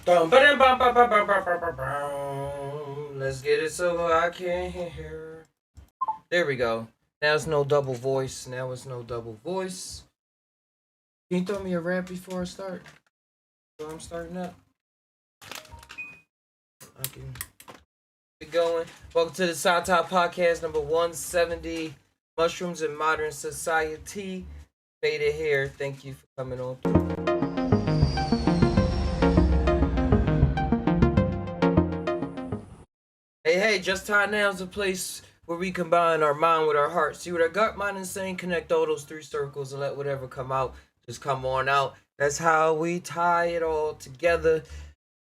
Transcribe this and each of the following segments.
Let's get it so I can hear. There we go. Now it's no double voice. Now it's no double voice. Can you throw me a rap before I start? So I'm starting up. I can get going. Welcome to the pSy Tai podcast number 170. Mushrooms in Modern Society. Faded hair. Thank you for coming on through. Hey, just tainow is a place where we combine our mind with our heart. See what our gut, mind, and saying, connect all those three circles and let whatever come out just come on out. That's how we tie it all together.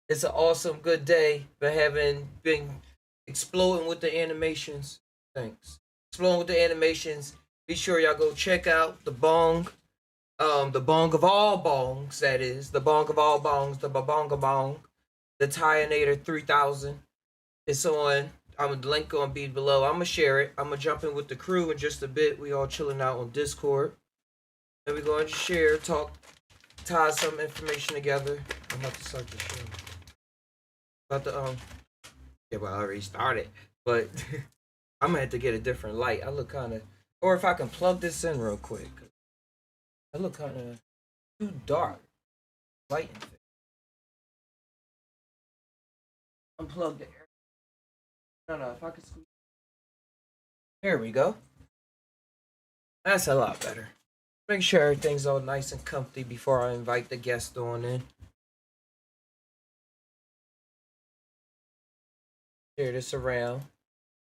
It's an awesome, good day. Been exploding with the animations. Thanks. Exploding with the animations. Be sure y'all go check out the bong. The bong of all bongs, that is. The bong of all bongs, the babonga bong. The Tainator 3000. It's on. The link gonna be below. I'm gonna share it. I'm gonna jump in with the crew in just a bit. We all chilling out on Discord. And we're going to share, talk, tie some information together. I'm about to start the show. About the yeah, well, I already started, but I'm gonna have to get a different light. I look kind of, or if I can plug this in real quick. I look kind of too dark. Lighting. Unplug the air. No, if I could squeeze. There we go. That's a lot better. Make sure everything's all nice and comfy before I invite the guest on in. Share this around.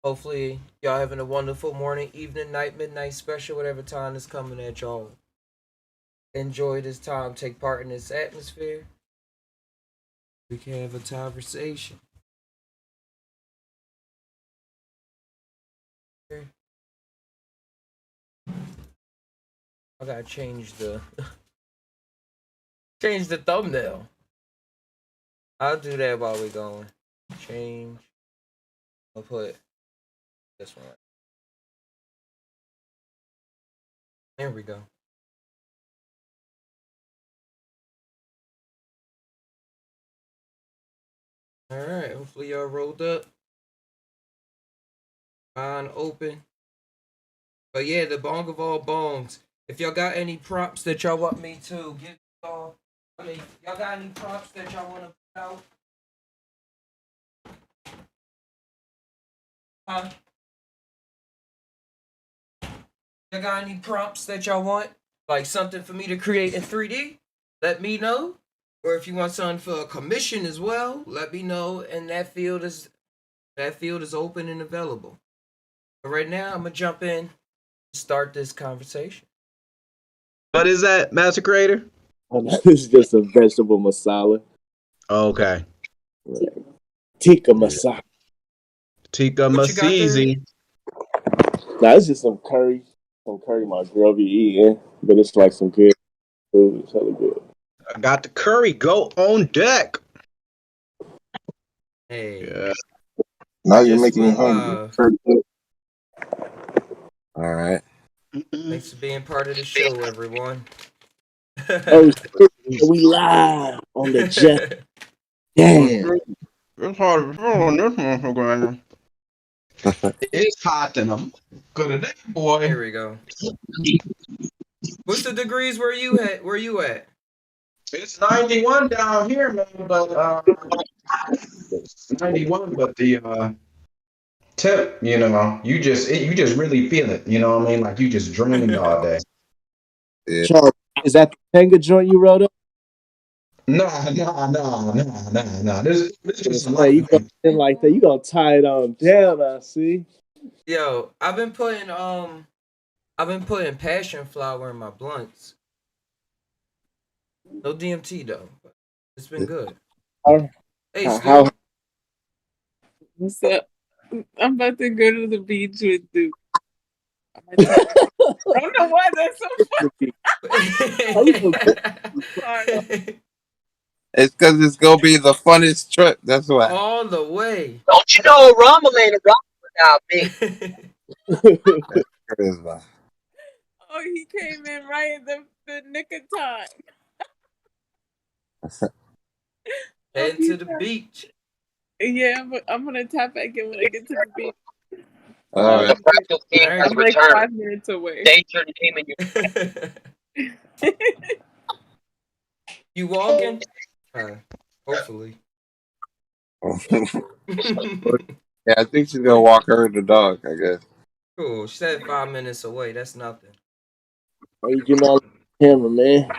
Hopefully, y'all having a wonderful morning, evening, night, midnight special, whatever time is coming at y'all. Enjoy this time, take part in this atmosphere. We can have a conversation. I gotta change the change the thumbnail. I'll do that while we're going. Change. I'll put this one. There we go. Alright, hopefully y'all rolled up. Mind open. But yeah, the bong of all bongs. If y'all got any prompts that y'all want me to give y'all, y'all got any prompts that y'all want to put out? Huh? Y'all got any prompts that y'all want? Like something for me to create in 3D? Let me know. Or if you want something for a commission as well, let me know. And that field is open and available. But right now, I'm gonna jump in and start this conversation. What is that, Master Creator? It's just a vegetable masala. Okay. Right. Tikka masala. Tikka masisi. Nah, it's just some curry. Some curry my girl be eating. But it's like some good food. It's hella good. I got the curry. Go on deck. Hey. Yeah. Now you're making me hungry. All right. Thanks for being part of the show, everyone. Oh, we live on the jet. Damn. It's hard on this motherfucker. It's hot and I'm good at that, boy. Here we go. What's the degrees where you at? Where you at? It's 91 down here, man, but it's 91, but the temp, you just really feel it, you know what I mean? Like you just dreamed all day. Yeah. Charles, is that the Tenga joint you wrote up? Nah. This just you go in like that. You gonna tie it on down, I see. Yo, I've been putting passion flower in my blunts. No DMT though. It's been good. Hey, Stu. What's up? I'm about to go to the beach with Duke. I don't know why that's so funny. It's because it's going to be the funnest trip. That's why. All the way. Don't you know Rumble ain't a Rumble without me? Oh, he came in right at the nick of time. Heading to the beach. Yeah, I'm gonna tap back in when I get to the beach. All right. The practice game All has I'm like returned. 5 minutes away. State your name and your You walking? Hopefully. Yeah, I think she's gonna walk her and the dog, I guess. Cool. She said 5 minutes away. That's nothing. Oh, you getting all camera, man?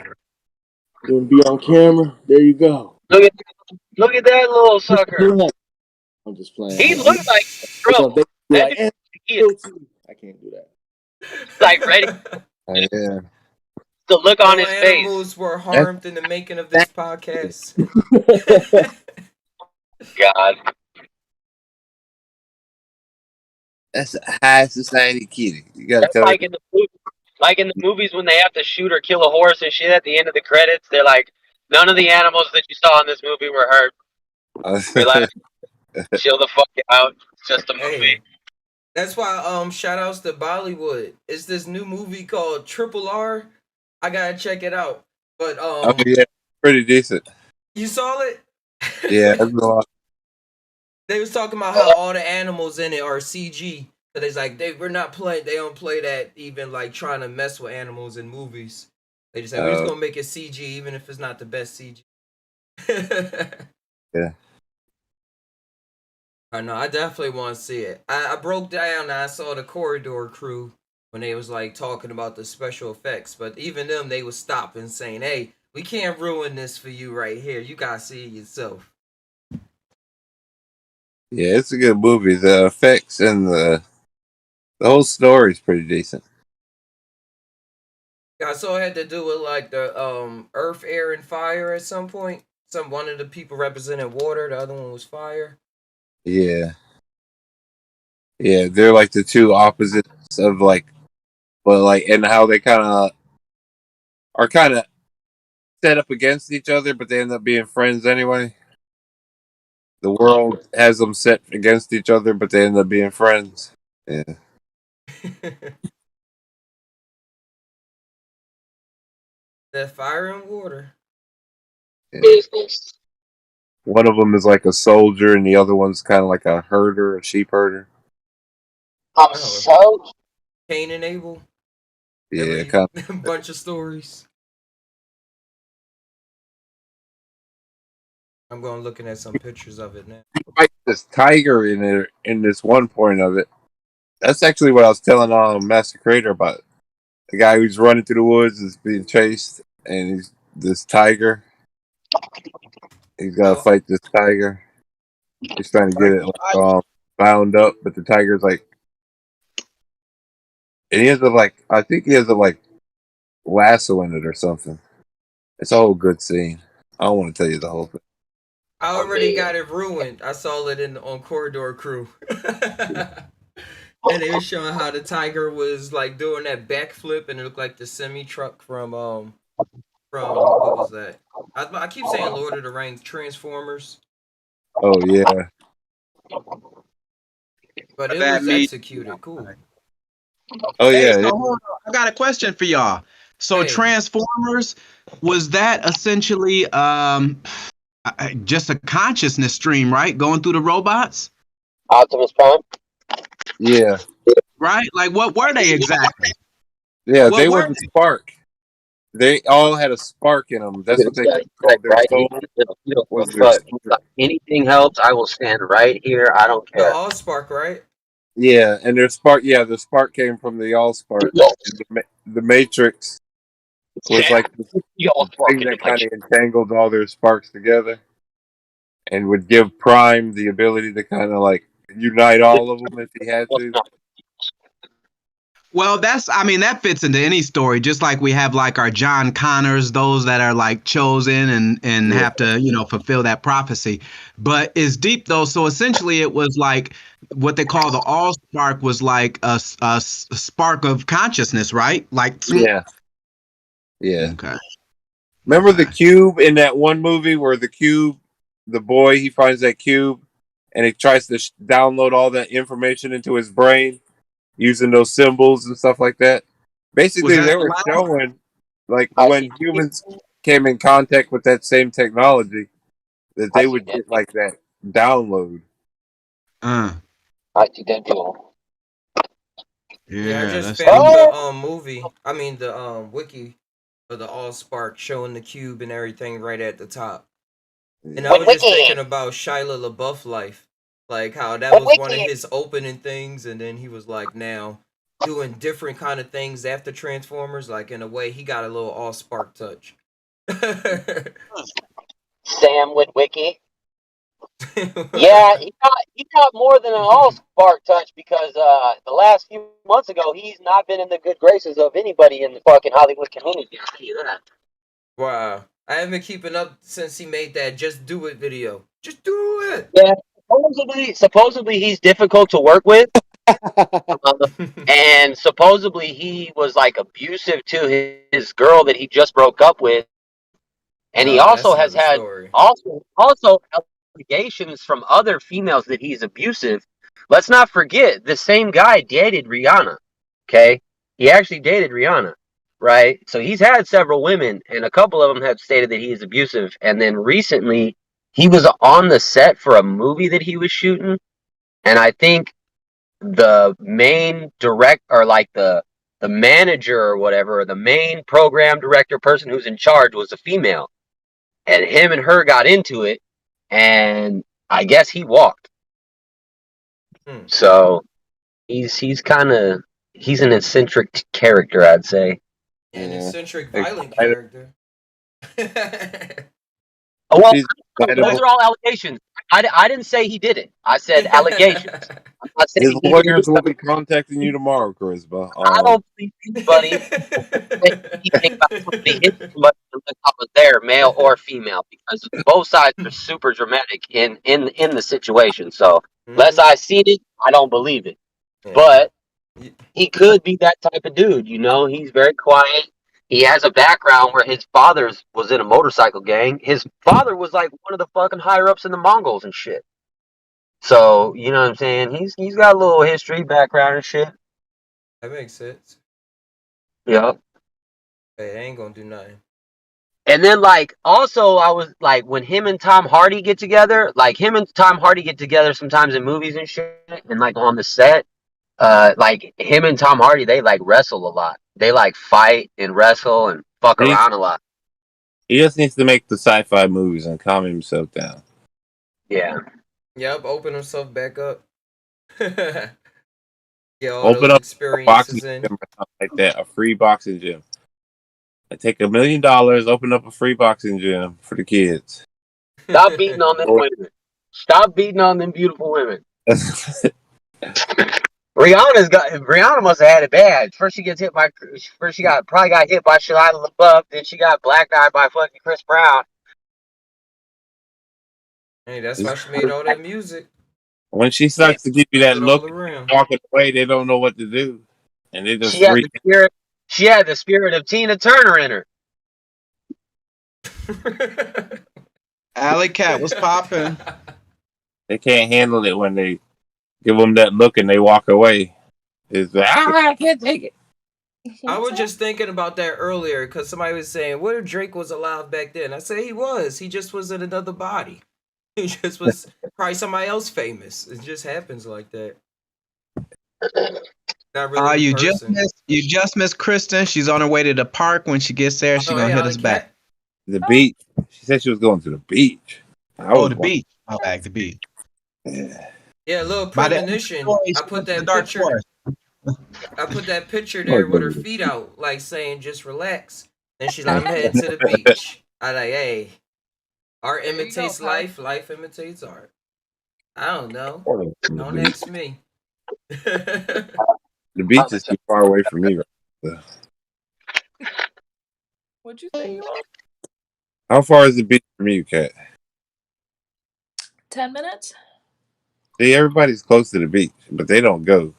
You want to be on camera? There you go. look at that little sucker. I'm just playing. He looks like trouble. They be That like, dude, "Eh, he is I can't do that. like ready Yeah. to look on No his face. animals were That's, harmed in the making of this podcast. God. that's a high society kitty. You gotta That's tell her. like in the movies when they have to shoot or kill a horse and shit at the end of the credits. They're like, none of the animals that you saw in this movie were hurt. Relax, chill the fuck out. It's just a movie. Hey, that's why shout outs to Bollywood. It's this new movie called Triple R. I gotta check it out. But Oh yeah, pretty decent. you saw it? Yeah, that's a lot. They was talking about how all the animals in it are CG. But it's like they don't play that even like trying to mess with animals in movies. They just say we're just gonna make it CG even if it's not the best CG. Yeah. I know, I definitely want to see it. I broke down and I saw the Corridor Crew when they was like talking about the special effects, but even them they was stopping saying, "Hey, we can't ruin this for you right here. You gotta see it yourself." Yeah, it's a good movie. The effects and the whole story is pretty decent. I saw it had to do with like the earth, air, and fire at some point. One of the people represented water, the other one was fire. Yeah. Yeah, they're like the two opposites of like, but like, and how they are kind of set up against each other, but they end up being friends anyway. The world has them set against each other, but they end up being friends. Yeah. That fire and water. Yeah. Business. One of them is like a soldier, and the other one's kind of like a herder, a sheep herder. I'm Oh, so Cain and Abel. Yeah, kind A bunch of stories. I'm going looking at some pictures of it now. of this tiger in there in this one point of it. That's actually what I was telling Master Creator about. The guy who's running through the woods is being chased, and he's this tiger. He's got to Oh, fight this tiger. He's trying to get it bound up, but the tiger's like, and he ends up like, I think he ends up like lassoing it or something. It's a whole good scene. I don't want to tell you the whole thing. I already got it ruined. I saw it on Corridor Crew. And they were showing how the tiger was like doing that backflip, and it looked like the semi truck from what was that? I keep saying Lord of the Rings, Transformers, Oh yeah, but it That was means- executed cool. oh Hey, yeah. so hold on. I got a question for y'all. So Hey. Transformers, was that essentially just a consciousness stream, right? Going through the robots? Optimus Prime. Yeah, Right? Like what were they exactly? yeah. What They were were the spark. They all had a spark in them. That's what they called their soul. Was their But spirit. anything helps. I will stand right here. I don't The care. Allspark, right? Yeah, and their spark. Yeah, the spark came from the all spark. The Matrix was like the thing that kind of entangled all their sparks together, and would give Prime the ability to kind of like unite all of them if he had to. Well, that fits into any story, just like we have like our John Connors, those that are like chosen and Yeah. have to, fulfill that prophecy. But it's deep though. So essentially it was like what they call the all spark was like a spark of consciousness, right? Like, Yeah, yeah. okay. Remember the cube in that one movie where the boy, he finds that cube and he tries to download all that information into his brain using those symbols and stuff like that. Basically, Was that they the were last- showing like when humans came in contact with that same technology, that I they see would dead get people. like that download. Uh, I see dead people. Yeah, I yeah, just that's found deep. the Oh, movie. I mean the wiki of the All Spark showing the cube and everything right at the top. And I Yeah. was just wiki, thinking about Shia LaBeouf life, like how that was one of wiki. his opening things, and then he was like now doing different kind of things after Transformers. Like in a way, he got a little All Spark touch. Sam with wiki. Yeah, he got more than an all spark touch because the last few months ago he's not been in the good graces of anybody in the fucking Hollywood community. I'll tell you that. Wow, I haven't been keeping up since he made that "Just Do It" video. Just do it. Yeah, supposedly he's difficult to work with, and supposedly he was like abusive to his girl that he just broke up with, and he Oh, that's also has another had story. also allegations from other females that he's abusive. Let's not forget the same guy dated Rihanna. Okay, he actually dated Rihanna, right? So he's had several women, and a couple of them have stated that he is abusive. And then recently, he was on the set for a movie that he was shooting, and I think the main direct or like the manager or whatever, or the main program director person who's in charge was a female, and him and her got into it, and I guess he walked. Hmm. So he's kind of he's an eccentric character, I'd say. An Yeah. eccentric, Like, violent character. Oh, well, she's those incredible. are all allegations. I didn't say he did it. I said allegations. I'm not His saying he did lawyers will it. be contacting you tomorrow, Charisma. I don't believe anybody say anything about somebody hitting somebody unless I was there, male or female, because both sides are super dramatic in the situation. So unless Mhm. I seen it, I don't believe it. Yeah. But he could be that type of dude. You know, he's very quiet. He has a background where his father was in a motorcycle gang. His father was like one of the fucking higher ups in the Mongols and shit. So you know what I'm saying? He's got a little history, background and shit. That makes sense. Yeah. Hey, I ain't gonna do nothing. And then like also I was like when him and Tom Hardy get together, like him and Tom Hardy get together sometimes in movies and shit, and like on the set, like him and Tom Hardy, they like wrestle a lot. They like fight and wrestle and fuck He, around a lot. he just needs to make the sci-fi movies and calm himself down. Yeah. Yep, open himself back up. Get all Open those up a boxing experiences in. gym or something like that. A free boxing gym. I take $1 million, open up a free boxing gym for the kids. Stop beating on them women. Stop beating on them beautiful women. Rihanna must have had it bad. First she probably got hit by Shia LaBeouf, then she got black eyed by fucking Chris Brown. Hey, that's why she made all that music. When she Yeah. starts to give you that It all look, around. walking away, they don't know what to do, and they just She had the spirit she had the spirit of Tina Turner in her. Alley Cat was popping. they can't handle it when they give them that look and they walk away. It's like, I can't take it. I was just thinking about that earlier because somebody was saying, "What if Drake was alive back then?" I said he was. He just was in another body. He just was probably somebody else famous. It just happens like that. Not really the You person. just missed Kristen. She's on her way to the park. When she gets there, she's Oh, gonna hey, hit Alley us back. Cat. The beach. She said she was going to the beach. I Oh, was the going. beach. Oh, back the beach. Yeah, a little By the premonition. I put the that dark picture. forest. I put that picture there with her feet out, like saying, "Just relax." Then she's like, "I'm heading to the beach." I like, hey, art There you imitates go, Kai. life. Life imitates art. I don't know. The Don't beach. ask me. The beach is too far away from me. Right? What'd you say you are? How far is the beach from you, Kat? 10 minutes? See, everybody's close to the beach, but they don't go.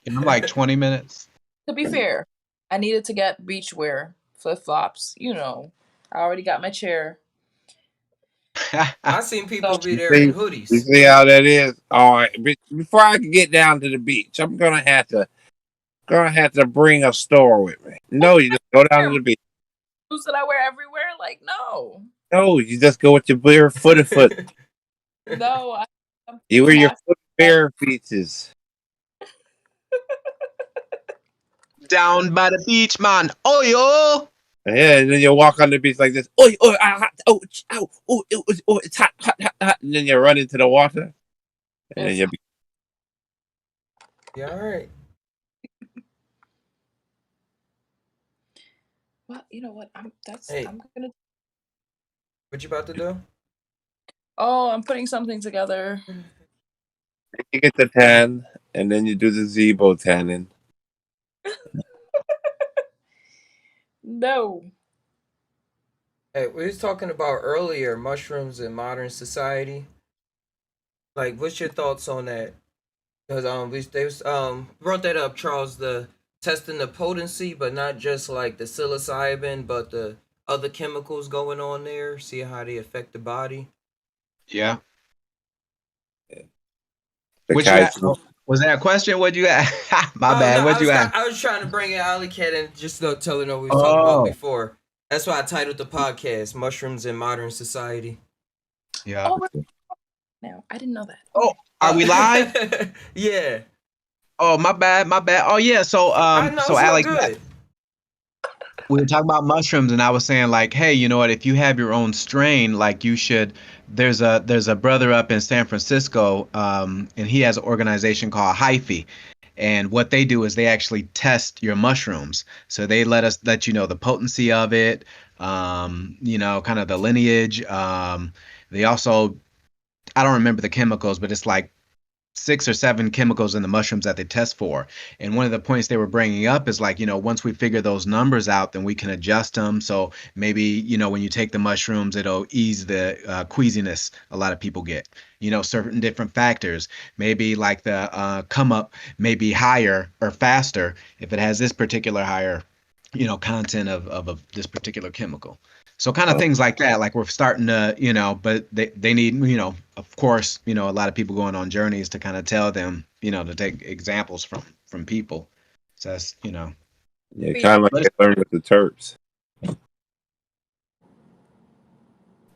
And I'm like 20 minutes. To be fair, I needed to get beachwear, flip flops. You know, I already got my chair. I seen people So be there in You hoodies. see how that is? All right, before I can get down to the beach, I'm gonna have to bring a store with me. No, you just go down to the beach. shoes that I wear everywhere, Like, no. No, you just go with your barefooted foot. No, I'm You wear your half foot bare feeties. Down by the beach, man. Oh, yo. Yeah, and then you walk on the beach like this. Oh, oh, ow, oh, it's hot, hot, hot, hot. And then you run into the water. And then you Yeah, all right. Well, you know what? Hey. I'm gonna. What you about to do? Oh, I'm putting something together. you get the tan, and then you do the Zebo tanning. No. Hey, we was talking about earlier mushrooms in modern society. Like, what's your thoughts on that? Because they was, brought that up, Charles, the testing the potency, but not just like the psilocybin, but the other chemicals going on there, see how they affect the body. Yeah. The What you Kai- ask? Was that a question? What'd you ask? My Oh bad. no, What'd you ask? I was trying to bring in Alley Cat and just tell her what we was talking about Oh, before. That's why I titled the podcast "Mushrooms in Modern Society." yeah. Oh, now I didn't know that. Oh, are we live? Yeah. Oh, my bad. My bad. Oh, yeah. So, I know so it's all Alex, good. we were talking about mushrooms, and I was saying like, hey, you know what? If you have your own strain, like you should. There's a brother up in San Francisco, and he has an organization called Hyphy. And what they do is they actually test your mushrooms. So they let you know the potency of it, kind of the lineage. They also, I don't remember the chemicals, but it's like 6 or 7 chemicals in the mushrooms that they test for. And one of the points they were bringing up is like, once we figure those numbers out, then we can adjust them. So maybe, when you take the mushrooms, it'll ease the queasiness a lot of people get. Certain different factors. Maybe like the come up may be higher or faster if it has this particular higher, content of this particular chemical. So kind of things like that, like we're starting to, but they need, of course, a lot of people going on journeys to kind of tell them, to take examples from people. So that's, Yeah, kind of like But they learned with the Terps.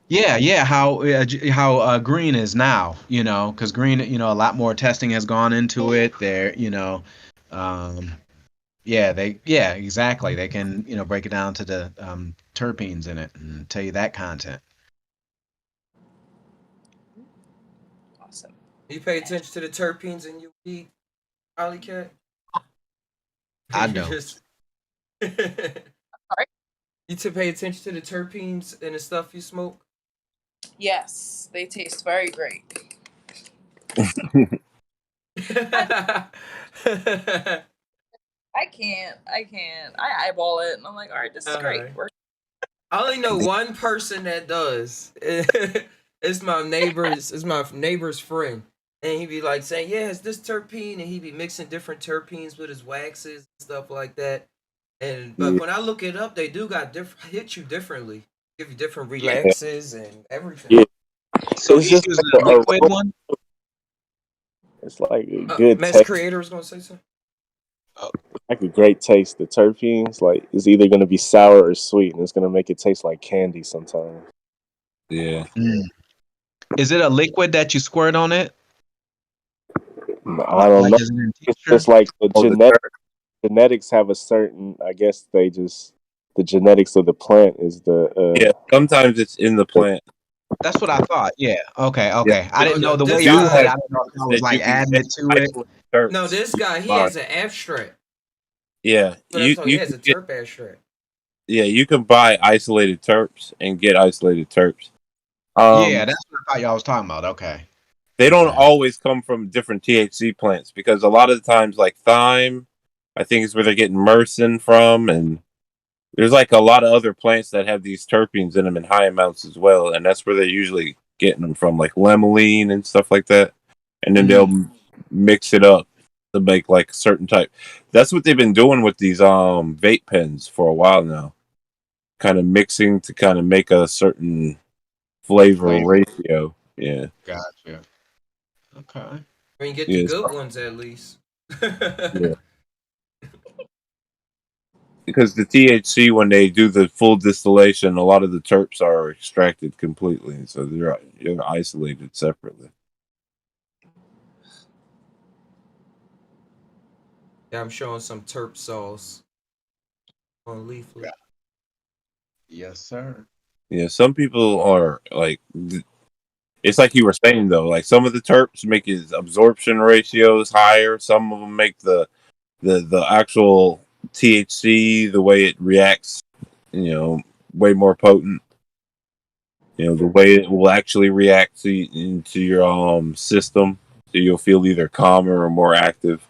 yeah, how green is now, because green, a lot more testing has gone into it. There, um, yeah, exactly. They can, break it down to the terpenes in it and tell you that content. Awesome. You pay attention to the terpenes in your weed, Alley Cat? I You don't. just Sorry. you to pay attention to the terpenes in the stuff you smoke. Yes, they taste very great. I can't. I eyeball it, and I'm like, all right, this is great. I only know one person that does. It's my neighbor's. It's my neighbor's friend, and he be like saying, "Yeah, it's this terpene," and he be mixing different terpenes with his waxes and stuff like that. But Yeah. when I look it up, they do got different hit you differently, give you different Yeah. relaxes and everything. Yeah. So It's he's just using like a liquid one. It's like a good Mass taste, Creator was gonna say something. like a great taste. The terpenes, like, it's either gonna be sour or sweet, and it's gonna make it taste like candy sometimes. yeah. Is it a liquid that you squirt on it? I don't Like know. is it in It's tincture? just like the Oh, the genetics have a certain. I guess the genetics of the plant is yeah. Sometimes it's in the plant. That's what I thought. Yeah. Okay. Yeah. Okay. I Oh didn't know no, the this way y'all You said. guy. I have didn't know if I was that you like can adding get it to it. isolated No, terps. this guy he Fine. has an abstract. Yeah, But I'm talking. He you has can a get terp abstract. you can buy isolated terps and get isolated terps. Yeah, that's what I thought y'all was talking about. Okay. They don't Okay. always come from different THC plants because a lot of the times, like thyme, I think is where they're getting myrcin from, and there's like a lot of other plants that have these terpenes in them in high amounts as well, and that's where they're usually getting them from, like limonene and stuff like that. And then they'll mix it up to make like a certain type. That's what they've been doing with these vape pens for a while now, kind of mixing to kind of make a certain flavor Flavor. ratio. Yeah, Gotcha. Okay. When you get the yes, good ones, at least. yeah. because the THC, when they do the full distillation, a lot of the terps are extracted completely, so they're isolated separately. Yeah, I'm showing some terp sauce on leaflet. Yes, sir. Yeah, some people are like, it's like you were saying though, like some of the terps make his absorption ratios higher. Some of them make the actual THC, the way it reacts, way more potent. The way it will actually react into your system, so you'll feel either calmer or more active.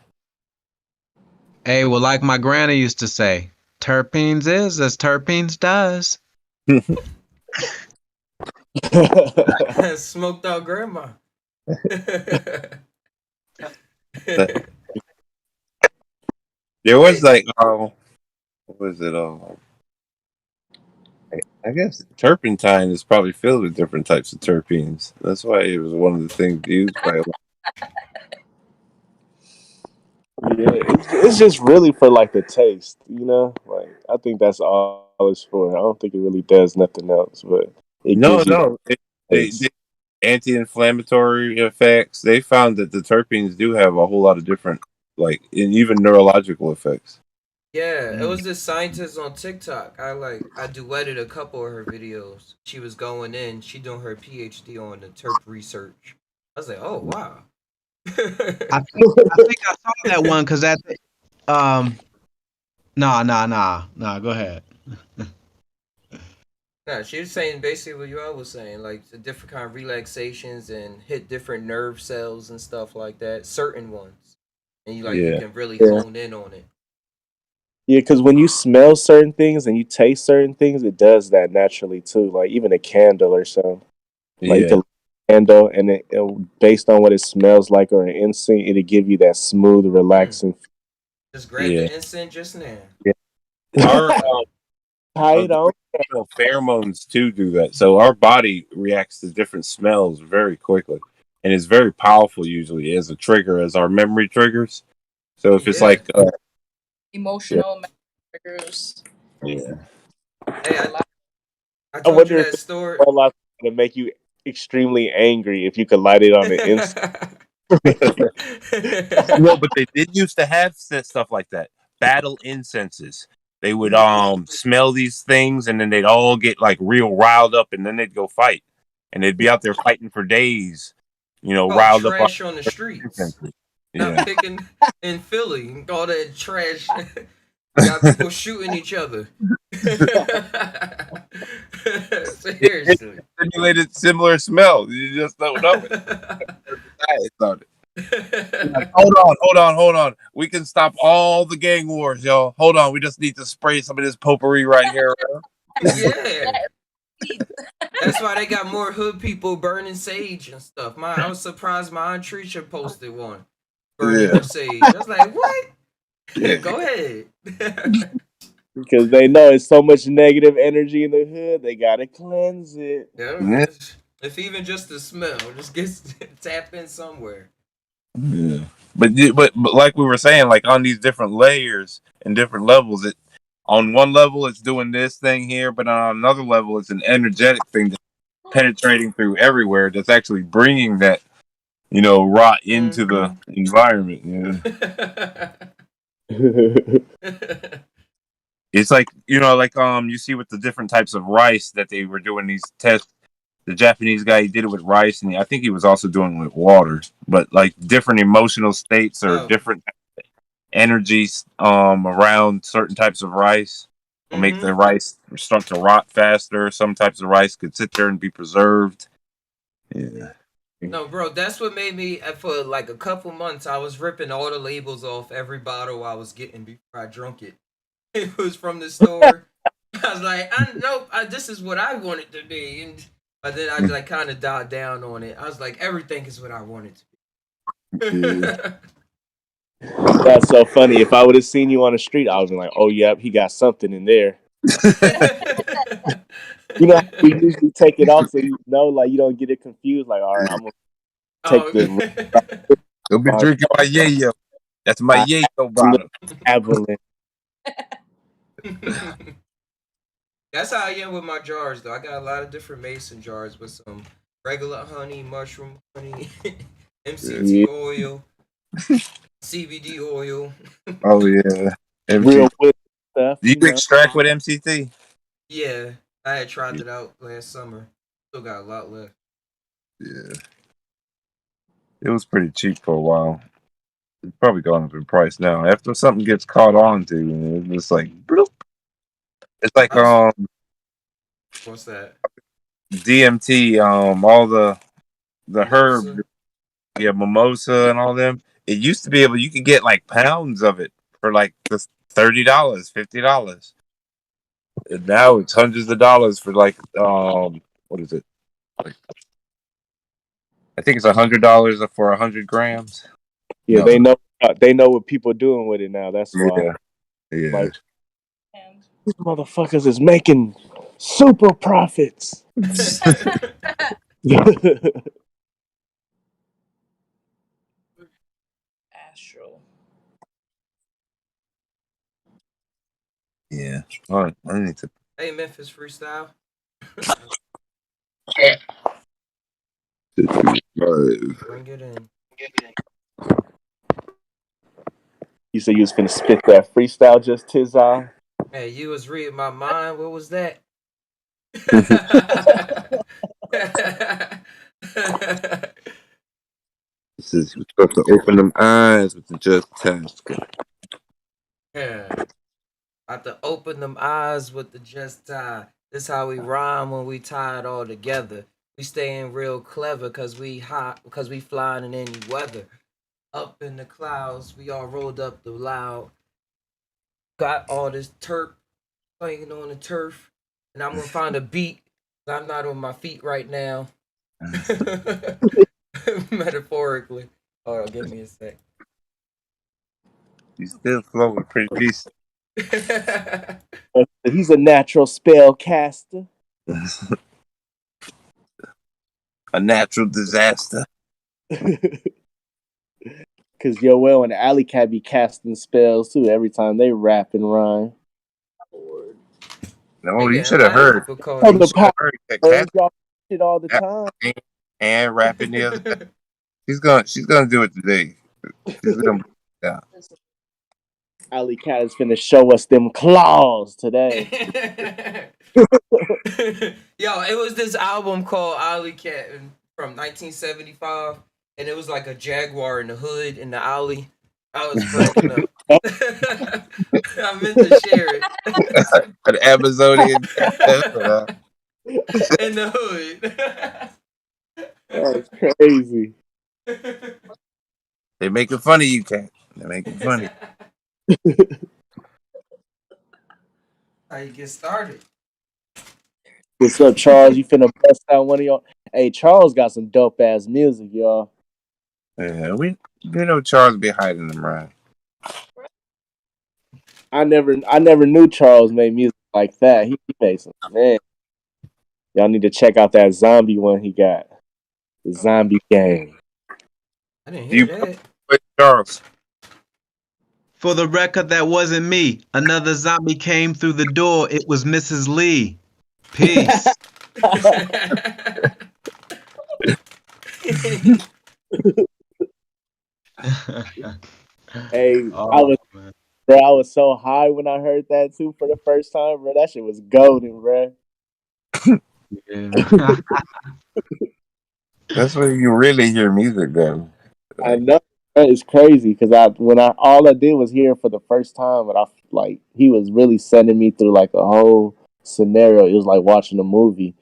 Hey, well, like my granny used to say, terpenes is as terpenes does. Smoked out grandma. There was like, what was it? I guess turpentine is probably filled with different types of terpenes. That's why it was one of the things used by. Yeah, it's just really for like the taste, Like I think that's all it's for. I don't think it really does nothing else, but it No, gives you no, they taste. anti-inflammatory effects. They found that the terpenes do have a whole lot of different, like, and even neurological effects. Yeah, it was this scientist on TikTok. I duetted a couple of her videos. She was going in, she doing her PhD on the terp research. I was like, oh wow. I think I saw that one because that nah. Go ahead. Nah, she was saying basically what you all was saying, like the different kind of relaxations and hit different nerve cells and stuff like that, certain ones, and you Yeah, can really Yeah, hone in on it. yeah, because when you smell certain things and you taste certain things, it does that naturally too. Like even a candle or something. Like you yeah, can light a candle and based on what it smells like or an incense, it'll give you that smooth, Mm. relaxing. Just grab yeah. the incense just now. Our Tie it on. pheromones too do that. So our body reacts to different smells very quickly, and it's very powerful usually as a trigger, as our memory triggers. So if it's Yeah. like, yeah, Emotional triggers. yeah. Hey, A lot. I I told you wonder if that it's story. a lot to make you extremely angry if you could light it on the inside. No, but they did used to have stuff like that. Battle incenses. They would smell these things, and then they'd all get like real riled up, and then they'd go fight, and they'd be out there fighting for days. Called Riled up on trash on the streets. incenses. Not Yeah. picking in Philly. All that trash. Got people shooting each other. It Seriously. simulated similar smell. You just don't know it. It's on it. Like, hold on. We can stop all the gang wars, y'all. Hold on. We just need to spray some of this potpourri right here. Yeah. That's why they got more hood people burning sage and stuff. I was surprised my Aunt Tricia posted one burning Yeah. her sage. I was like, what? Yeah. Go ahead. Because they know it's so much negative energy in the hood, they gotta cleanse it. Yeah, if even just the smell, just gets tap in somewhere. Yeah. But like we were saying, like on these different layers and different levels, it on one level it's doing this thing here, but on another level it's an energetic thing that's penetrating through everywhere. That's actually bringing that rot into the Mhm. environment. It's like you see with the different types of rice that they were doing these tests. The Japanese guy, he did it with rice, and I think he was also doing it with water. But like different emotional states or Oh. different energies around certain types of rice will make the Mm-hmm. rice start to rot faster. Some types of rice could sit there and be preserved. Yeah. No, bro, that's what made me for like a couple months. I was ripping all the labels off every bottle I was getting before I drunk it. It was from the store. I was like, this is what I want it to be, and but then I like kind of dialed down on it. I was like, everything is what I want it to That's so funny. If I would have seen you on the street, I would be like, "Oh, yep, he got something in there." You know how we usually take it off so like you don't get it confused. Like, all right, I'm gonna take oh, the You'll be drinking my yayo. That's my yayo bottle. avalanche. That's how I am with my jars, though. I got a lot of different mason jars with some regular honey, mushroom honey, Yeah, MCT oil, CBD oil. Oh yeah, real MCT. good stuff, Do you you know. extract with MCT? Yeah, I had tried it out last summer. Still got a lot left. Yeah, it was pretty cheap for a while. It's probably gone up in price now. After something gets caught on to, it's just like bloop. It's like I was, what's that? DMT, all the herb, Mimosa. yeah, mimosa and all them. It used to be able you could get like pounds of it for like just $30, $50. And now it's hundreds of dollars for like what is it? Like, I think it's $100 for 100 grams. Yeah, No. they know what people are doing with it now. That's why. Yeah. Yeah. Like these motherfuckers is making super profits. Astral. Yeah. All right. I need to. Hey, Memphis freestyle. Bring it in. You said you was finna spit that freestyle just his eye. Hey, you was reading my mind. What was that? This is you're supposed to open them eyes with the just task. Yeah. I have to open them eyes with the just tie. This how we rhyme when we tie it all together. We staying real clever cause we hot, cause we flying in any weather. Up in the clouds, we all rolled up the loud. Got all this turp playing on the turf. And I'm gonna find a beat. I'm not on my feet right now. Metaphorically. Hold on, give me a sec. You still flowing pretty decent. He's a natural spell caster. A natural disaster. Cause Yoel and Alley Cat be casting spells too every time they rap and rhyme. No, They you getting should have live heard. Oh, difficulty. the power That words, cat y'all shit all the time. and rapping the other day. She's gonna do it today. She's gonna break it down. Alley Cat is finna show us them claws today. Yo, it was this album called Alley Cat from 1975, and it was like a jaguar in the hood in the alley. I was cracking up. I meant to share it. An Amazonian cat. In the hood. That's crazy. They making fun of you, cat. They're making fun of How you get started? What's up, Charles? You finna bust out one of y'all? Hey, Charles got some dope ass music, y'all. you. Yeah, we know Charles be hiding them right. I never knew Charles made music like that. He made some man. Y'all need to check out that zombie one he got. The zombie gang. I didn't Do hear you that. with Charles? For the record, that wasn't me. Another zombie came through the door. It was Mrs. Lee. Peace. Hey, Oh, man. I was so high when I heard that too for the first time, bro. That shit was golden, bro. Yeah. That's where you really hear music, though. I Like, know it's crazy because all I did was hear it for the first time, but I like he was really sending me through like a whole scenario. It was like watching a movie,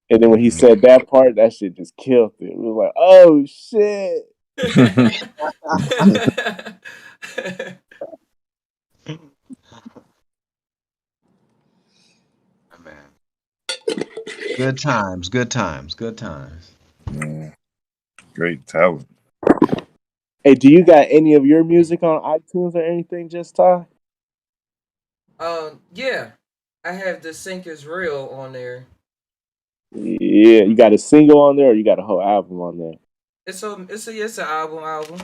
and then when he said that part, that shit just killed it. It was like, oh shit. Man. Good times, good times, good times. yeah, great talent. Hey, do you got any of your music on iTunes or anything? Just Ty? Yeah, I have the Sync is Real on there. Yeah, you got a single on there, or you got a whole album on there? It's an album.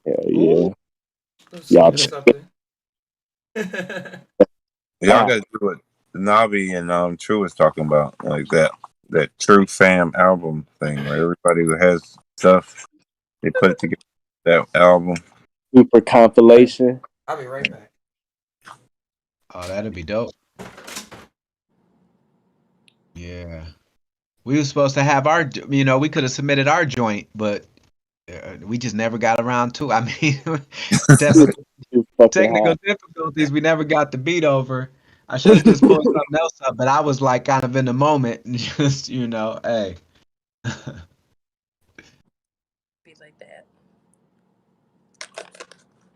Hell Ooh. yeah. Little Y'all something check something. Y'all gotta do what Navi and True was talking about, like that True Fam album thing where everybody who has stuff they put it together. That album. Super compilation. I'll be right back. Oh, that'd be dope. Yeah. We were supposed to have our, we could have submitted our joint, but we just never got around to. I mean, technical difficulties. We never got the beat over. I should have just pulled something else up, but I was like kind of in the moment and just, hey. Be like that.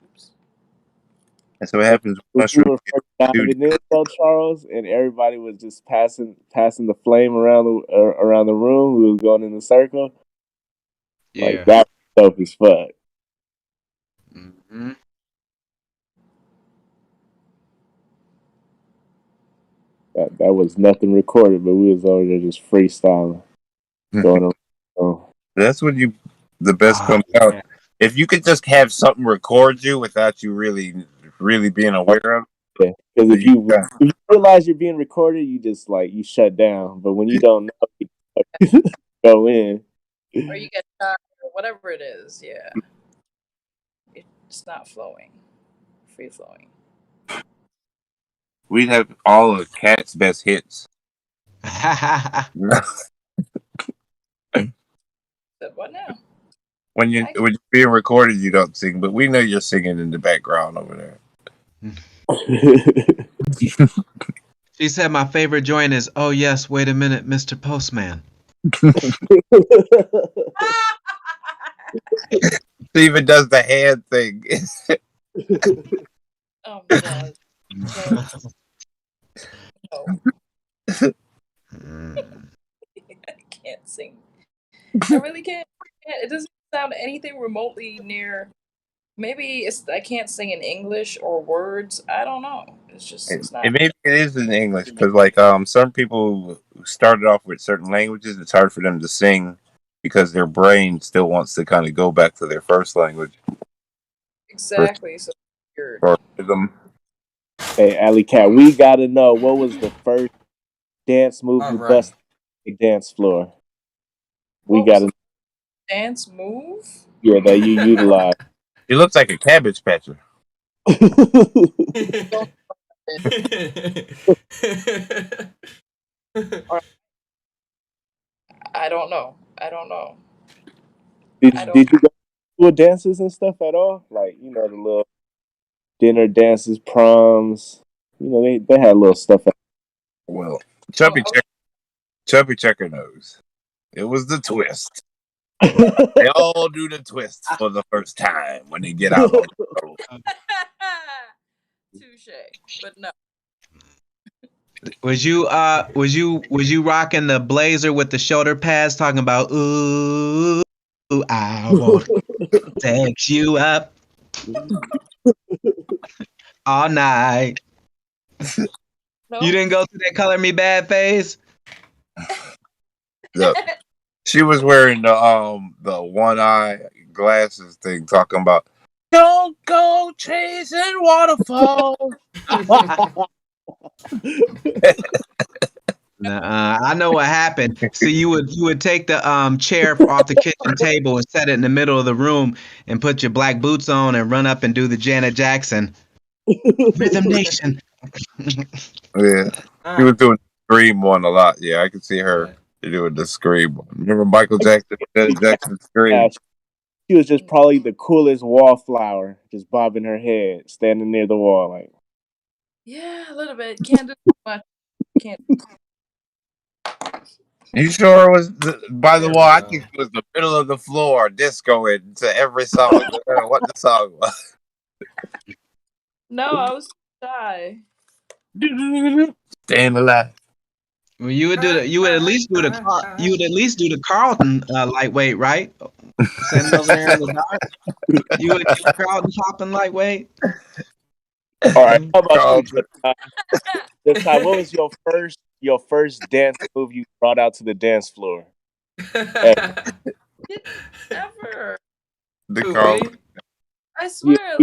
Oops. That's what happens when You were mushrooms first get diving in, though, Charles, and everybody was just passing the flame around the room. We was going in a circle. Yeah. Like that was dope as fuck. Mm-hmm. That was nothing recorded, but we was over there just freestyling, going around. That's when the best comes out. Yeah. If you could just have something record you without you really being aware of it. Because if you realize you're being recorded, you just you shut down. But when you don't know, you go in. Or you get shot or whatever it is. Yeah. It's not flowing. Free flowing. We'd have all of Cat's best hits. Said what now? When you're being recorded, you don't sing, but we know you're singing in the background over there. She said my favorite joint is "Oh yes, wait a minute, Mr. Postman." She even does the hand thing. Oh my god. No. I can't sing. I really can't. It doesn't sound anything remotely near. Maybe I can't sing in English or words. I don't know. It's not. Maybe it is in English because some people who started off with certain languages, it's hard for them to sing because their brain still wants to kind of go back to their first language. Exactly. So weird. Or rhythm. Hey, Alley Cat, we gotta know what was the first dance move you busted the dance floor. We gotta dance move. Yeah, that you utilize. He looks like a cabbage patcher. I don't know. I don't know. Did you go to dances and stuff at all? Like, the little dinner dances, proms. They had little stuff. Well, Chubby Checker knows. It was the twist. They all do the twist for the first time when they get out on the road. Touche, but no. Was you rocking the blazer with the shoulder pads talking about ooh I want to sex you up all night? No? You didn't go through that color me bad phase? Look, she was wearing the one eye glasses thing talking about don't go chasing waterfalls. I know what happened. So you would take the chair off the kitchen table and set it in the middle of the room and put your black boots on and run up and do the Janet Jackson Rhythm Nation. Yeah, she was doing the Scream one a lot. Yeah, I could see her doing the Scream one. Remember Michael Jackson? Jackson Scream. Yeah, she was just probably the coolest wallflower, just bobbing her head, standing near the wall, like. Yeah, a little bit. Can't do much. Can't. You sure it was by the wall? I think it was the middle of the floor, discoing to every song, no matter what the song was. No, I was shy. Staying alive. Well, you would at least do the Carlton lightweight, right? Sitting over there in the dark. You would do Carlton popping lightweight. All right, how about this time? What was your first dance move you brought out to the dance floor? Never. The Carlton. I swear.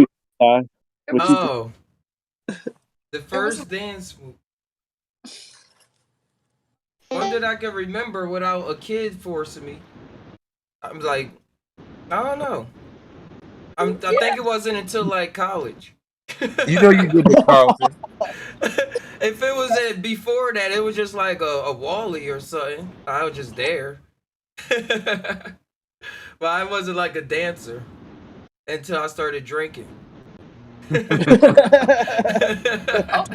The first dance one that I can remember without a kid forcing me. I'm like, I don't know. I think it wasn't until like college. You know you good at Carlton. If it was before that, it was just like a Wally or something. I was just there. But I wasn't like a dancer until I started drinking. Oh,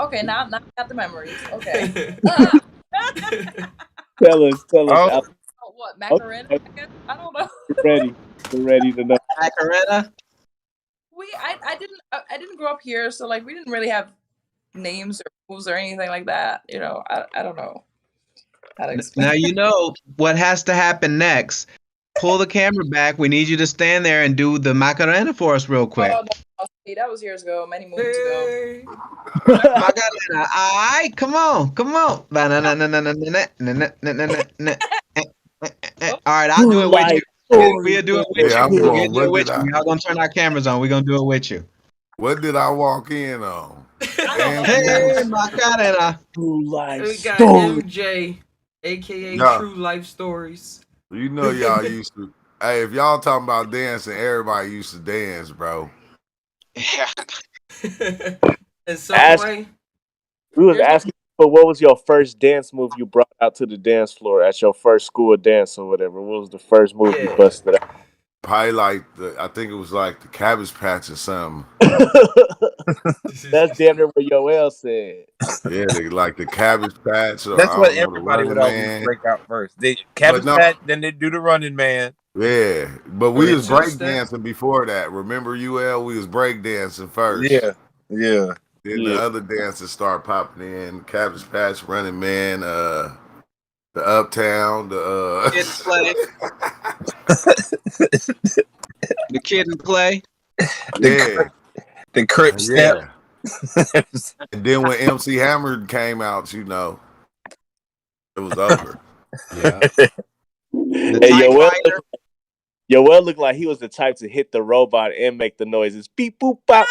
okay, now I got the memories. Okay. Tell us. Oh, Oh, what, Macarena? Okay, I guess? I don't know. we're ready to know. Macarena. I didn't grow up here, so like we didn't really have names or moves or anything like that. You know, I don't know how to explain. Now you know what has to happen next. Pull the camera back. We need you to stand there and do the Macarena for us real quick. Oh, no, see, that was years ago, many moons ago. Hey. Macarena. All right, come on. All right, I'll do it with you. We'll do it with Yeah, I'm you. We'll going. do it with you. Y'all gonna turn our cameras on. We're gonna do it with you. What did I walk in on? Hey, Macarena. True We life got story. MJ, aka Yeah. True Life Stories. You know y'all used to. Hey, if y'all talking about dancing, everybody used to dance, bro. In some Ask- way. We was asking for what was your first dance move you brought out to the dance floor at your first school dance or whatever. What was the first move you busted out? Probably like I think it was like the Cabbage Patch or something. That's damn near what Yoel said. Yeah, like the Cabbage Patch or that's I what don't know, the everybody would Running always Man. break out first. They Cabbage no. Patch, then they do the Running Man. Yeah, but Or we the was break two-step. dancing before that. Remember, UL? We was break dancing first. Yeah. Then Yeah. the other dancers start popping in. Cabbage Patch, Running Man, the Uptown, the Kid and play. The kid and play. yeah, The Crip Step. yeah. And then when MC Hammer came out, you know, it was over. Yeah. The Hey, Tight Yoel Fighter. Yoel looked like he was the type to hit the robot and make the noises. Beep boop bop.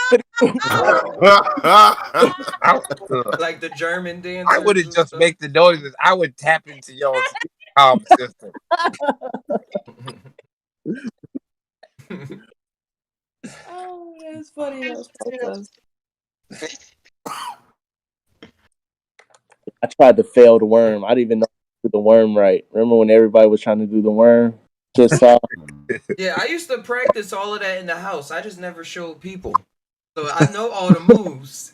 Like the German dancers. I wouldn't and just stuff. make the noises. I would tap into your system. Oh, that's funny. That was process. I tried to fail the worm. I didn't even know how to do the worm right. Remember when everybody was trying to do the worm? Just saw. Yeah, I used to practice all of that in the house. I just never showed people. So I know all the moves.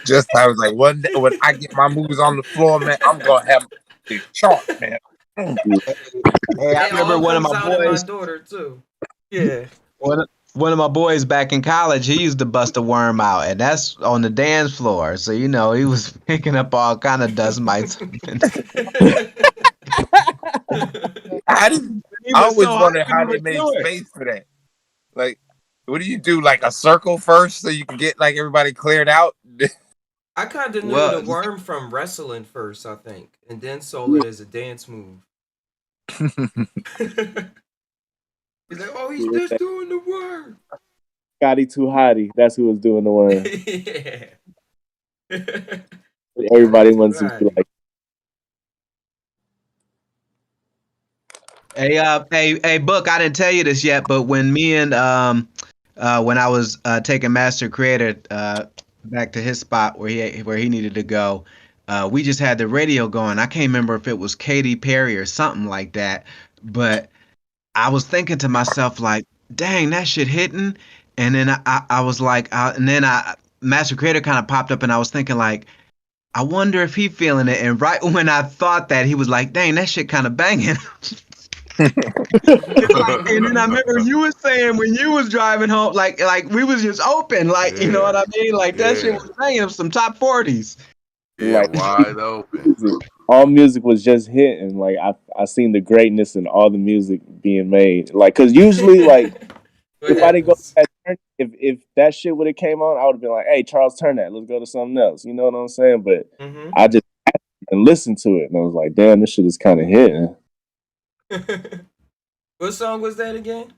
Just I was like, one day when I get my moves on the floor, man, I'm gonna have the chart, man. Hey, I It remember all one of comes my out in my boys. daughter too. Yeah. One of my boys back in college, he used to bust a worm out, and that's on the dance floor. So you know, he was picking up all kind of dust mites. I always so wondered hyped when how he they would made do it. space for that. Like, what do you do? Like a circle first, so you can get like everybody cleared out. I kind of knew Well, the worm from wrestling first, I think, and then saw it as a dance move. He's like, oh, he's just doing the worm. Scotty Too Hottie. That's who was doing the worm. Yeah. Everybody wants to be like, hey, Book. I didn't tell you this yet, but when me and when I was taking Master Creator back to his spot where he needed to go, we just had the radio going. I can't remember if it was Katy Perry or something like that, but I was thinking to myself like, dang, that shit hitting. And then I was like, Master Creator kind of popped up, and I was thinking like, I wonder if he feeling it. And right when I thought that, he was like, dang, that shit kind of banging. And then I remember you was saying when you was driving home, like we was just open, like you know what I mean, like that shit was banging some top 40s. Yeah, like, wide open. all music was just hitting. Like I seen the greatness in all the music being made. Like, cause usually like if I didn't go to that turn, if that shit would have came on, I would have been like, hey, Charles, turn that. Let's go to something else. You know what I'm saying? But I just and listened to it, and I was like, damn, this shit is kind of hitting. What song was that again?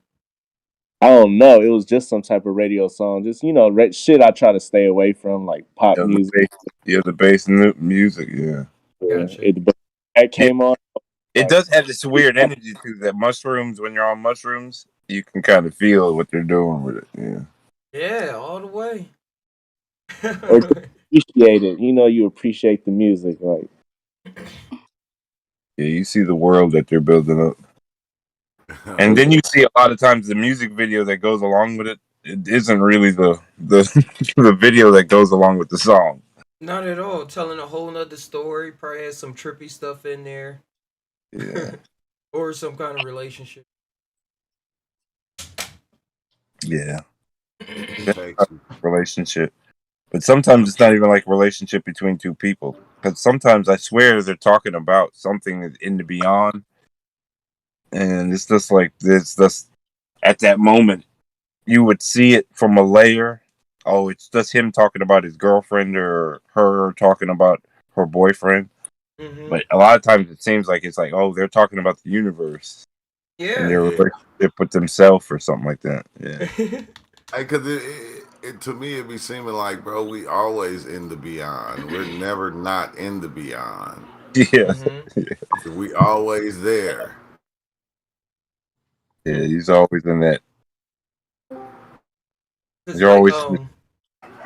I don't know. It was just some type of radio song. Just shit I try to stay away from, like pop music. The bass music. Yeah. Gotcha. But that came on. It Like, does have this weird energy to that mushrooms. When you're on mushrooms, you can kind of feel what they're doing with it. Yeah. Yeah, all the way. or to appreciate it. You appreciate the music. Like, Yeah, you see the world that they're building up. And then you see a lot of times the music video that goes along with it. It isn't really the the video that goes along with the song. Not at all. Telling a whole nother story. Probably has some trippy stuff in there. Yeah. Or some kind of relationship. Yeah. Takes you. Relationship. But sometimes it's not even like a relationship between two people. Because sometimes I swear they're talking about something in the beyond. And it's just like this. Just at that moment, you would see it from a layer. Oh, it's just him talking about his girlfriend or her talking about her boyfriend. Mm-hmm. But a lot of times it seems like it's like, oh, they're talking about the universe and their Yeah. relationship with themselves or something like that. Yeah. Because to me, it be seeming like, bro, we always in the beyond. We're never not in the beyond. Yeah. Mm-hmm. We always there. Yeah, he's always in that. Cause You're like always.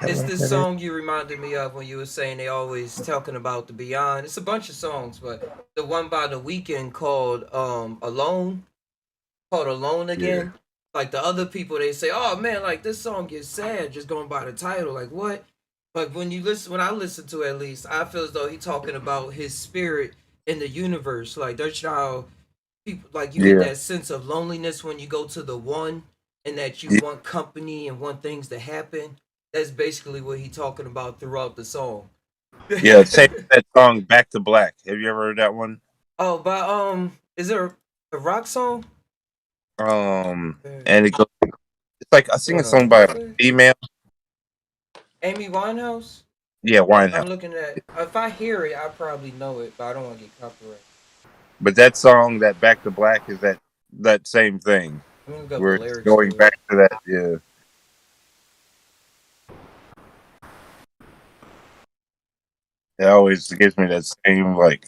it's this song you reminded me of when you were saying they always talking about the beyond. It's a bunch of songs, but the one by The Weeknd called Alone Again. Yeah. Like the other people they say, oh man, like this song gets sad just going by the title. Like what? But when I listen to it, at least, I feel as though he's talking about his spirit in the universe. Like that's how people like you get Yeah. that sense of loneliness when you go to the one and that you Yeah. want company and want things to happen. That's basically what he's talking about throughout the song. Yeah. Same that song, Back to Black. Have you ever heard that one? Oh, but is there a rock song? And it goes. It's like I sing a Hold song on, by what's a it? female. Amy Winehouse? Yeah, I'm Winehouse. looking at. If I hear it, I probably know it, but I don't want to get copyright. But that song, that Back to Black, is that same thing I'm gonna look up the where it's lyrics going to it. back to that. Yeah, it always gives me that same like.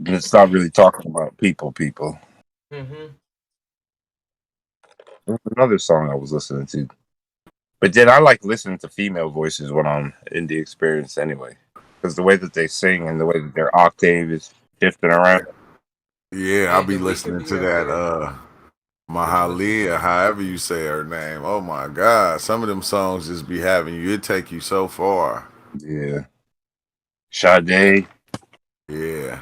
It's not really talking about people. Mm-hmm. There was another song I was listening to, but then I like listening to female voices when I'm in the experience anyway, because the way that they sing and the way that their octave is shifting around. Yeah, I'll Yeah, be the we could listening be to up that there. Let's listen to Mahalia, it. however you say her name. Oh my God. Some of them songs just be having you. It take you so far. Yeah, Sade. Yeah.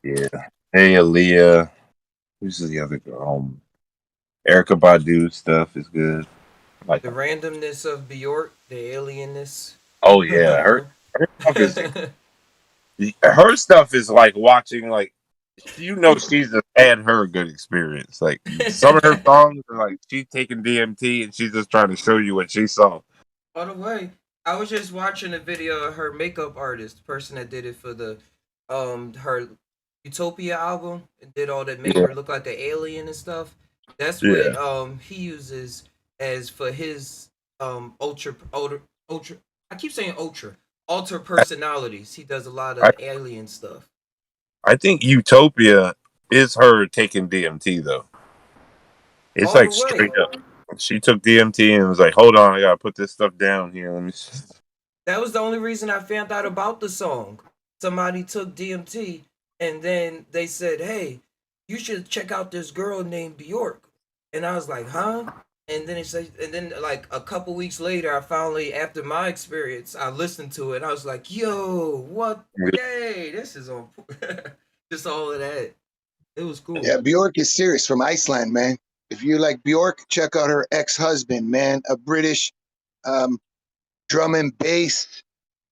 Yeah, hey Aaliyah. Who's the other girl? Erica Badu stuff is good. Like, The randomness of Bjork, the alienness oh yeah, of her her. her stuff is like watching like she's just had her a good experience. Like some of her songs are like she's taking DMT and she's just trying to show you what she saw. By the way, I was just watching a video of her makeup artist, the person that did it for the her Utopia album and did all that, made Yeah, her look like an alien and stuff. That's what yeah. he uses as for his ultra I keep saying ultra alter personalities. He does a lot I of alien stuff. I think Utopia is her taking DMT though. It's All the like way. straight up. She took DMT and was like, "Hold on, I gotta put this stuff down here." Let me. That was the only reason I found out about the song. Somebody took DMT and then they said, "Hey, you should check out this girl named Bjork." And I was like, "Huh?" And then it said, and then like a couple weeks later, I finally, after my experience, I listened to it. And I was like, "Yo, what? Yay! This is on." Just all of that. It was cool. Yeah, Bjork is serious from Iceland, man. If you like Bjork, check out her ex-husband, man, a British um, drum and bass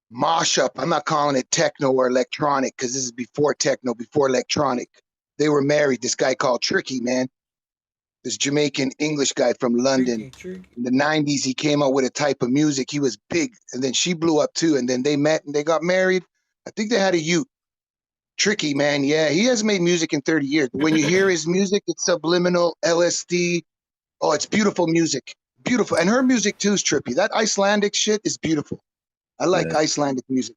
mosh up. I'm not calling it techno or electronic because this is before techno, before electronic. They were married. This guy called Tricky, man. This Jamaican English guy from London. Tricky, tricky. In the 90s, he came out with a type of music. He was big. And then she blew up too. And then they met and they got married. I think they had a youth. Tricky, man. Yeah, he hasn't made music in 30 years. When you hear his music, it's subliminal, LSD. Oh, it's beautiful music. Beautiful. And her music too is trippy. That Icelandic shit is beautiful. I like Yeah, Icelandic music.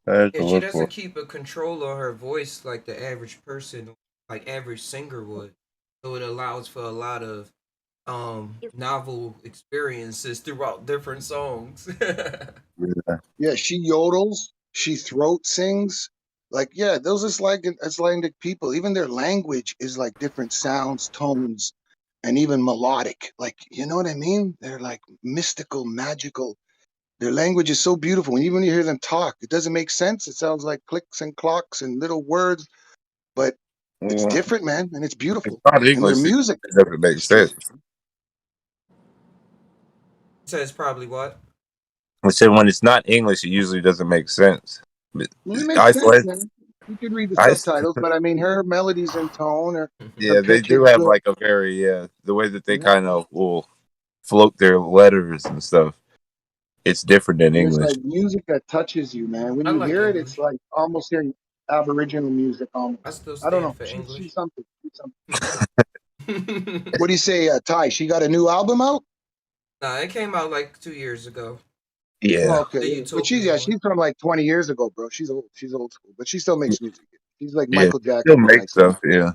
I have Yeah, to she look for doesn't keep a control on her voice like the average person, like average singer would. So it allows for a lot of novel experiences throughout different songs. it. Yeah, she yodels, she throat sings. Like, yeah, those Icelandic people, even their language is like different sounds, tones, and even melodic. Like, you know what I mean? They're like mystical, magical. Their language is so beautiful. And even when you hear them talk, it doesn't make sense. It sounds like clicks and clocks and little words, but it's Well, different, man, and it's It's beautiful. not And their English. It music doesn't make is sense. trippy. Says probably what? I said when it's not English, it usually doesn't make sense. But Well, it makes sense, Iceland, man. You could read the Ice, subtitles, but I mean, her melodies and tone, her yeah, they pitch do is have good. like a very the way that they Yeah. kind of will float their letters and stuff. It's different than And it's English. like music that touches you, man. When I you like hear it, it's English. like almost hearing Aboriginal music. Almost. I still I don't stand know. for She's English. something. She's something. What do you say, Ty? She got a new album out? Nah, it came out like 2 years ago. Oh, Yeah, okay. The Yeah. But Utopian one. she's from like 20 years ago, bro. She's old. She's old school, but she still makes music. She's like yeah, Michael still Jackson make type. stuff. Yeah,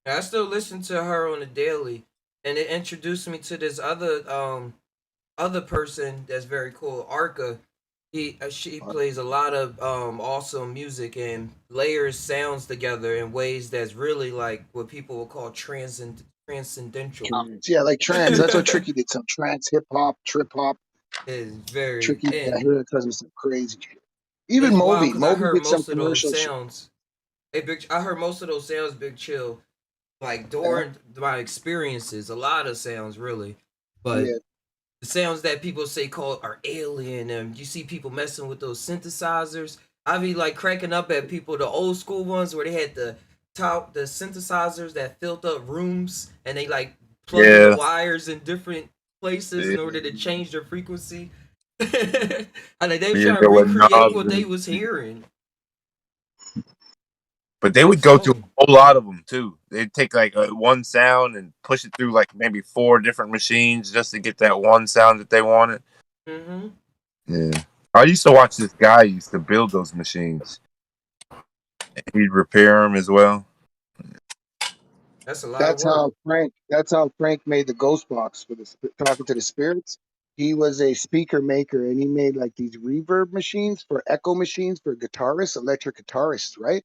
I still listen to her on a daily, and it introduced me to this other person that's very cool, Arca. She plays a lot of awesome music and layers sounds together in ways that's really like what people would call transcendental. Trance. Yeah, like trance. That's what Tricky did. Some trance, hip hop, trip hop. Is very Tricky. I and hear it because of some crazy shit. Even it's wild Moby. because I Moby heard did some most of those commercial shit. sounds. I heard most of those sounds, Big Chill, like Yeah. during my experiences. A lot of sounds, really, but Yeah. the sounds that people say called are alien, and you see people messing with those synthesizers. I be like cracking up at people, the old school ones where they had the synthesizers that filled up rooms, and they like plug in the yeah, wires in different places yeah. in order to change their frequency. And like they was Yeah, trying to there were recreate knobs, what they was hearing. but they It would was go through funny. a whole lot of them too. They'd take like one sound and push it through like maybe four different machines just to get that one sound that they wanted. Hmm. Yeah, I used to watch this guy used to build those machines. He'd repair them as well. That's a lot of That's work. how Frank. That's how Frank made the ghost box for the talking to the spirits. He was a speaker maker, and he made like these reverb machines for echo machines for guitarists, electric guitarists, right?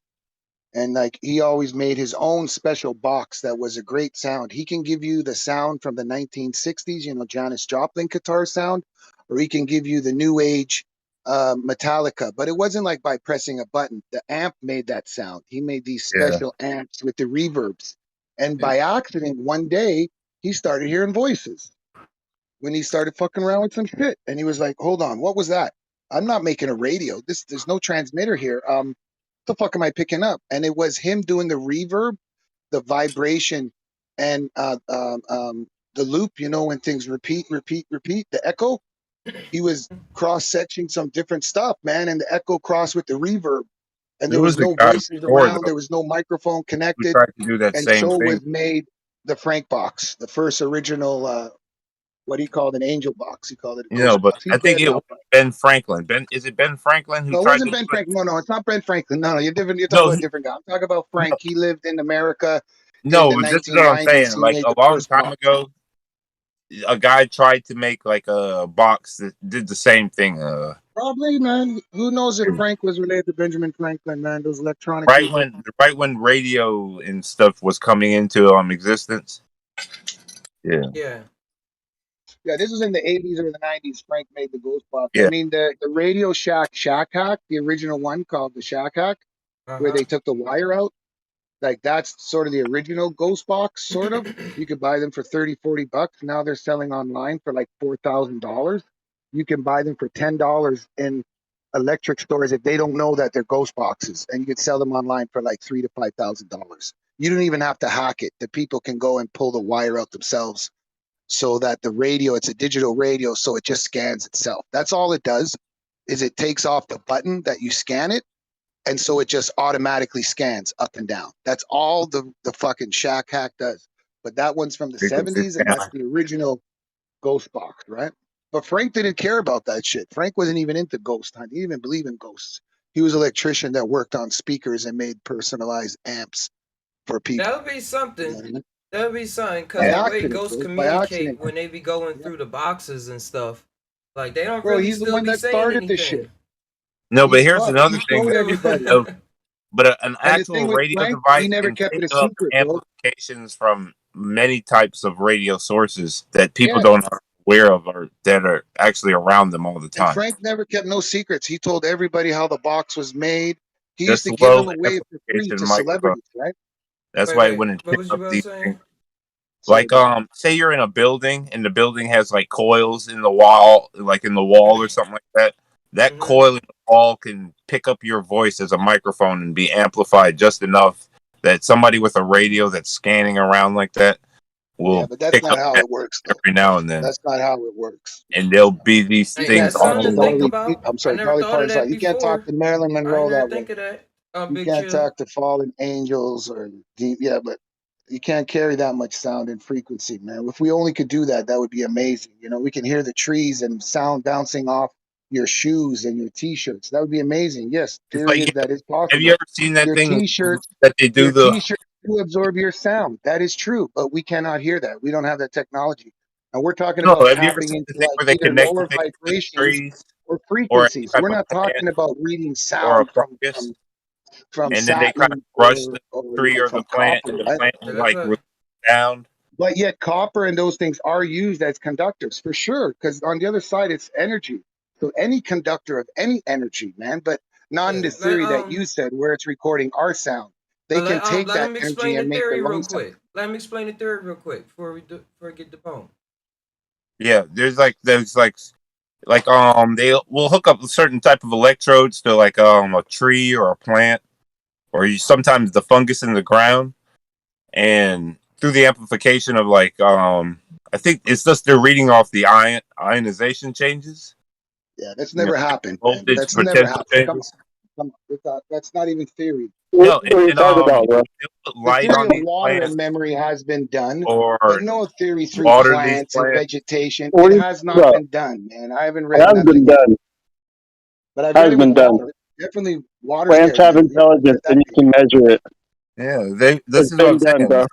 And like he always made his own special box that was a great sound. He can give you the sound from the 1960s, you know, Janis Joplin guitar sound, or he can give you the new age Metallica. But it wasn't like by pressing a button. The amp made that sound. He made these Yeah, special amps with the reverbs. And yeah. by accident, one day he started hearing voices when he started fucking around with some shit. And he was like, "Hold on, what was that? I'm not making a radio. There's no transmitter here. What the fuck am I picking up?" And it was him doing the reverb, the vibration, and the loop. You know, when things repeat, repeat, repeat, the echo. He was cross sectioning some different stuff, man, and the echo crossed with the reverb. And There there was was a no guy voices before around. though There was no microphone who connected. tried to do that And same so thing. was made the Frank box, the first original what he called an angel box. He called it a You know, ghost but box. He I think played it was out. Ben Franklin. Is it Ben Franklin who No, it tried to wasn't do Ben it? Franklin. No, it's not Ben Franklin. No, you're different. You're talking No, about a different guy. I'm talking about no, Frank. He lived in America in the no. This is what I'm 1990s. saying. He Like made a the long first time box. ago, a guy tried to make like a box that did the same thing. Probably, man. Who knows if Frank was related to Benjamin Franklin, man? Those electronic right people. when right when radio and stuff was coming into existence. Yeah, Yeah. Yeah, this was in the 80s or the 90s. Frank made the ghost box. I yeah, mean, the Radio Shack Hack, the original one called the Shack Hack, Uh where huh. they took the wire out. Like that's sort of the original ghost box, sort of. You could buy them for 30, $40. Now they're selling online for like $4,000. You can buy them for $10 in electric stores if they don't know that they're ghost boxes, and you can sell them online for like $3,000 to $5,000. You don't even have to hack it. The people can go and pull the wire out themselves, so that the radio, it's a digital radio, so it just scans itself. That's all it does. Is it takes off the button that you scan it, and so it just automatically scans up and down. That's all the fucking Shack Hack does. But that one's from the Frequency 70s, and that's scanner. the original Ghost Box, right? But Frank didn't care about that shit. Frank wasn't even into ghost hunting. He didn't even believe in ghosts. He was an electrician that worked on speakers and made personalized amps for people. That would be something. You know what I mean? That would be something, By because the way accident, ghosts bro. By accident. communicate when they be going Yeah. through the boxes and stuff, like they don't Bro, really he's the still one be that saying started this shit. anything. No, but He's here's tough. another He thing. showed everybody. But an And the thing actual with radio Frank, he device never can kept pick it a up secret, bro. amplifications from many types of radio sources that people Yeah. don't are aware of or that are actually around them all the And time. Frank never kept no secrets. He told everybody how the box was made. He used Just to give low them away for free amplification to microphone. celebrities, right? That's Wait, why it wait, wouldn't what pick was you up about these saying? things. Sorry, Like bro. say you're in a building and the building has like coils in the wall, like in the wall or something like that. That Mm-hmm. coil in the wall can pick up your voice as a microphone and be amplified just enough that somebody with a radio that's scanning around like that Yeah, will but that's pick not up how that it works, though. every now and then. That's not how it works. And there'll be these You Hey, can't things that's talk something to to all think over. Dolly. about. I'm I sorry, never Dolly thought of Parton's like, that you can't talk before. to Marilyn I Monroe ain't never that way. think of that. You Big can't Chill. talk to fallen angels or deep. Yeah, but you can't carry that much sound and frequency, man. If we only could do that, that would be amazing. You know, we can hear the trees and sound bouncing off your shoes and your t-shirts. That would be amazing. Yes, It's theory like, is that is have you possible. ever seen that Your thing t-shirts, that they do your the? t-shirts do absorb your sound. That is true, but we cannot hear that. We don't have that technology. And we're talking No, about have you ever tapping seen into the thing like where they either connect the lower things to the vibrations trees or or any frequencies. type We're of not plant talking about reading or a sound fungus, from and then they kind of satin crush the or tree or the from plant, copper, and the right? plant Yeah, will that's like a release sound. But yet copper and those things are used as conductors for sure, because on the other side it's energy. So any conductor of any energy, man, but not in yeah. the theory that you said where it's recording our sound. They can take Let that him energy explain the and make theory their real own sound. quick. Let him explain the theory real quick before we get the phone. Yeah, they will hook up certain type of electrodes to like a tree or a plant or sometimes the fungus in the ground, and through the amplification of I think it's just they're reading off the ionization changes. Yeah, that's You know, never happened, man. voltage That's never potential happened. Come on. changes. Come on. That's not even theory. What No, are you talking about, bro? they'll put The light theory on of these water plants and memory has been done, but or no theory through water these plants and plants. vegetation. What It are you has talking not about? been done, man. I haven't It read has been nothing yet, done. but I've read Has it with been done. water. Definitely, water's Plants there. have Yeah, we intelligence, get that and you thing. can measure it. Yeah, this It's is what I'm been done, saying. bro.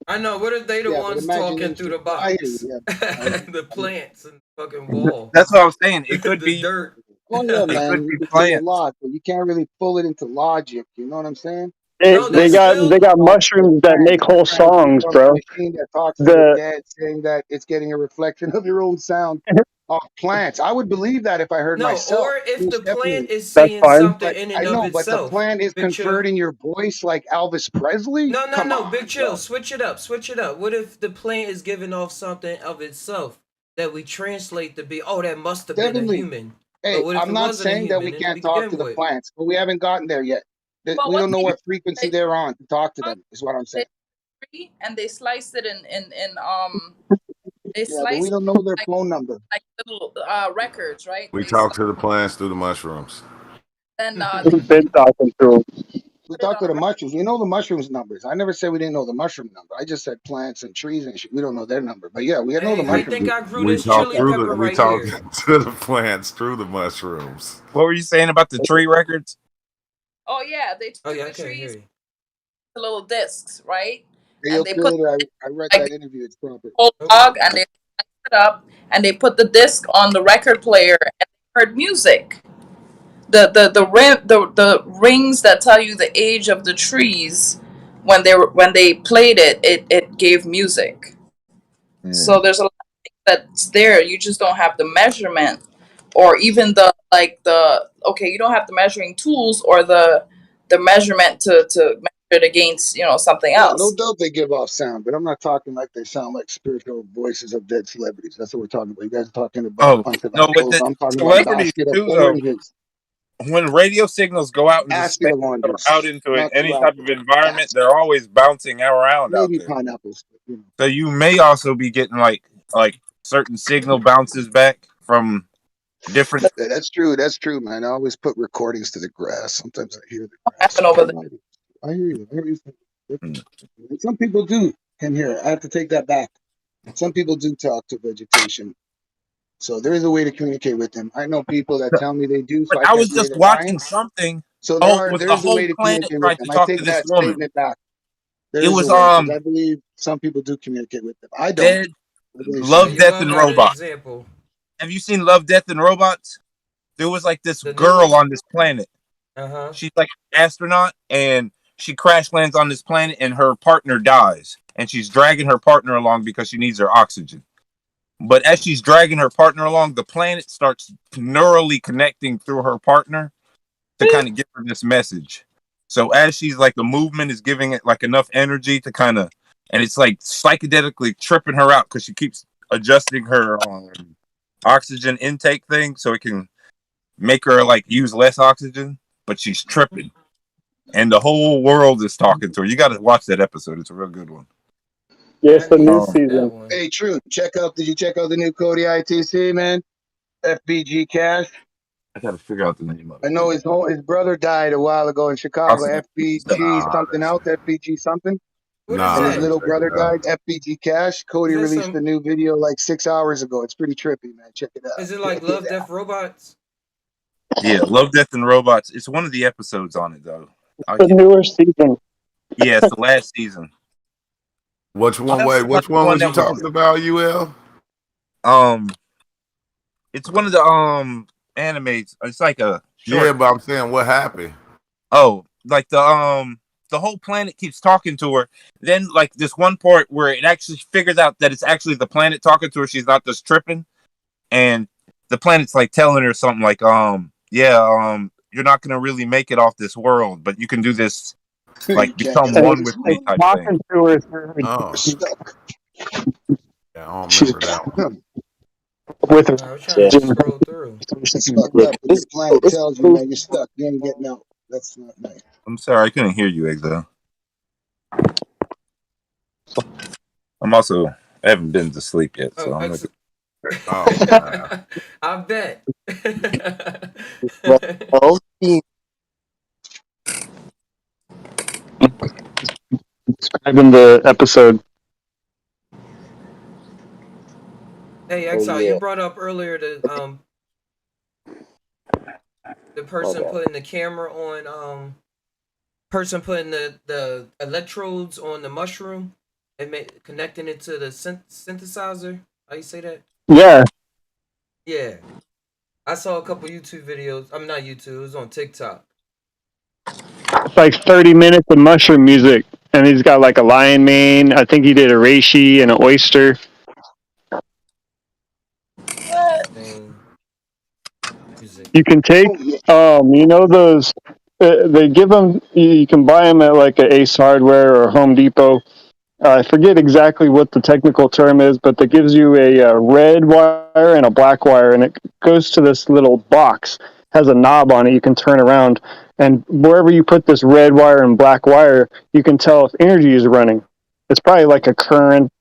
I know. What if they the Yeah, but ones talking through imagination. the Yeah, I hear you. box? Yeah, I hear you. The plants and fucking wall, That's what I'm saying. It could the be dirt. Oh yeah, it could man. You be could say a plants. lot, but you can't really pull it into logic. You know what I'm saying? They No, they that's got still they got About mushrooms that plants. make whole Plants. You songs, know, the bro. machine that talks to the The dead, saying that it's getting a reflection of your own sound off plants. I would believe that if I heard no. myself. Or if the Most plant definitely. is that's saying fine. something But in I and of know, but the itself. plant is Big Chill. converting your voice like Elvis Presley. No, no, Come no. on, Big Chill. bro. Switch it up. Switch it up. What if the plant is giving off something of itself that we translate to be, oh, that must have been a Definitely. human. But Hey, what if I'm it not wasn't a saying that we human to can't talk to begin the with? plants, but we haven't gotten there yet. But We what don't know they what frequency they they're on to talk to them, is what I'm saying. tree and they sliced it they Yeah, but we sliced don't know their like phone number. little records, right? We They talk to the plants through the mushrooms. then they We've been talking to them. We put it talked on to a the mushrooms. We know the mushrooms numbers. I never said we didn't know the mushroom number. I just said plants and trees and shit. We don't know their number. But yeah, we know the Hey, I We, mushroom think we, I number. grew we this talk chili Yeah. through the pepper we right talk here. to the plants through the mushrooms. What were you saying about the tree records? oh yeah, they Oh took yeah, I the can't hear trees, you. the little discs, right? Hey, And yo, they put Creator, I read like that the interview. It's proper. whole Oh, log and they sliced it up and they put the disc on the record player and they heard music. The rings that tell you the age of the trees when they played it gave music. So there's a lot that's there. You just don't have the measurement or even the okay, you don't have the measuring tools or the measurement to measure it against, something Yeah, no else. doubt they give off sound, but I'm not talking like they sound like spiritual voices of dead celebrities. That's what we're talking about. You guys are talking about Oh no, with Untouchables. the I'm talking about celebrities basket of too, though. oranges. When radio signals go out into Basket space of or out oranges, into not any two type of apples. environment, Basket. they're always bouncing around out Maybe there. pineapples. But, So you may also be getting like certain signal bounces back from different. That's true. That's true, man. I always put recordings to the grass. Sometimes I hear the What grass. happened over there? I hear you. I hear you. Mm. And some people do can hear it. I have to take that back. Some people do talk to vegetation. So there is a way to communicate with them. I know people that tell me they do, so But I I can't was say just they're watching lying. something. So Oh, it was there the is a whole way to planet communicate with trying to them. I talk to take this that woman. statement back. There It is a was way because I believe some people do communicate with them. I don't. Dead I believe some Yeah, Love, people you Death, all and do. got an Robots. example. Have you seen Love, Death, and Robots? There was like this The new girl one? on this planet. Uh-huh. She's like an astronaut, and she crash lands on this planet, and her partner dies, and she's dragging her partner along because she needs her oxygen. But as she's dragging her partner along, the planet starts neurally connecting through her partner to kind of give her this message. So as she's like, the movement is giving it like enough energy to kind of, and it's like psychedelically tripping her out because she keeps adjusting her oxygen intake thing so it can make her like use less oxygen, but she's tripping, and the whole world is talking to her. You got to watch that episode; it's a real good one. Yes, I the need new to see that season. one. Hey, true. Did you check out the new Cody ITC, man? FBG Cash. I got to figure out the name of I it. know his brother died a while ago in Chicago. Oxygen. FBG something else. FBG something. What is And Nah, I his that? didn't little check brother it out. died. FBG Cash. Is Cody that released a some new video like 6 hours ago. It's pretty trippy, man. Check it out. is it like Love, Death, Robots? Yeah, Love, Death, and Robots. It's one of the episodes on it though. The newer season. Yeah, it's the last season. Which I one? also Wait, like which the one one was you that was talking about, UL? um. It's one of the animes. It's like a Yeah, short. but I'm saying what happened. Oh, like the whole planet keeps talking to her. Then like this one part where it actually figures out that it's actually the planet talking to her. She's not just tripping, and the planet's like telling her something like yeah you're not gonna really make it off this world, but you can do this, You like can't get become out And of one this with me it's world. type thing. talking to her through her, Oh, Stuck. yeah, I don't she's remember that one. with her. I was trying Yeah. to scroll through. It's fucked up. But the planet tells you, man, you're stuck. You ain't getting out. That's not nice. I'm sorry, I couldn't hear you, Exile. I haven't been to sleep yet, so Oh, I'm ex- like, Oh man. I bet. Well, describing the episode. Hey, Oh Exile, you yeah. brought up earlier the Hold person on. putting the camera on person putting the electrodes on the mushroom and connecting it to the synthesizer. How you say that? Yeah, Yeah, I saw a couple YouTube videos. I'm not YouTube. It was on TikTok. it's like 30 minutes of mushroom music, and he's got like a lion mane. I think he did a reishi and an oyster. What? Thing music. You can take, Oh yeah. those. They give them. You can buy them at like a Ace Hardware or Home Depot. I forget exactly what the technical term is, but that gives you a red wire and a black wire, and it goes to this little box. Has a knob on it you can turn around, and wherever you put this red wire and black wire, you can tell if energy is running. It's probably like a current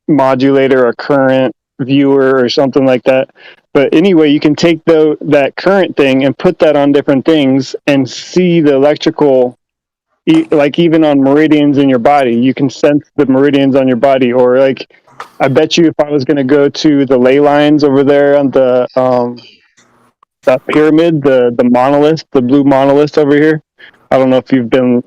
modulator, a current viewer, or something like that. But anyway, you can take that current thing and put that on different things and see the electrical, like even on meridians in your body, you can sense the meridians on your body. Or like, I bet you if I was going to go to the ley lines over there on the that pyramid, the monolith, the blue monolith over here. I don't know if you've been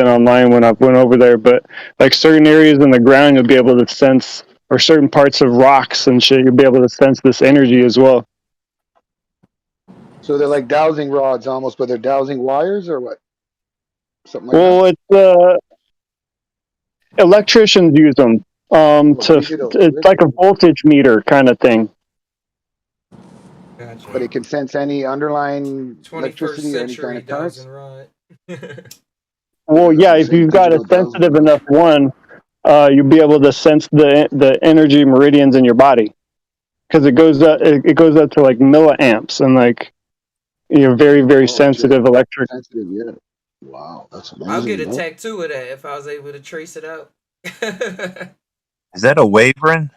online when I went over there, but like certain areas in the ground, you'll be able to sense, or certain parts of rocks and shit, you'll be able to sense this energy as well. So they're like dowsing rods almost, but they're dowsing wires or what? Something like that. Well, it's electricians use them Oh, to. It's like a digital. voltage meter kind of thing. Gotcha. But it can sense any underlying 21st electricity or any kind century of currents. dowsing rod. Well, That's yeah, what I'm if saying. you've got a Digital dowsing sensitive rod. enough one, you'll be able to sense the energy meridians in your body, because it goes up to like milliamps, and like you're very, very Oh shit. sensitive electric. Sensitive, yeah. Wow, that's I'll get amazing, a man. tattoo of that if I was able to trace it out. is that a wavering?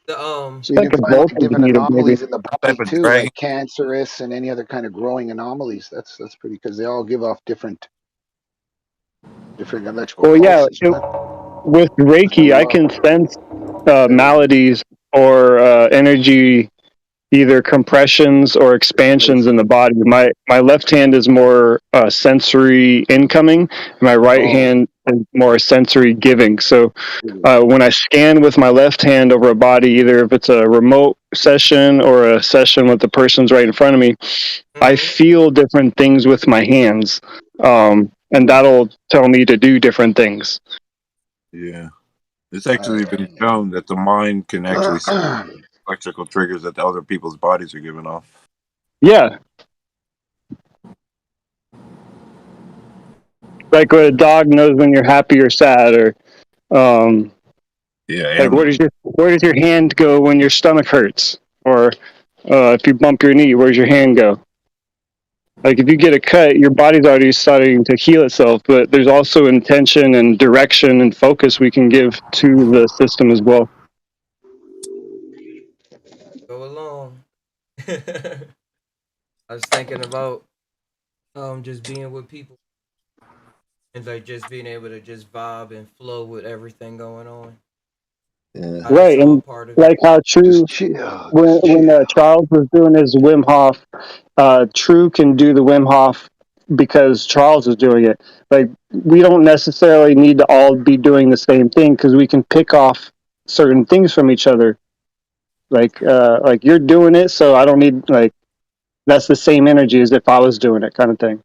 The So you Like can a find voltage different meter, maybe. anomalies in the body Type of too, dragon. like cancerous and any other kind of growing anomalies. That's pretty, because they all give off different electrical Well, yeah, pulses, man. with Reiki, I can sense maladies or energy, either compressions or expansions in the body. My left hand is more sensory incoming. My right Oh, hand is more sensory giving. So when I scan with my left hand over a body, either if it's a remote session or a session with the person's right in front of me, I Mm-hmm. feel different things with my hands, and that'll tell me to do different things. Yeah. It's actually been shown that the mind can actually see electrical triggers that the other people's bodies are giving off. Yeah, like what a dog knows when you're happy or sad, or Yeah, like animals. where does your hand go when your stomach hurts, or if you bump your knee, where's your hand go? Like if you get a cut, your body's already starting to heal itself, but there's also intention and direction and focus we can give to the system as well. Go along. I was thinking about just being with people and like just being able to just vibe and flow with everything going on. Yeah. That's Right, all and part of it. like how just True, chill, when just chill. Charles was doing his Wim Hof, True can do the Wim Hof because Charles is doing it. Like we don't necessarily need to all be doing the same thing because we can pick off certain things from each other. Like you're doing it, so I don't need like that's the same energy as if I was doing it, kind of thing.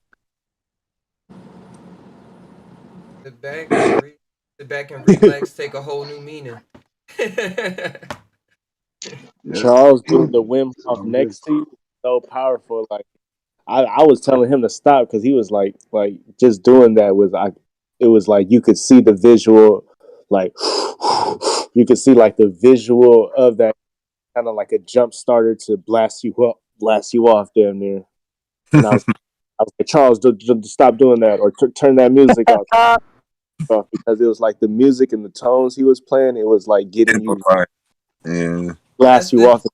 Sit back and breathe. Sit back and relax. Take a whole new meaning. Yep. Charles doing the Wim Hof Sound good. next to you, so powerful. Like I was telling him to stop because he was like just doing that was it was like you could see the visual, like you could see like the visual of that, kind of like a jump starter to blast you off damn near. And I was like, Charles, stop doing that, or turn that music off, because it was like the music and the tones he was playing. It was like getting you, Amplified. Yeah. blast That's you the off and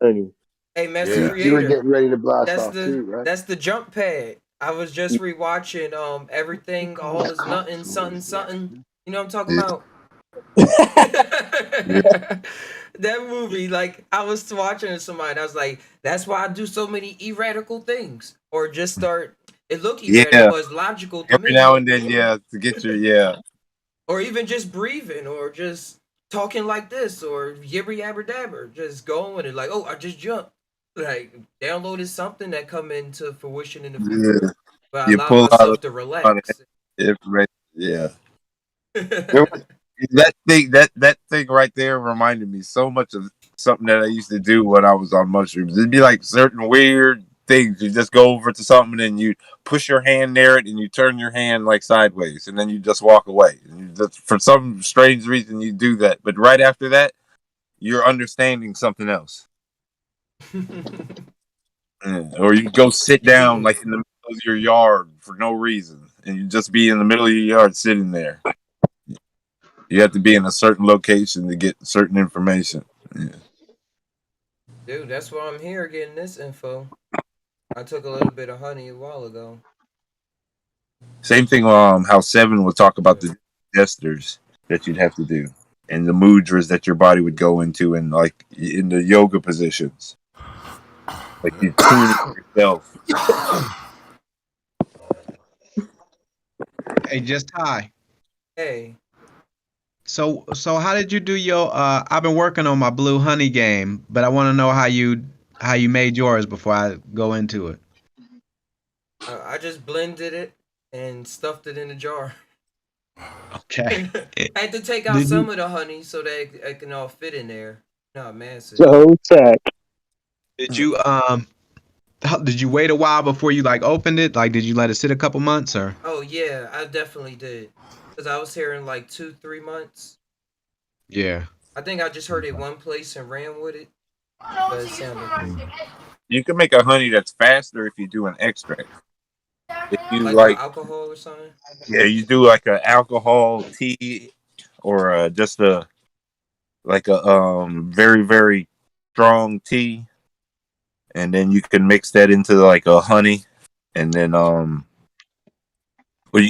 turn you. hey Master Yeah. You were Creator. getting ready to blast That's off the too, right? that's the jump pad. I was just rewatching everything all is nothing something something. You know what I'm talking Yeah. about? Yeah. That movie, like I was watching it with somebody, and I was like, that's why I do so many erratical things. Or just start it look erratic, Yeah. but it's logical to Every me. now and then, yeah, to get your Or even just breathing or just talking like this or yibber yabber dabber. Just going with it like, oh, I just jumped. Like downloaded something that come into fruition in the yeah. future. But I You allow pull out myself to a lot of relax. information. Yeah. There was, that thing right there reminded me so much of something that I used to do when I was on mushrooms. It'd be like certain weird things. You just go over to something and you push your hand near it and you turn your hand like sideways and then you just walk away. And you just, for some strange reason you do that. But right after that, you're understanding something else. Yeah. Or you go sit You down mean like in the middle of your yard for no reason. And you just be in the middle of your yard sitting there. You have to be in a certain location to get certain information. Yeah. dude, that's why I'm here getting this info. I took a little bit of honey a while ago. Same thing. How Seven would talk about the gestures that you'd have to do, and the mudras that your body would go into, and like in the yoga positions, like you tuning yourself. Hey, just hi. Hey, So how did you do your I've been working on my blue honey game, but I want to know how you made yours before I go into it. I just blended it and stuffed it in a jar. Okay. I had to take out Did some you of the honey so that it can all fit in there. Not massive. So tech. did you did you wait a while before you like opened it? Like did you let it sit a couple months or? Oh yeah, I definitely did. Cause I was here in like 2-3 months. Yeah. I think I just heard it one place and ran with it. But it sounded You can make a honey that's faster if you do an extract. If you like a like, alcohol or something. yeah, you do like an alcohol tea or just a like a very very strong tea, and then you can mix that into like a honey, and then well,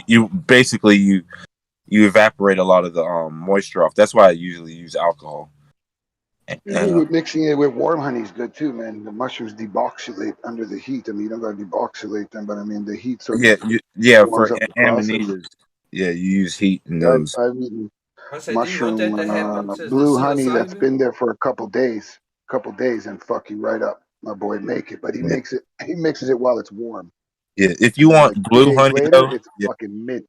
you basically you evaporate a lot of the moisture off. That's why I usually use alcohol. Even with mixing it with warm honey is good too, man. The mushrooms deoxylate under the heat. I mean, you don't gotta deoxylate them, but I mean the heat sort of Yeah, warms for up the process. amanitas, yeah, you use heat in Yeah, those. I've eaten I said, do you want mushroom that to happen to the blue honey that's psilocybin? been there for a couple days, and fuck you right up. My boy make it, but he Yeah, makes it. He mixes it while it's warm, yeah. If you and then want like three blue days honey later, though, it's yeah, fucking mint,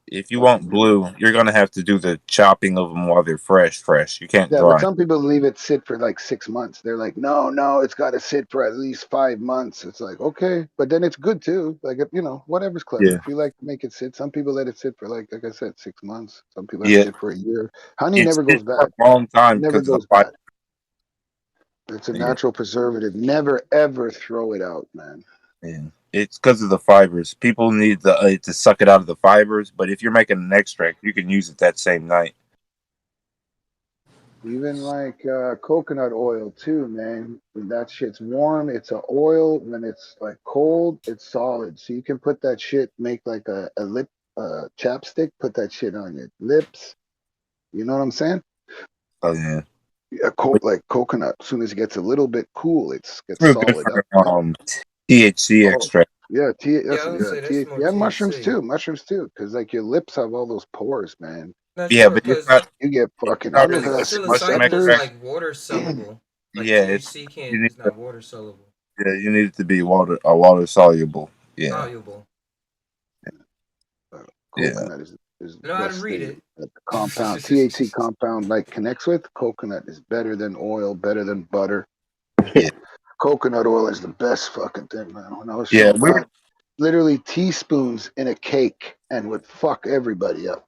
if you fucking want mint. blue, you're gonna have to do the chopping of them while they're fresh. Fresh. You can't Yeah, but dry. some people leave it sit for like 6 months. They're like, no, it's got to sit for at least 5 months. It's like, okay, but then it's good too. Like, whatever's clever. Yeah, If you like to make it sit, some people let it sit for like I said, 6 months. Some people let it yeah. sit for a year. Honey It never goes sits for bad. a long time Never because of the goes fiber. bad. It's a Yeah, natural preservative. Never ever throw it out, man. yeah. It's because of the fibers. People need the to suck it out of the fibers, but if you're making an extract, you can use it that same night. Even like coconut oil too, man. When that shit's warm, it's a oil. When it's like cold, it's solid. So you can put that shit, make like a lip chapstick, put that shit on your lips. You know what I'm saying? Oh yeah. Like coconut. As soon as it gets a little bit cool, it gets Real good solid for up, man. THC Oh, extract. yeah, Yeah, I would say that's THC more and THC. mushrooms too, because like your lips have all those pores, man. Not Yeah, sure, but because You get fucking, I not don't know if really it good has for mushroom psilocybin is extract. receptors. like water soluble. Like Yeah, THC you can't need is not water soluble. yeah, you need it to be water soluble. Yeah, Soluble. uh, yeah, Coconut is I the know how to best read thing it. that the compound THC compound like connects with. Coconut is better than oil, better than butter. yeah, Coconut oil is the best fucking thing, man. When I was yeah. so fat, literally teaspoons in a cake and would fuck everybody up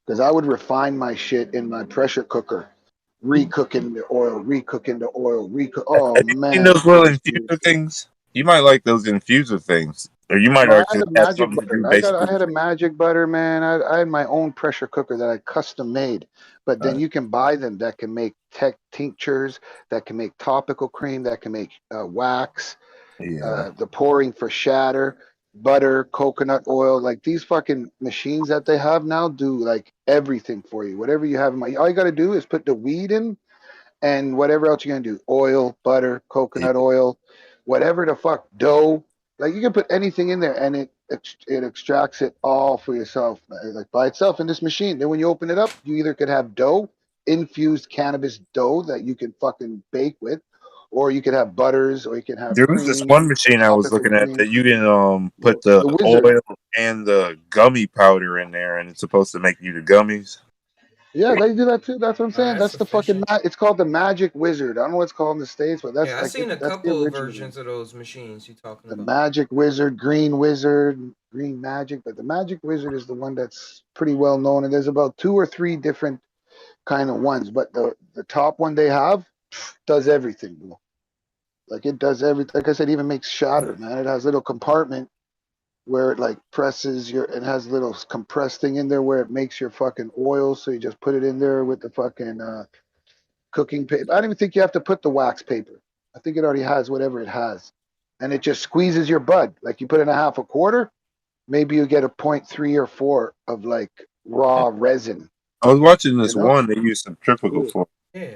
because I would refine my shit in my pressure cooker, recooking the oil, recook. Oh Have you seen man, those that shit little was infuser beautiful. things? You might like those infuser things, or you might No, I had actually a have magic something to butter. do I basically. had a magic butter, man. I had my own pressure cooker that I custom made. But then Uh, you can buy them that can make tech tinctures, that can make topical cream, that can make wax, yeah, the pouring for shatter, butter, coconut oil. Like these fucking machines that they have now do like everything for you. Whatever you have in my, all you got to do is put the weed in and whatever else you're gonna do, oil, butter, yeah. coconut oil, whatever the fuck, dough. Like you can put anything in there, and it extracts it all for yourself, like by itself in this machine. Then when you open it up, you either could have dough, infused cannabis dough that you can fucking bake with, or you could have butters, or you can have There was this cream, one machine I was topical looking at cream. that you can The, put the the wizard. oil and the gummy powder in there, and it's supposed to make you the gummies. Yeah, they do that too. That's what I'm Oh, saying. that's That's the fucking. sufficient. It's called the Magic Wizard. I don't know what it's called in the states, but that's Yeah, I've like seen a that's the couple of original one. versions of those machines you talking The about. Magic Wizard, Green Magic, but the Magic Wizard is the one that's pretty well known. And there's about two or three different kind of ones, but the top one they have does everything, bro. Like it does everything. Like I said, even makes shatter, man. It has a little compartment where it like presses your. It has a little compressed thing in there where it makes your fucking oil. So you just put it in there with the fucking cooking paper. I don't even think you have to put the wax paper. I think it already has whatever it has, and it just squeezes your bud. Like you put in a half a quarter, maybe you get a 0.3 or 0.4 of like raw resin. I was watching You this know? one they used centrifugal Ooh. for Yeah.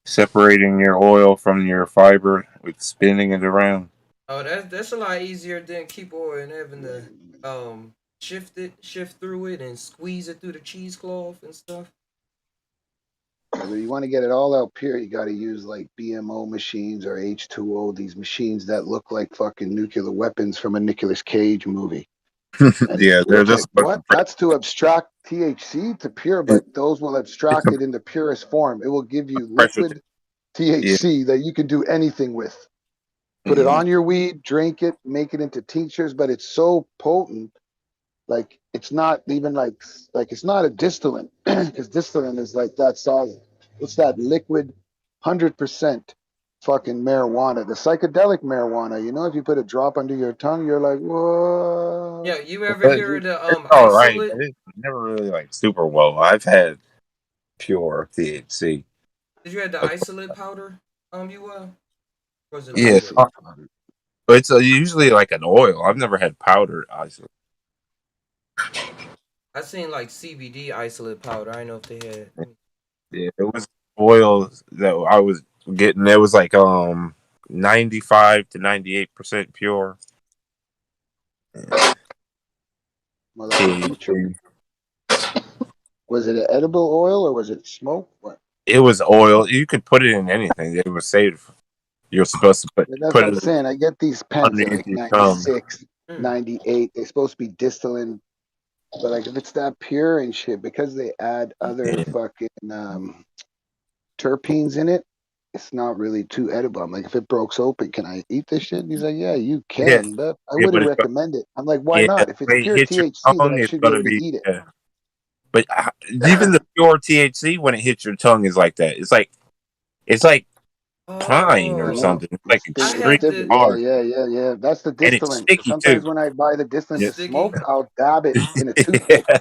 separating your oil from your fiber with spinning it around. Oh, that's a lot easier than keep oil and having to shift through it and squeeze it through the cheesecloth and stuff. But if you want to get it all out pure, you got to use like BMO machines or H2O. These machines that look like fucking nuclear weapons from a Nicolas Cage movie. And Yeah, you're they're like, just what? That's to abstract THC to pure, it, but those will it's abstract a it in the purest form. It will give you pressure thing. liquid Yeah, THC that you can do anything with. Put it mhm. on your weed, drink it, make it into tinctures, but it's so potent. Like it's not even like it's not a distillant because distillant is like that solid. It's that liquid, 100% fucking marijuana. The psychedelic marijuana. You know, if you put a drop under your tongue, you're like, whoa. Yeah, you ever But hear of the it's all right, isolate? but it's never really like super well. I've had pure THC. Did you have the isolate powder? Was it Yeah, liquid? but it's usually like an oil. I've never had powdered isolate. I seen like CBD isolate powder. I know if they had. Yeah, it was oil that I was getting. It was like 95 to 98% pure. Well, that's the future. Was it an edible oil or was it smoke? What? It was oil. You could put it in anything. It was saved. You're supposed to That's put what I'm it saying. I get these pens at underneath like your tongue. 96, 98. They're supposed to be distilling, but like if it's that pure and shit, because they add other Yeah. fucking terpenes in it, it's not really too edible. I'm like, if it breaks open, can I eat this shit? And he's like, yeah, you Yeah, can, but I yeah, but wouldn't recommend it. I'm like, why yeah, not? If it's when it pure hits your THC, then tongue, I it's should be gonna able to be. eat it. Yeah. But even the pure THC, when it hits your tongue, is like that. It's like pine or I know. Oh, something. It's like I It's extremely had different. the Yeah, hard, yeah, yeah, yeah. That's the and it's distillant. So sticky too. sometimes when I buy the distillant Yeah, to sticky. smoke, I'll dab it in a toothpick, yeah.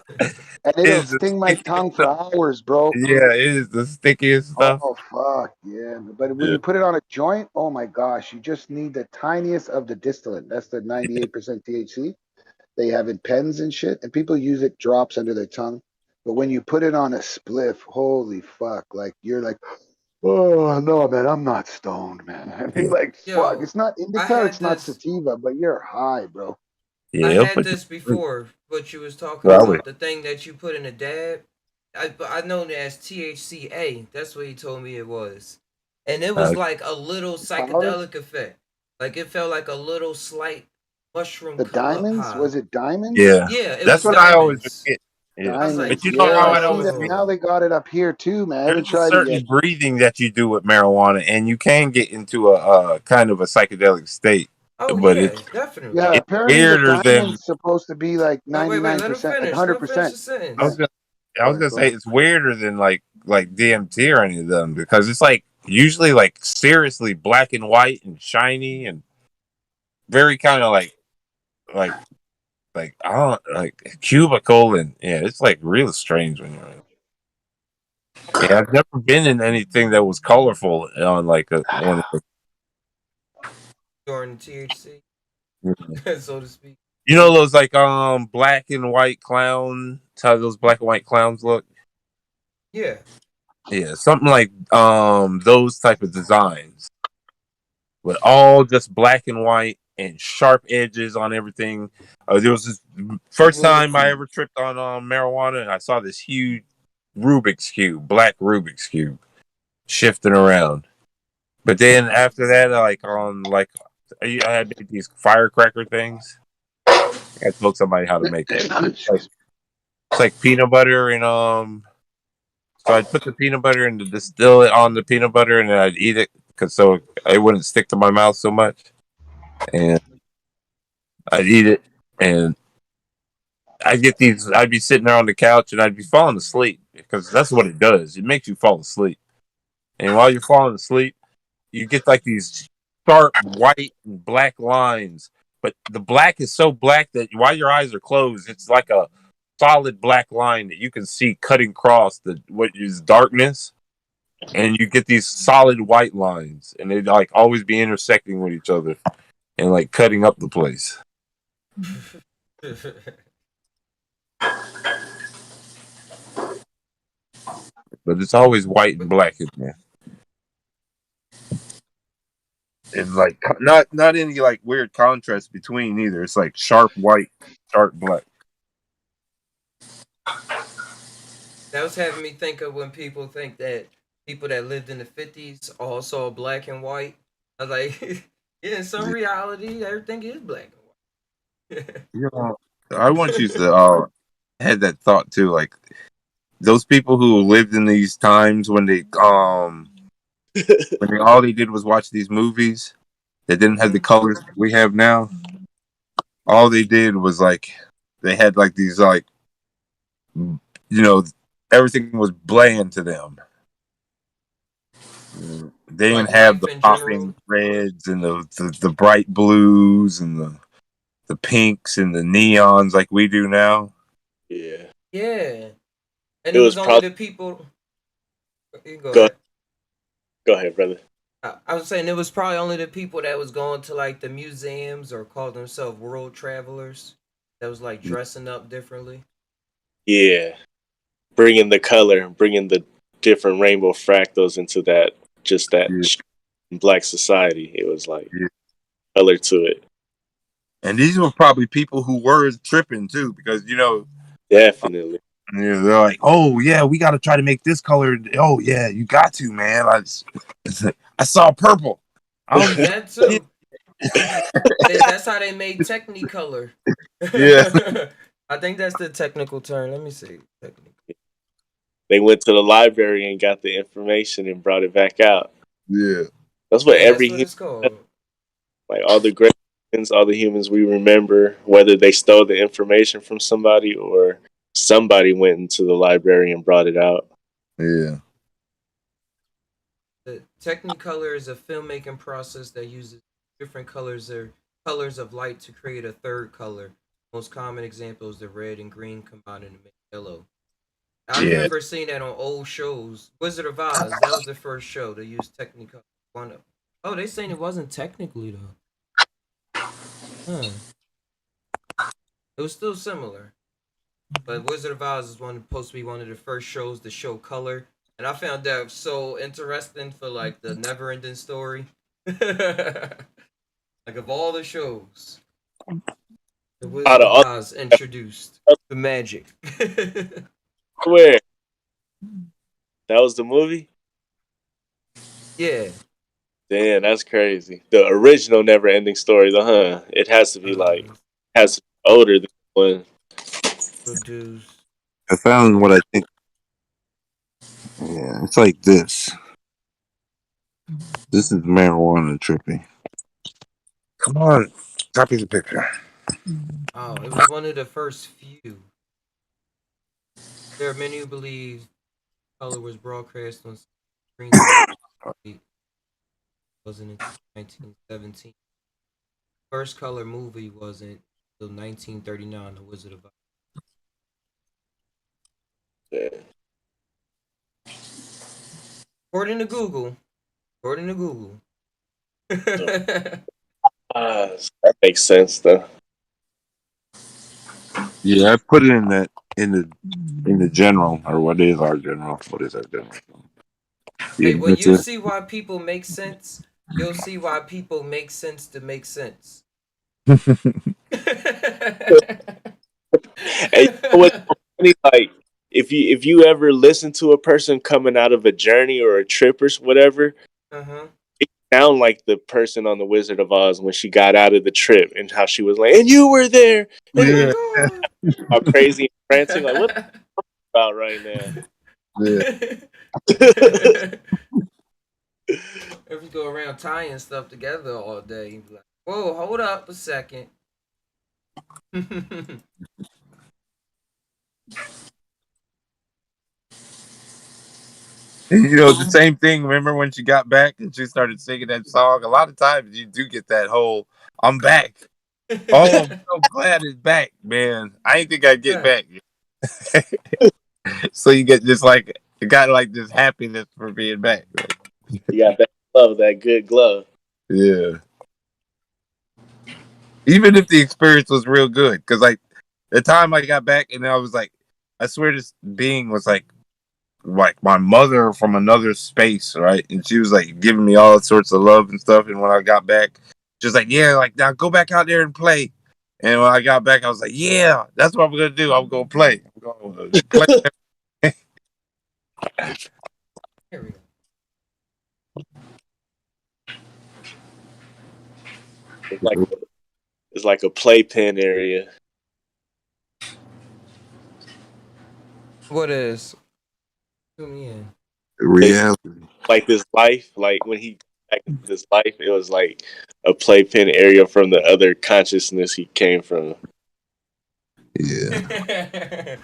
and it'll It's the sting my stickiest tongue for stuff. hours, bro. Yeah, it is the stickiest stuff. Oh fuck, yeah. But when Yeah, you put it on a joint, oh my gosh, you just need the tiniest of the distillate. That's the 98% THC. They have in pens and shit, and people use it drops under their tongue. But when you put it on a spliff, holy fuck, like you're like, oh no, man, I'm not stoned, man. I mean, yeah, like, fuck, Yo, it's not I indica, had it's not this. sativa, but you're high, bro. I yeah. It'll had put you this to sleep. before. What you was talking Well, I would. about, the thing that you put in a dab. I know it as THCA. That's what he told me it was, and it was Uh, like a little Powder, psychedelic effect. Like it felt like a little slight mushroom the come up diamonds, high. was it diamonds? yeah, Yeah, it that's was what I always would diamonds. get. Yeah, I was like, Diamonds, but you know yeah. how I I'd see always that get. now. oh, They got it up here too, man. I haven't There's a tried it certain yet. breathing that you do with marijuana, and you can get into a kind of a psychedelic state, oh but yeah, definitely. Yeah, it's apparently the weirder than diamond's supposed to be like Wait, let him 99%, like finish. Let him finish 100%. the I was sentence. gonna. I Go was ahead, gonna go say ahead. it's weirder than like DMT or any of them because it's like usually like seriously black and white and shiny and very kind of like I don't like cubicle and yeah, it's like real strange when you're in. Yeah, I've never been in anything that was colorful on like one of During THC, the. so to speak. You know those like black and white clown, how those black and white clowns look? Yeah. Yeah, something like those type of designs. With all just black and white and sharp edges on everything. There was this first time I ever tripped on marijuana, and I saw this huge Rubik's cube, black Rubik's cube, shifting around. But then after that, I had made these firecracker things. I told somebody how to make them. It's like peanut butter and So I'd put the peanut butter and distill it on the peanut butter, and then I'd eat it because so it wouldn't stick to my mouth so much. And I'd eat it, and I'd get these. I'd be sitting there on the couch, and I'd be falling asleep because that's what it does. It makes you fall asleep, and while you're falling asleep, you get like these sharp white and black lines. But the black is so black that while your eyes are closed, it's like a solid black line that you can see cutting across the what is darkness, and you get these solid white lines, and they like always be intersecting with each other and like cutting up the place. But it's always white and black in there, and like not any like weird contrast between either. It's like sharp white, sharp black. That was having me think of when people think that people that lived in the 50s all saw black and white. I was like, yeah, in some reality, everything is black and white. You know, I want you to had that thought too. Like those people who lived in these times when they all they did was watch these movies that didn't have the colors we have now. All they did was like they had like these like everything was bland to them. They didn't Like have life the in popping general. reds and the bright blues and the pinks and the neons like we do now. Yeah. Yeah. And It it was was only probably the people. You can go Go ahead. go ahead, brother. I was saying it was probably only the people that was going to like the museums or called themselves world travelers that was like dressing up differently. Yeah, bringing the color, bringing the different rainbow fractals into that just that Yeah, black society. It was like yeah. color to it. And these were probably people who were tripping too, because Definitely. they're like, "Oh yeah, we got to try to make this color." Oh yeah, you got to, man. I saw purple. I don't get That too. That's how they made Technicolor. yeah, I think that's the technical term. Let me see. Technical. They went to the library and got the information and brought it back out. yeah, That's what Yeah, that's every what human, it's called. like all the great humans, all the humans we remember, whether they stole the information from somebody or somebody went into the library and brought it out. yeah, The Technicolor is a filmmaking process that uses different colors of light to create a third color. Most common example is the red and green combining to make yellow. I yeah. remember seeing that on old shows. Wizard of Oz, that was the first show to use Technicolor. One of. Oh, they saying it wasn't technically though. Huh. It was still similar. But Wizard of Oz is supposed to be one of the first shows to show color. And I found that so interesting for like the never ending story. Like of all the shows, the Out Wizard of of all, Oz introduced the magic. swear that was the movie. Yeah. Damn, that's crazy. The original never ending story, though, huh? It has to be like has to be older than one. Produce. I found what I think. Yeah, it's like this. This is marijuana tripping. Come on, copy the picture. Oh, it was one of the first few. There are many who believe color was broadcast on screens in wasn't until 1917. First color movie wasn't until 1939. The Wizard of Oz. Yeah. According to Google. According to Google. That makes sense, though. Yeah, I put it in that in the general, or what is our general? What is our general? Hey, Yeah, when that's you it. see why people make sense, you'll see why people make sense to make sense. And you know what's so funny? Like, if you ever listen to a person coming out of a journey or a trip or whatever, Uh-huh. it sound like the person on the Wizard of Oz when she got out of the trip and how she was like, "And you were there," and Oh Yeah, my all crazy and prancing. Like, what god. about right now? yeah. If you go around tying stuff together all day, you'd be like, whoa, hold up a second. And, the same thing. Remember when she got back and she started singing that song? A lot of times you do get that whole "I'm back." Oh, I'm so glad it's back, man. I didn't think I'd get back. So you get just like you got like this happiness for being back. You got that glove, that good glove. Yeah. Even if the experience was real good, because like the time I got back and I was like, I swear this being was like my mother from another space, right? And she was like giving me all sorts of love and stuff. And when I got back, she was like, "Yeah, like now go back out there and play." And when I got back, I was like, "Yeah, that's what I'm gonna do. I'm gonna play. I'm gonna play." Here we go. It's like a playpen area. What is? Zoom me in. It's Reality. like this life, like when he back into this life, it was like a playpen area from the other consciousness he came from. Yeah.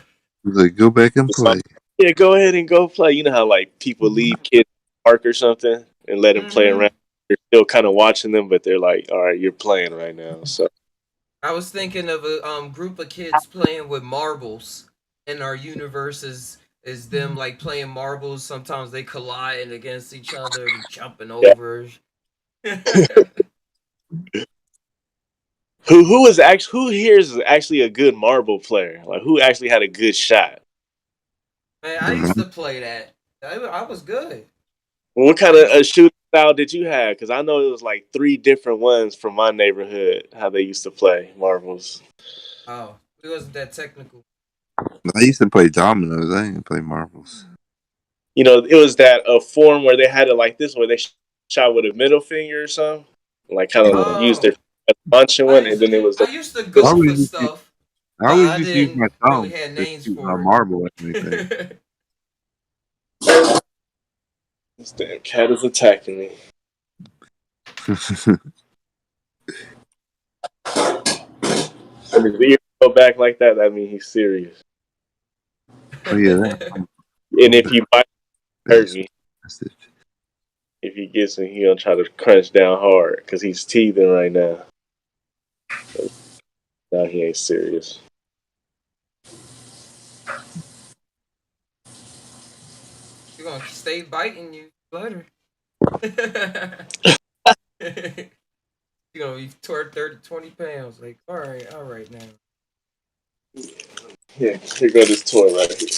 He's like, go back and It's like, play. yeah, go ahead and go play. You know how like people leave kids in the park or something and let them play Hmm. around. You're still kind of watching them, but they're like, all right, you're playing right now. So I was thinking of a group of kids playing with marbles in our universes. is them like playing marbles. Sometimes they colliding against each other, be jumping Yeah. over. Who here is actually a good marble player? Like who actually had a good shot? Man, I used to play that. I was good. What I kind of used a shooting style did you have? Because I know it was like 3 different ones from my neighborhood. How they used to play marbles. Oh, it wasn't that technical. I used to play dominoes. I didn't play marbles. You know, it was that a form where they had it like this, where they shot with a middle finger or something, like kind of use their Oh, launching one, and then it was I the. used to I go always for used to, stuff, I but always I used to use didn't my really thumb have to names shoot a for marble and everything. it. This damn cat is attacking me. I mean, if he go back like that, that means he's serious. Oh yeah, And if he might hurt that's me, message. if he gets me, he'll try to crunch down hard because he's teething right now. No, he ain't serious. You're gonna stay biting you later. You're gonna be toward 30, 20 pounds. Like, all right now. Yeah, here go this toy right here.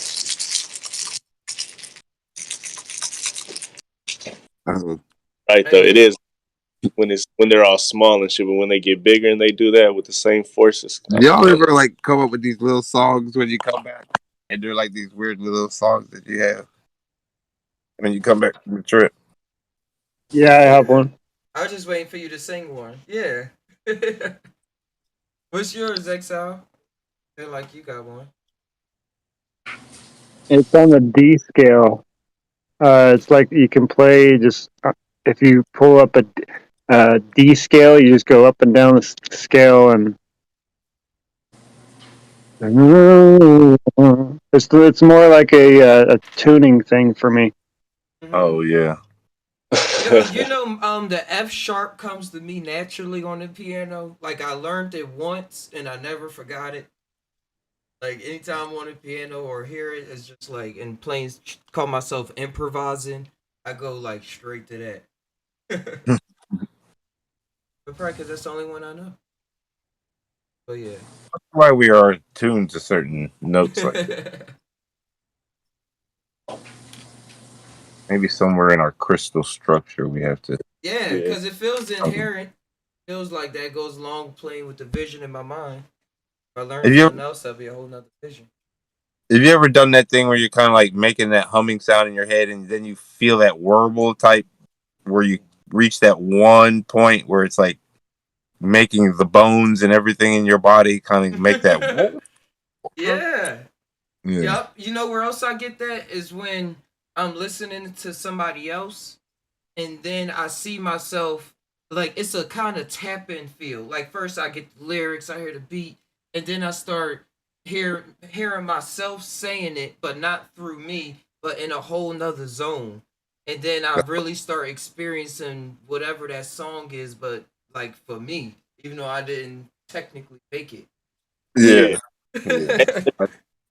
Uh, Right though, it Hey, is when they're all small and shit, but when they get bigger and they do that with the same forces. y'all ever like come up with these little songs when you come back, and they're like these weird little songs that you have when you come back from the trip? Yeah, I have yeah. one. I was just waiting for you to sing one. Yeah. What's yours, Exile? Feel like you got one. It's on the D scale. It's like you can play just if you pull up a D scale, you just go up and down the scale, and it's more like a tuning thing for me. Hmm. Oh yeah. The F sharp comes to me naturally on the piano. Like I learned it once and I never forgot it. Like anytime I'm on the piano or hear it, it's just like in playing. Call myself improvising. I go like straight to that. But probably because that's the only one I know. But yeah. Why we are tuned to certain notes like that. Maybe somewhere in our crystal structure we have to. Yeah, Yeah. because it feels inherent. Feels like that goes along playing with the vision in my mind. If I learn Have you ever, something else, that'll be a whole nother vision. have you ever done that thing where you're kind of like making that humming sound in your head, and then you feel that warble type where you reach that one point where it's like making the bones and everything in your body kind of make that. Yeah. Yeah. Yep. You know where else I get that is when I'm listening to somebody else and then I see myself like it's a kind of tapping feel. Like first I get the lyrics, I hear the beat, and then I start hearing myself saying it, but not through me, but in a whole nother zone. And then I really start experiencing whatever that song is, but like for me, even though I didn't technically make Yeah. Yeah. Yeah. it.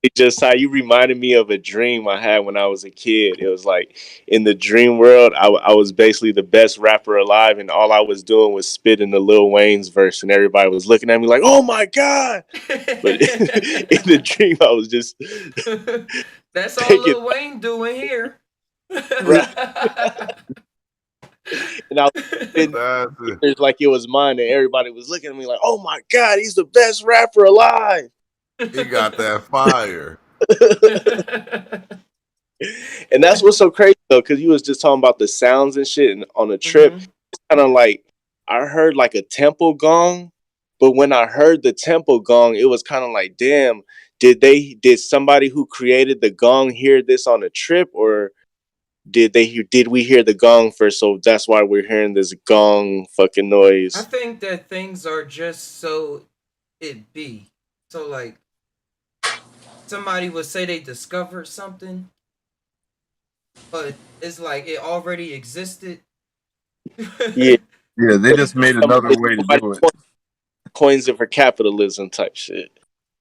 It just how you reminded me of a dream I had when I was a kid. It was like in the dream world, I was basically the best rapper alive, and all I was doing was spitting the Lil Wayne's verse, and everybody was looking at me like, "Oh my god!" But in the dream, I was just That's all taking Lil Wayne doing here. right, and I was spitting That's it. it like it was mine, and everybody was looking at me like, "Oh my god, he's the best rapper alive." He got that fire. And that's what's so crazy though, because you was just talking about the sounds and shit, and on a trip, Hmm. it's kind of like I heard like a temple gong, but when I heard the temple gong, it was kind of like, damn, did somebody who created the gong hear this on a trip, or did we hear the gong first? So that's why we're hearing this gong fucking I noise. think that things are just so it be. So like somebody would say they discovered something, but it's like it already existed. Yeah, Yeah. They just made another way to somebody do it. coins it for capitalism type shit.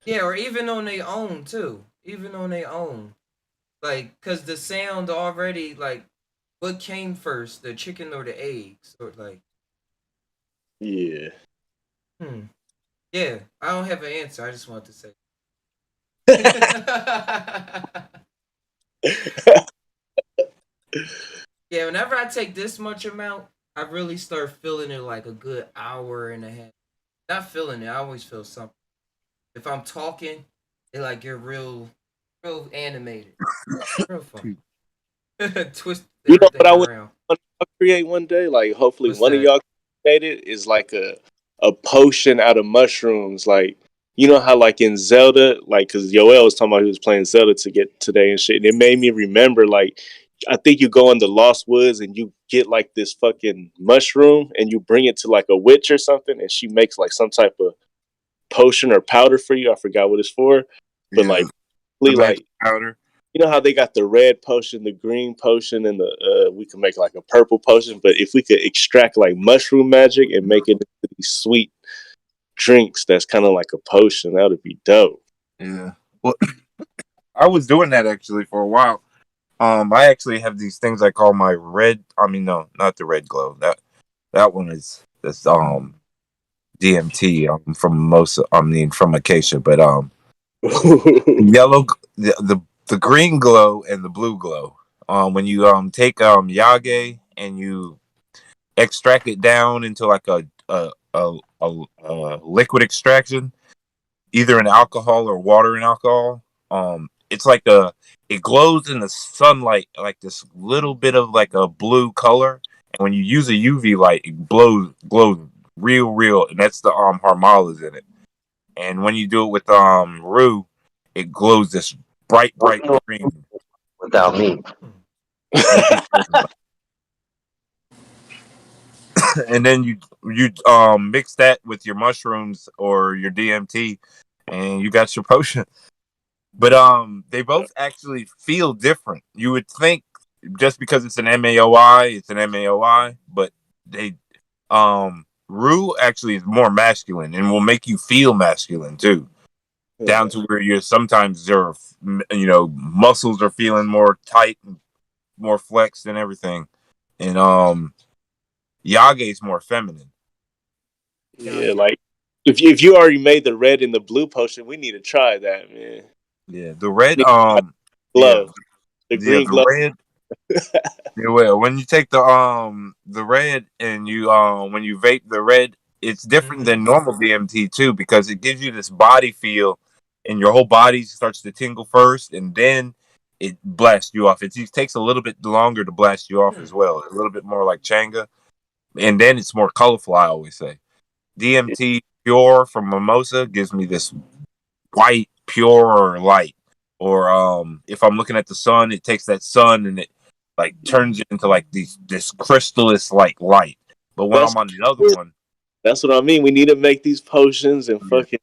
Yeah, or even on their own too. Even on their own. Like, cause the sound already like, what came first, the chicken or the eggs, or like, Yeah. yeah. I don't have an answer. I just want to say. Yeah, whenever I take this much amount, I really start feeling it like a good hour and a half. Not feeling it, I always feel something. If I'm talking, it like you're real animated, real fun. Twist You know what everything I want around. to create one day? Like, hopefully, What's one of that? y'all create it is like a potion out of mushrooms. Like, you know how like in Zelda, like, because Yoel was talking about he was playing Zelda to get today and shit. And it made me remember, like, I think you go in the Lost Woods and you get like this fucking mushroom and you bring it to like a witch or something, and she makes like some type of potion or powder for you. I forgot what it's for, but Yeah, like, the magic like, powder. you know how they got the red potion, the green potion, and the we can make like a purple potion. But if we could extract like mushroom magic and make it into these sweet drinks, that's kind of like a potion. That would be dope. Yeah. Well, I was doing that actually for a while. I actually have these things I call my red. I mean, no, not the red glow. That one is that's DMT from most. I mean, from acacia, but yellow, the green glow and the blue glow. When you take yage and you extract it down into like a liquid extraction, either in alcohol or water and alcohol. It's like it glows in the sunlight like this little bit of like a blue color, and when you use a UV light, it glows real, and that's the harmalas in it. And when you do it with rue, it glows this bright green. Without me. And and then you mix that with your mushrooms or your DMT, and you got your potion. But they both actually feel different. You would think just because it's an MAOI, it's an MAOI, but they Rue actually is more masculine and will make you feel masculine too. Down to where you're sometimes your muscles are feeling more tight and more flexed and everything. And Yage is more feminine. Yeah, like if you already made the red and the blue potion, we need to try that, man. Yeah, the red yeah, Glow, the green the glow. red. Yeah, well, when you take the red and you when you vape the red, it's different than normal DMT too because it gives you this body feel, and your whole body starts to tingle first, and then it blasts you off. It takes a little bit longer to blast you off as well, a little bit more like Changa, and then it's more colorful. I always say DMT pure from Mimosa gives me this white, pure light. Or if I'm looking at the sun, it takes that sun and it like turns it into like this crystallis like light. But when That's I'm on the other one, that's what I mean. We need to make these potions and yeah, fucking,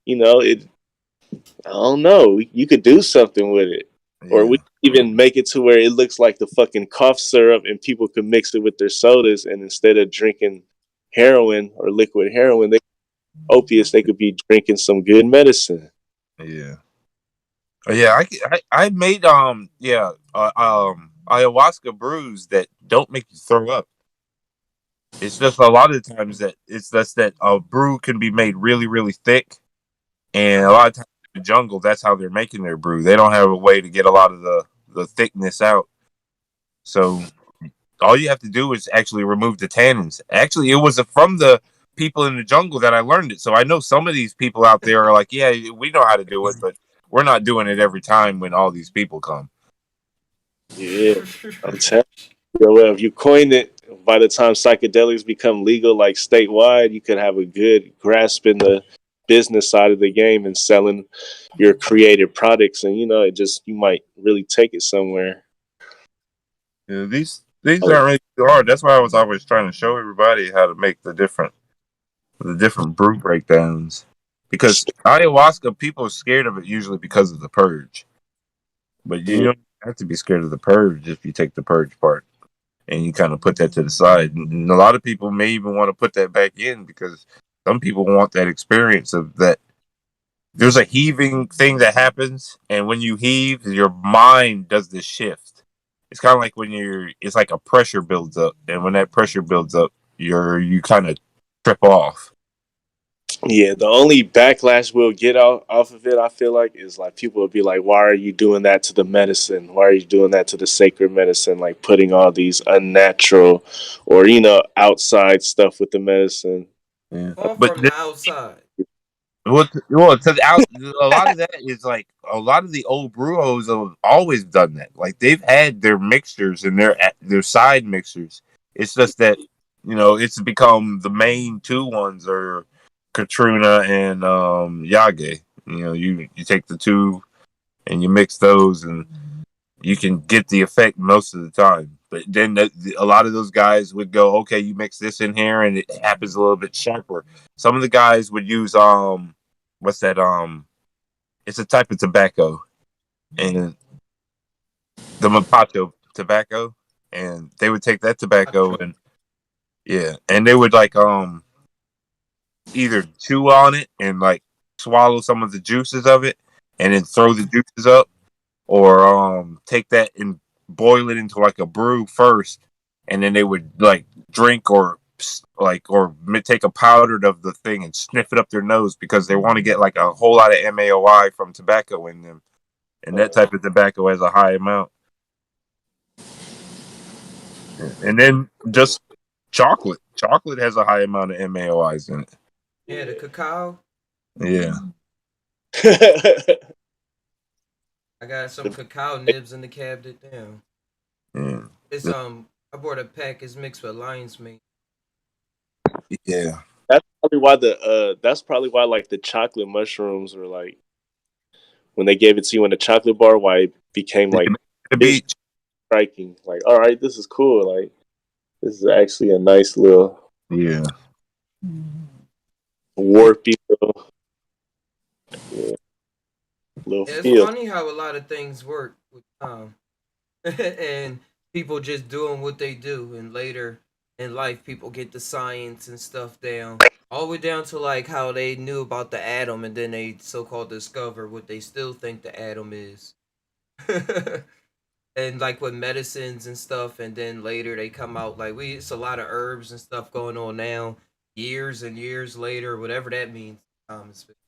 it. I don't know. You could do something with it, or yeah, we even make it to where it looks like the fucking cough syrup, and people could mix it with their sodas, and instead of drinking heroin or liquid heroin, opiates, they could be drinking some good medicine. yeah. Yeah, I made ayahuasca brews that don't make you throw up. It's just a lot of times that it's just that a brew can be made really thick. And a lot of times in the jungle, that's how they're making their brew. They don't have a way to get a lot of the thickness out. So all you have to do is actually remove the tannins. Actually, it was from the people in the jungle that I learned it. So I know some of these people out there are like, yeah, we know how to do it, but we're not doing it every time when all these people come. Yeah, I'm telling you, well, if you coin it, by the time psychedelics become legal, like statewide, you could have a good grasp in the business side of the game and selling your creative products, and it just you might really take it somewhere. Yeah, these aren't really too hard. That's why I was always trying to show everybody how to make the different brew breakdowns. Because ayahuasca, people are scared of it usually because of the purge. But you Yeah, don't have to be scared of the purge if you take the purge part and you kind of put that to the side. And a lot of people may even want to put that back in because some people want that experience of that there's a heaving thing that happens, and when you heave, your mind does this shift. It's kind of like when it's like a pressure builds up, and when that pressure builds up, you kind of trip off. Yeah, the only backlash we'll get off of it, I feel like, is like people will be like, "Why are you doing that to the medicine? Why are you doing that to the sacred medicine? Like putting all these unnatural or outside stuff with the medicine." Yeah. All But from the outside. well, a lot of that is like a lot of the old brewers have always done that. Like they've had their mixtures and their side mixtures. It's just that it's become the main two ones are Katrina and Yage. You take the two and you mix those, and you can get the effect most of the time. But then a lot of those guys would go, okay, you mix this in here, and it happens a little bit sharper. Some of the guys would use what's that? It's a type of tobacco, and the Mapacho tobacco, and they would take that tobacco and and they would like either chew on it and like swallow some of the juices of it, and then throw the juices up, or take that and boil it into like a brew first, and then they would like drink or take a powder of the thing and sniff it up their nose because they want to get like a whole lot of MAOI from tobacco in them, and that type of tobacco has a high amount. And then just chocolate has a high amount of MAOIs in it. Yeah, the cacao. Yeah. I got some cacao nibs in the cabinet down. Yeah. It's I bought a pack. It's mixed with lion's mane. Yeah. That's probably why like the chocolate mushrooms were like when they gave it to you in the chocolate bar, why it became like The beach. striking. Like, all right, this is cool. Like, this is actually a nice little warpy little It's feel. funny how a lot of things work with time, and people just doing what they do, and later in life, people get the science and stuff down, all the way down to like how they knew about the atom, and then they so-called discover what they still think the atom is. And like with medicines and stuff, and then later they come out like it's a lot of herbs and stuff going on now, years and years later, whatever that means.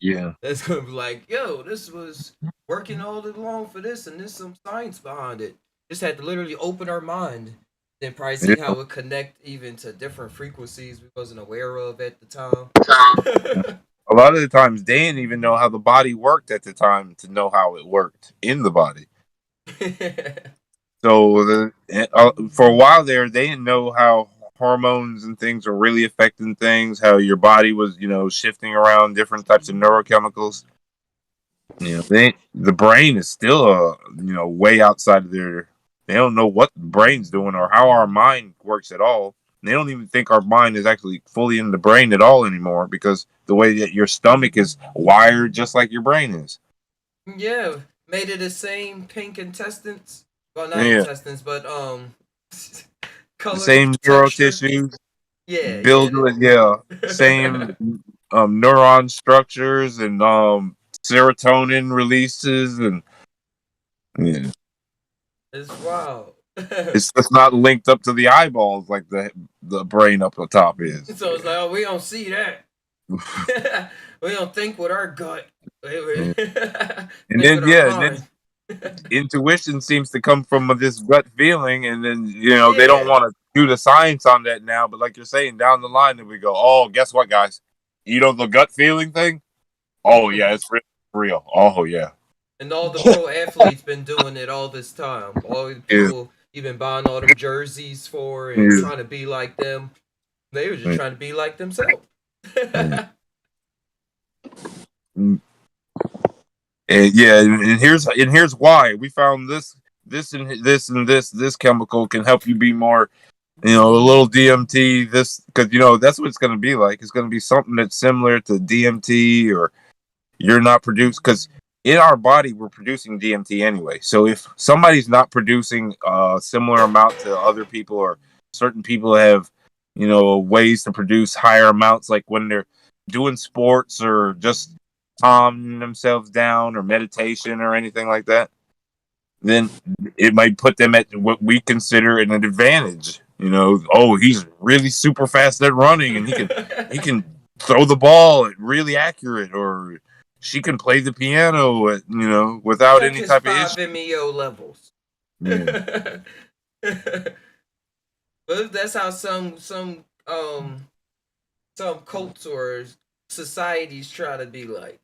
Yeah. That's gonna be like, yo, this was working all along for this, and there's some science behind it. Just had to literally open our mind, then probably see how it connect even to different frequencies we wasn't aware of at the time. A lot of the times they didn't even know how the body worked at the time to know how it worked in the body. So for a while there, they didn't know how hormones and things were really affecting things, how your body was, shifting around different types of neurochemicals. The brain is still, way outside of their. They don't know what the brain's doing or how our mind works at all. They don't even think our mind is actually fully in the brain at all anymore because the way that your stomach is wired just like your brain is. Yeah, made it the same pink intestines. Well, not Yeah. intestines, but color, The same neural tissues. Yeah, Build same neuron structures and serotonin releases and It's wild. it's just not linked up to the eyeballs like the brain up the top is. So it's like, oh, we don't see that. We don't think with our gut. And then intuition seems to come from this gut feeling, and then they don't want to do the science on that now. But like you're saying, down the line, then we go, oh, guess what, guys? The gut feeling thing. Oh yeah, it's real. Oh yeah. And all the pro athletes been doing it all this time. All the people you've been buying all them jerseys for and trying to be like them. They were just trying to be like themselves. And here's why we found this chemical can help you be more, a little DMT. This because that's what it's going to be like. It's going to be something that's similar to DMT, or you're not produced because in our body we're producing DMT anyway. So if somebody's not producing a similar amount to other people, or certain people have ways to produce higher amounts, like when they're doing sports or just calm themselves down or meditation or anything like that, then it might put them at what we consider an advantage. Oh, he's really super fast at running, and he can throw the ball at really accurate, or she can play the piano at, without Check any his type of 5 issue. MEO levels. Yeah. But that's how some cults or societies try to be like.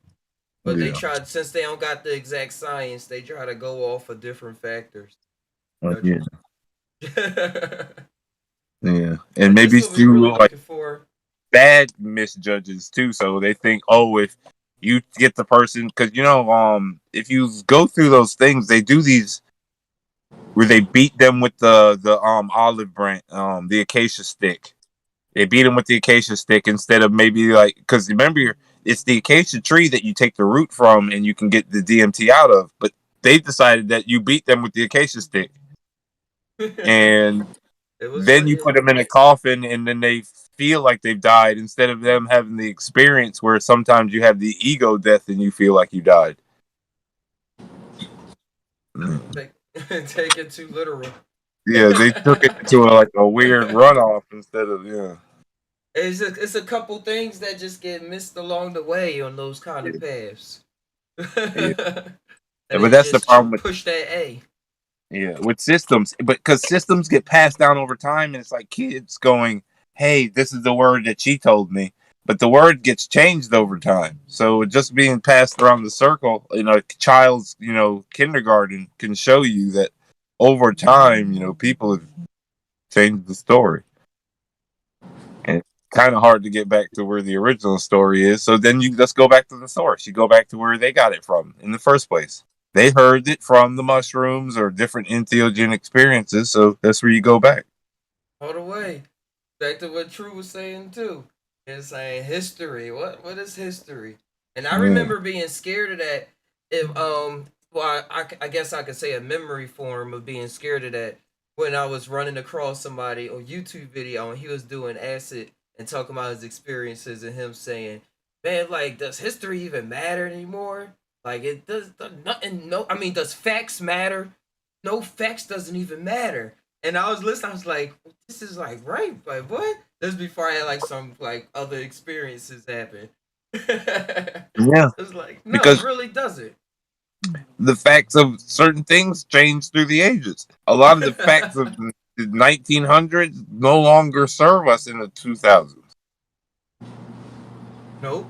But they try, since they don't got the exact science, they try to go off of different factors. Yeah. Yeah, and But this maybe is what we really through like looking for. bad misjudges too. So they think, oh, if you get the person, because if you go through those things, they do these where they beat them with the olive branch, the acacia stick. They beat them with the acacia stick instead of maybe like, because remember, it's the acacia tree that you take the root from and you can get the DMT out of. But they decided that you beat them with the acacia stick, and It was then you put them in a coffin, and then they feel like they've died instead of them having the experience where sometimes you have the ego death and you feel like you died. take it too literal. Yeah, they took it to a weird runoff instead of It's a couple things that just get missed along the way on those kind of paths. Yeah. And But then that's the just problem with push that A. with systems, but because systems get passed down over time, and it's like kids going, "Hey, this is the word that she told me," but the word gets changed over time. So just being passed around the circle in a child's kindergarten can show you that over time, people have changed the story, and it's kind of hard to get back to where the original story is. So then you just go back to the source. You go back to where they got it from in the first place. They heard it from the mushrooms or different entheogen experiences, so that's where you go back. All the way. Back to what True was saying too. It's saying history. What is history? And I Yeah. remember being scared of that. If well, I guess I could say a memory form of being scared of that when I was running across somebody on YouTube video and he was doing acid and talking about his experiences and him saying, "Man, like, does history even matter anymore? Like, it does nothing. No, I mean, does facts matter? No, facts doesn't even matter." And I was listening. I was like, "This is like right, like what?" This is before I had like some like other experiences happen. Yeah, It's like no, it because really doesn't. the facts of certain things change through the ages. A lot of the facts of the 1900s no longer serve us in the 2000s. Nope.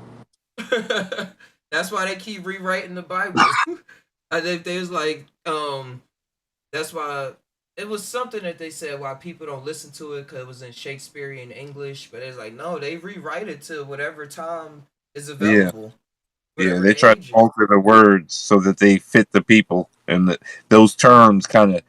That's why they keep rewriting the Bible. I think there's like that's why it was something that they said why people don't listen to it because it was in Shakespearean English, but it's like no, they rewrite it to whatever time is Yeah, available, yeah, whatever they the try to age is. alter the words so that they fit the people, and those terms kind of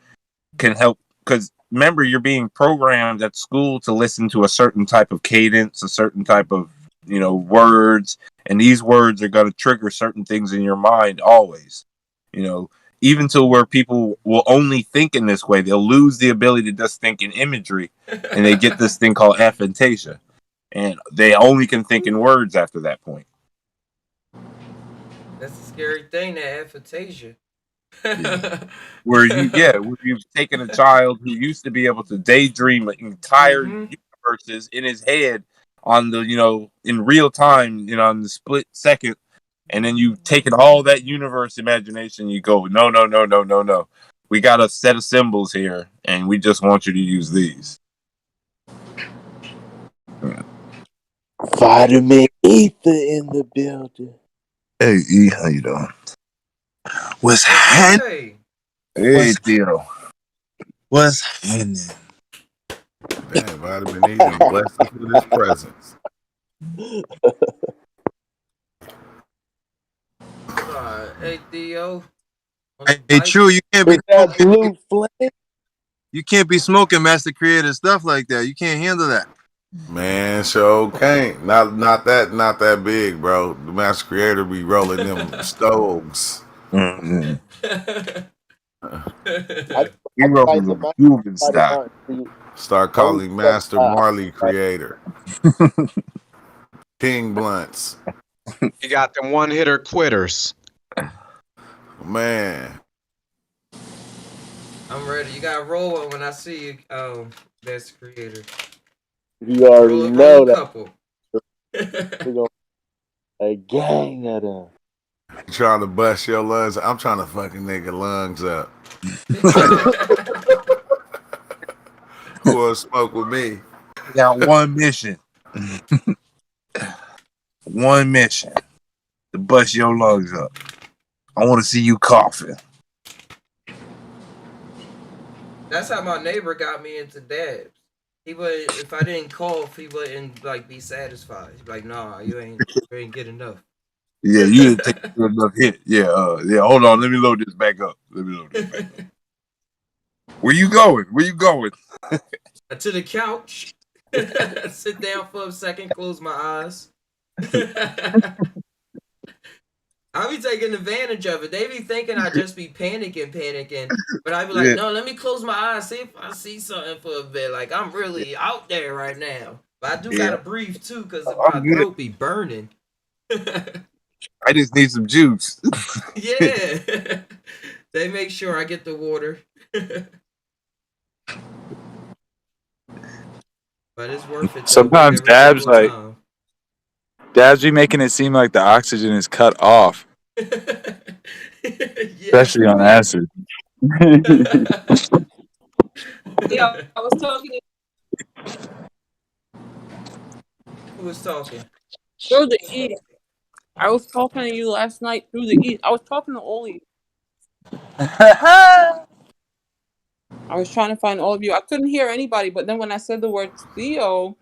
can help. Because remember, you're being programmed at school to listen to a certain type of cadence, a certain type of words, and these words are going to trigger certain things in your mind always. You know, even to where people will only think in this way, they'll lose the ability to just think in imagery, and they get this thing called aphantasia, and they only can think in words after that point. That's the scary thing, that aphantasia. Where you've taken a child who used to be able to daydream entire universes in his head on the in real time, in the split second, and then you've taken all that universe imagination. You go, no, no, no, no, no, no. We got a set of symbols here, and we just want you to use these. Vitamin ether in the building. Hey, E, how you doing? What's happening? Hey, Theo. What's happening? Man, Vitamin E done blessed us with his presence. Hey Theo. Hey, True, you can't be that blue flame. You can't be smoking Master Creator stuff like that. You can't handle that. Man, so can't. Not that big, bro. The Master Creator be rolling them stoves. Mm-hmm. We rolling the Cuban style. Start calling Master Marley Creator. King Blunts. You got them one-hitter quitters. Man. I'm ready. You gotta roll one when I see you, best creator. You already Roll know a that. couple. We're going a gang of them. Trying to bust your lungs. I'm trying to fucking nigga lungs up. Who will smoke with me? I got one mission. One mission to bust your lungs up. I want to see you coughing. That's how my neighbor got me into dabs. He would, if I didn't cough, he wouldn't like be satisfied. He'd be like, "Nah, you ain't get enough." Yeah, you didn't take enough hit. Yeah, yeah. Hold on, let me load this back up. Where you going? Where you going? To the couch. Sit down for a second, close my eyes. I be taking advantage of it. They be thinking I just be panicking, but I be like, no, let me close my eyes, see if I see something for a bit. Like I'm really out there right now, but I do gotta breathe too, cause my throat be burning. I just need some juice. Yeah, they make sure I get the water. But it's worth it. Sometimes dabs be making it seem like the oxygen is cut off, especially on acid. Yeah, I was talking Who was talking? through the E. I was talking to you last night through the E. I was talking to Oli. I was trying to find all of you. I couldn't hear anybody, but then when I said the word Theo,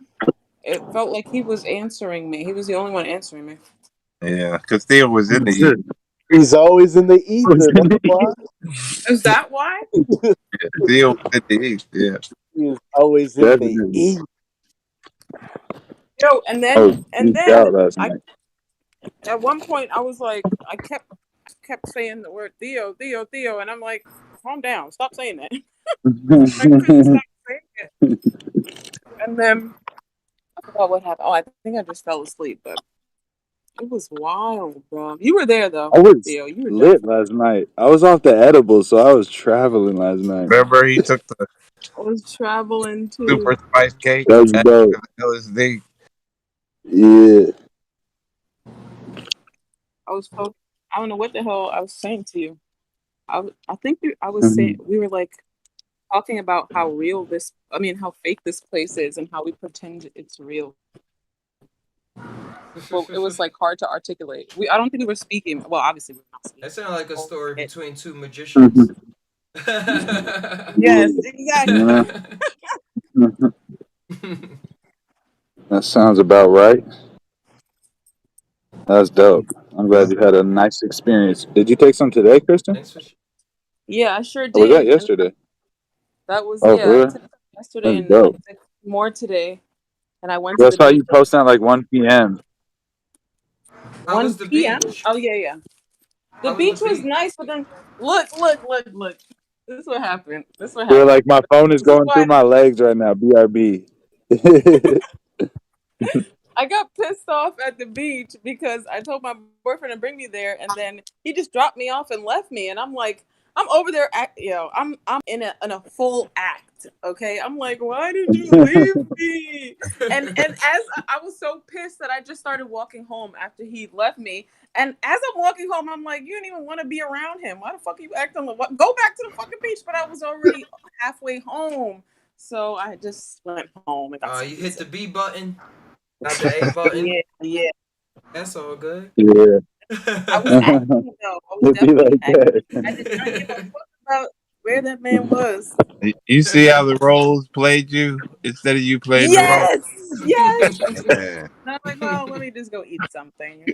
it felt like he was answering me. He was the only one answering me. Yeah, because Theo was in the E. He's always in the ether. That's why. Is that why? Yeah, Theo was in the E. Yeah. He's always in the E. Yo, and then last night. at one point I was like, I kept saying the word Theo, Theo, Theo, and I'm like, calm down, stop saying that. I couldn't stop saying it. And then I forgot what happened. Oh, I think I just fell asleep, but it was wild, bro. You were there though. I was Theo. You were lit last night. I was off the edible, so I was traveling last night. Remember, he took the I was traveling to super spice cake. That's dope. LSD. Yeah. I don't know what the hell I was saying to you. I think I was saying we were like talking about how how fake this place is and how we pretend it's real. Well, it was like hard to articulate. I don't think we were speaking. Well, obviously we're not speaking. That sounded like a story between two magicians. Yes, exactly. That sounds about right. That's dope. I'm glad you had a nice experience. Did you take some today, Kristen? Yeah, I sure did. Or was that yesterday? That was I took yesterday, That's and dope. I took more today. And I went I to the saw beach. you posting at like 1 p.m. How was the beach? Oh yeah. The beach was nice, but then look. This is what happened. You're like, my phone is going through my legs right now. BRB. I got pissed off at the beach because I told my boyfriend to bring me there, and then he just dropped me off and left me. And I'm like, I'm over there, I'm in a full act. Okay, I'm like, why did you leave me? And as I was so pissed that I just started walking home after he left me. And as I'm walking home, I'm like, you didn't even want to be around him. Why the fuck are you acting like what? Go back to the fucking beach. But I was already halfway home, so I just went home and got you hit the B button, not the A button. Yeah. That's all good. Yeah. I was acting though. I was definitely acting. I did not give a fuck about where that man was. You see how the roles played you instead of you playing the role? Yes. Yeah. And I'm like, well, let me just go eat something.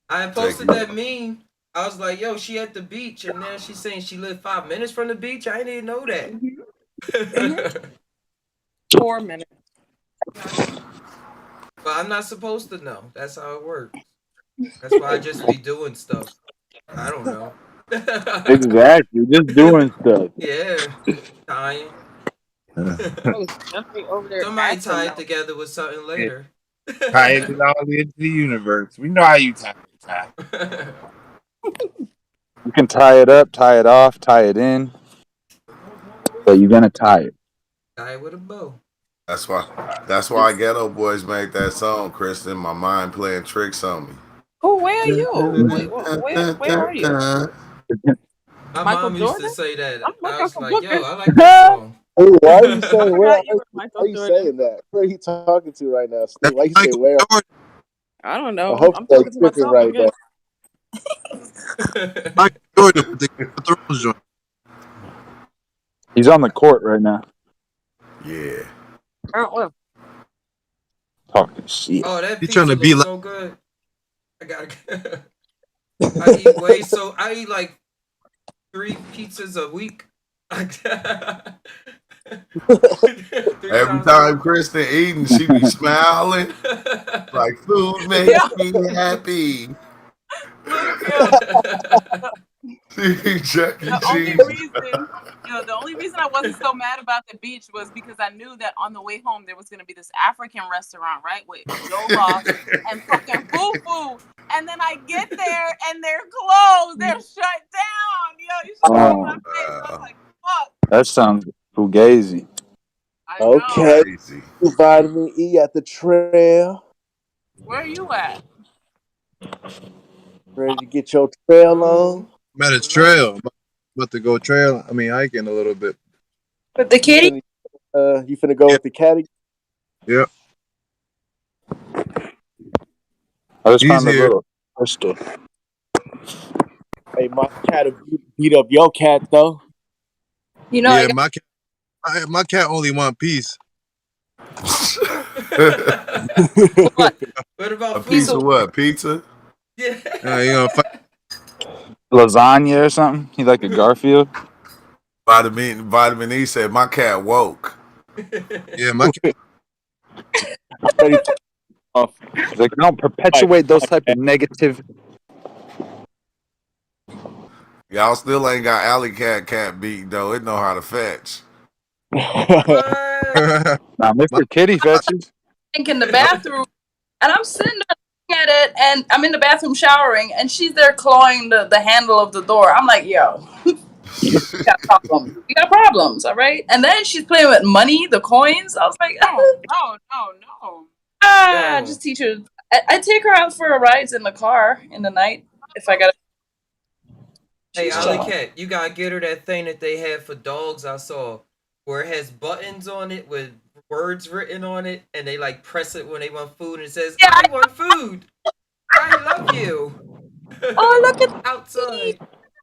I posted that meme. I was like, yo, she at the beach, and now she's saying she lived 5 minutes from the beach. I didn't even know that. 4 minutes. But I'm not supposed to know. That's how it works. That's why I just be doing stuff. I don't know. Exactly. Just doing stuff. Yeah. Tying. I was definitely over there. Somebody tie it together with something later. Tie it all into the universe. We know how you tie it. You can tie it up, tie it off, tie it in, but you're gonna tie it. Guy with a bow. That's why. That's why Ghetto Boys made that song, Kristen. My mind playing tricks on me. Oh, where are you? Where are you? My Michael mom used to Jordan? say I'm that. I looking was for like, Booker. yo, I like that song. Hey, why are you I saying where? forgot you were Why Michael are you Jordan. saying that? Where are you talking to right now, Steve? That's Why you say Michael where? Jordan. I don't I know. hope I'm you're like talking to tripping myself, I right guess. now. Michael Jordan with the Thrones joint. He's on the court right now, Yeah. talking shit. Oh, that He trying pizza to be looks like. so good. I gotta. I eat like 3 pizzas a week. Three Every times a week. time Kristen eating, she be smiling like food makes me happy. Look, She be Chuck E. the only Cheese. reason, the only reason I wasn't so mad about the beach was because I knew that on the way home there was gonna be this African restaurant, right, with Joe Loss and fucking Fufu. And then I get there and they're closed. They're shut down. Yo, you should have seen my face. I was like, fuck. That sounds fugazi. I know. Okay, Crazy. vitamin E at the trail. Where are you at? Ready to get your trail Oh, on? I'm at a trail. About to go trail. I mean, hiking a little bit. With the kitty? You finna go Yeah. with the caddy? Yep. I just He's found a here. little crystal. Hey, my cat beat up your cat though. You know, Yeah, my cat only one piece. what? what A about piece Pizza. of food? what? Pizza? Yeah. You know, Lasagna or something? He like a Garfield? Vitamin E said my cat woke. yeah, my cat. Ready to off. He's like, don't perpetuate those type of negative. Y'all still ain't got Alley Cat beat though. It know how to fetch. What? Nah, my, Mr. Kitty fetches. In the my, bathroom, and I'm sitting there looking at it, and I'm in the bathroom showering, and she's there clawing the handle of the door. I'm like, yo, we got problems. We got problems, all right? And then she's playing with money, the coins. I was like, No. Yo. just teach her. I take her out for rides in the car in the night if I got. Hey, She's Alley chilling. Cat, you gotta get her that thing that they have for dogs I saw, where it has buttons on it with words written on it, and they like press it when they want food, and it says, Yeah. "I want food. I love you." Oh, look at me. Outside.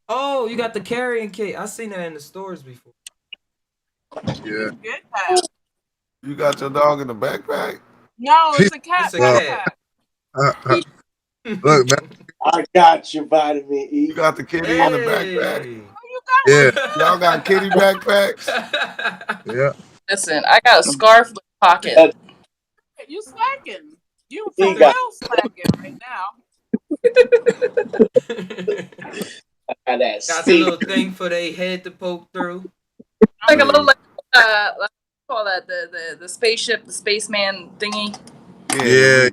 Oh, you got the carrying case. I seen that in the stores before. You yeah. can get that. You got your dog in the backpack? No, it's a cat It's a Well, cat. backpack. look, man. I got you, vitamin You E. got the kitty in the backpack? Hey. Oh, you got Yeah, Y'all got kitty backpacks? yeah. Listen, I got a scarf with a pocket. it. You slacking. You for He real got slacking right now. that Got the little thing for their head to poke through. Like a little, like, what do you call that? The spaceship, the spaceman thingy. Yeah.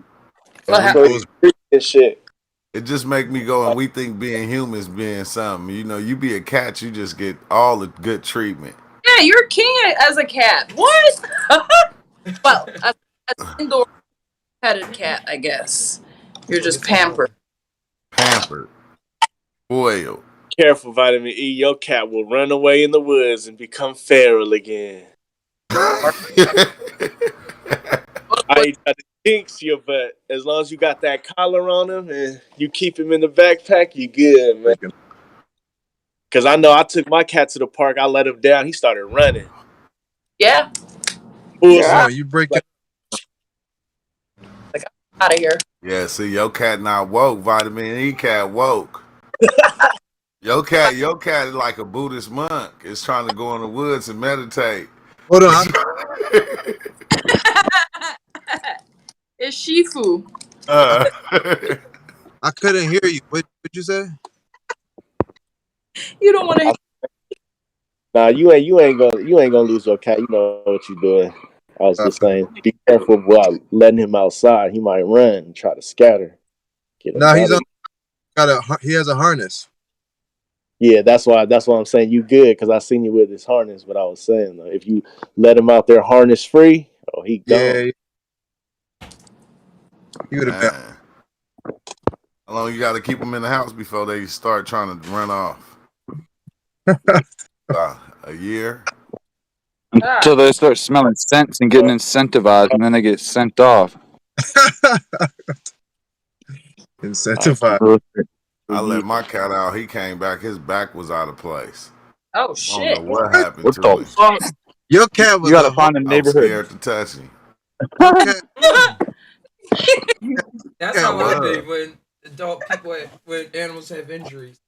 Well, so Those, and shit. it just make me go and we think being humans being something. You know, you be a cat, you just get all the good treatment. yeah, you're king as a cat. What? Well, as an indoor petted cat, I guess. You're just pampered. Pampered. Spoiled. Careful, vitamin E. Your cat will run away in the woods and become feral again. I ain't got to jinx you, but as long as you got that collar on him and you keep him in the backpack, you good, man. Because I know I took my cat to the park. I let him down. He started running. Yeah. Full oh, circle. you break Like, Out of here. Yeah, see, your cat not woke. Vitamin E cat woke. Your cat is like a Buddhist monk. It's trying to go in the woods and meditate. Hold on. It's Shifu. Uh, I couldn't hear you. What did you say? You don't want to. nah, you ain't gonna lose your cat. You know what you're doing. I was just saying, be careful about letting him outside. He might run and try to scatter. Get him No, out he's of on. He has a harness. Yeah, that's why I'm saying you good because I seen you with his harness. But I was saying if you let him out there harness free, oh, he gone. Yeah, he would have been. Man. How long you got to keep them in the house before they start trying to run off? A year. Until they start smelling scents and getting incentivized, and then they get sent off. Incentivized. I let my cat out. He came back. His back was out of place. Oh I shit! don't know what happened What to the him. fuck? Your cat was You gotta find a I was neighborhood. scared to touch him. Your cat. That's Yeah, how I what? be when animals have injuries.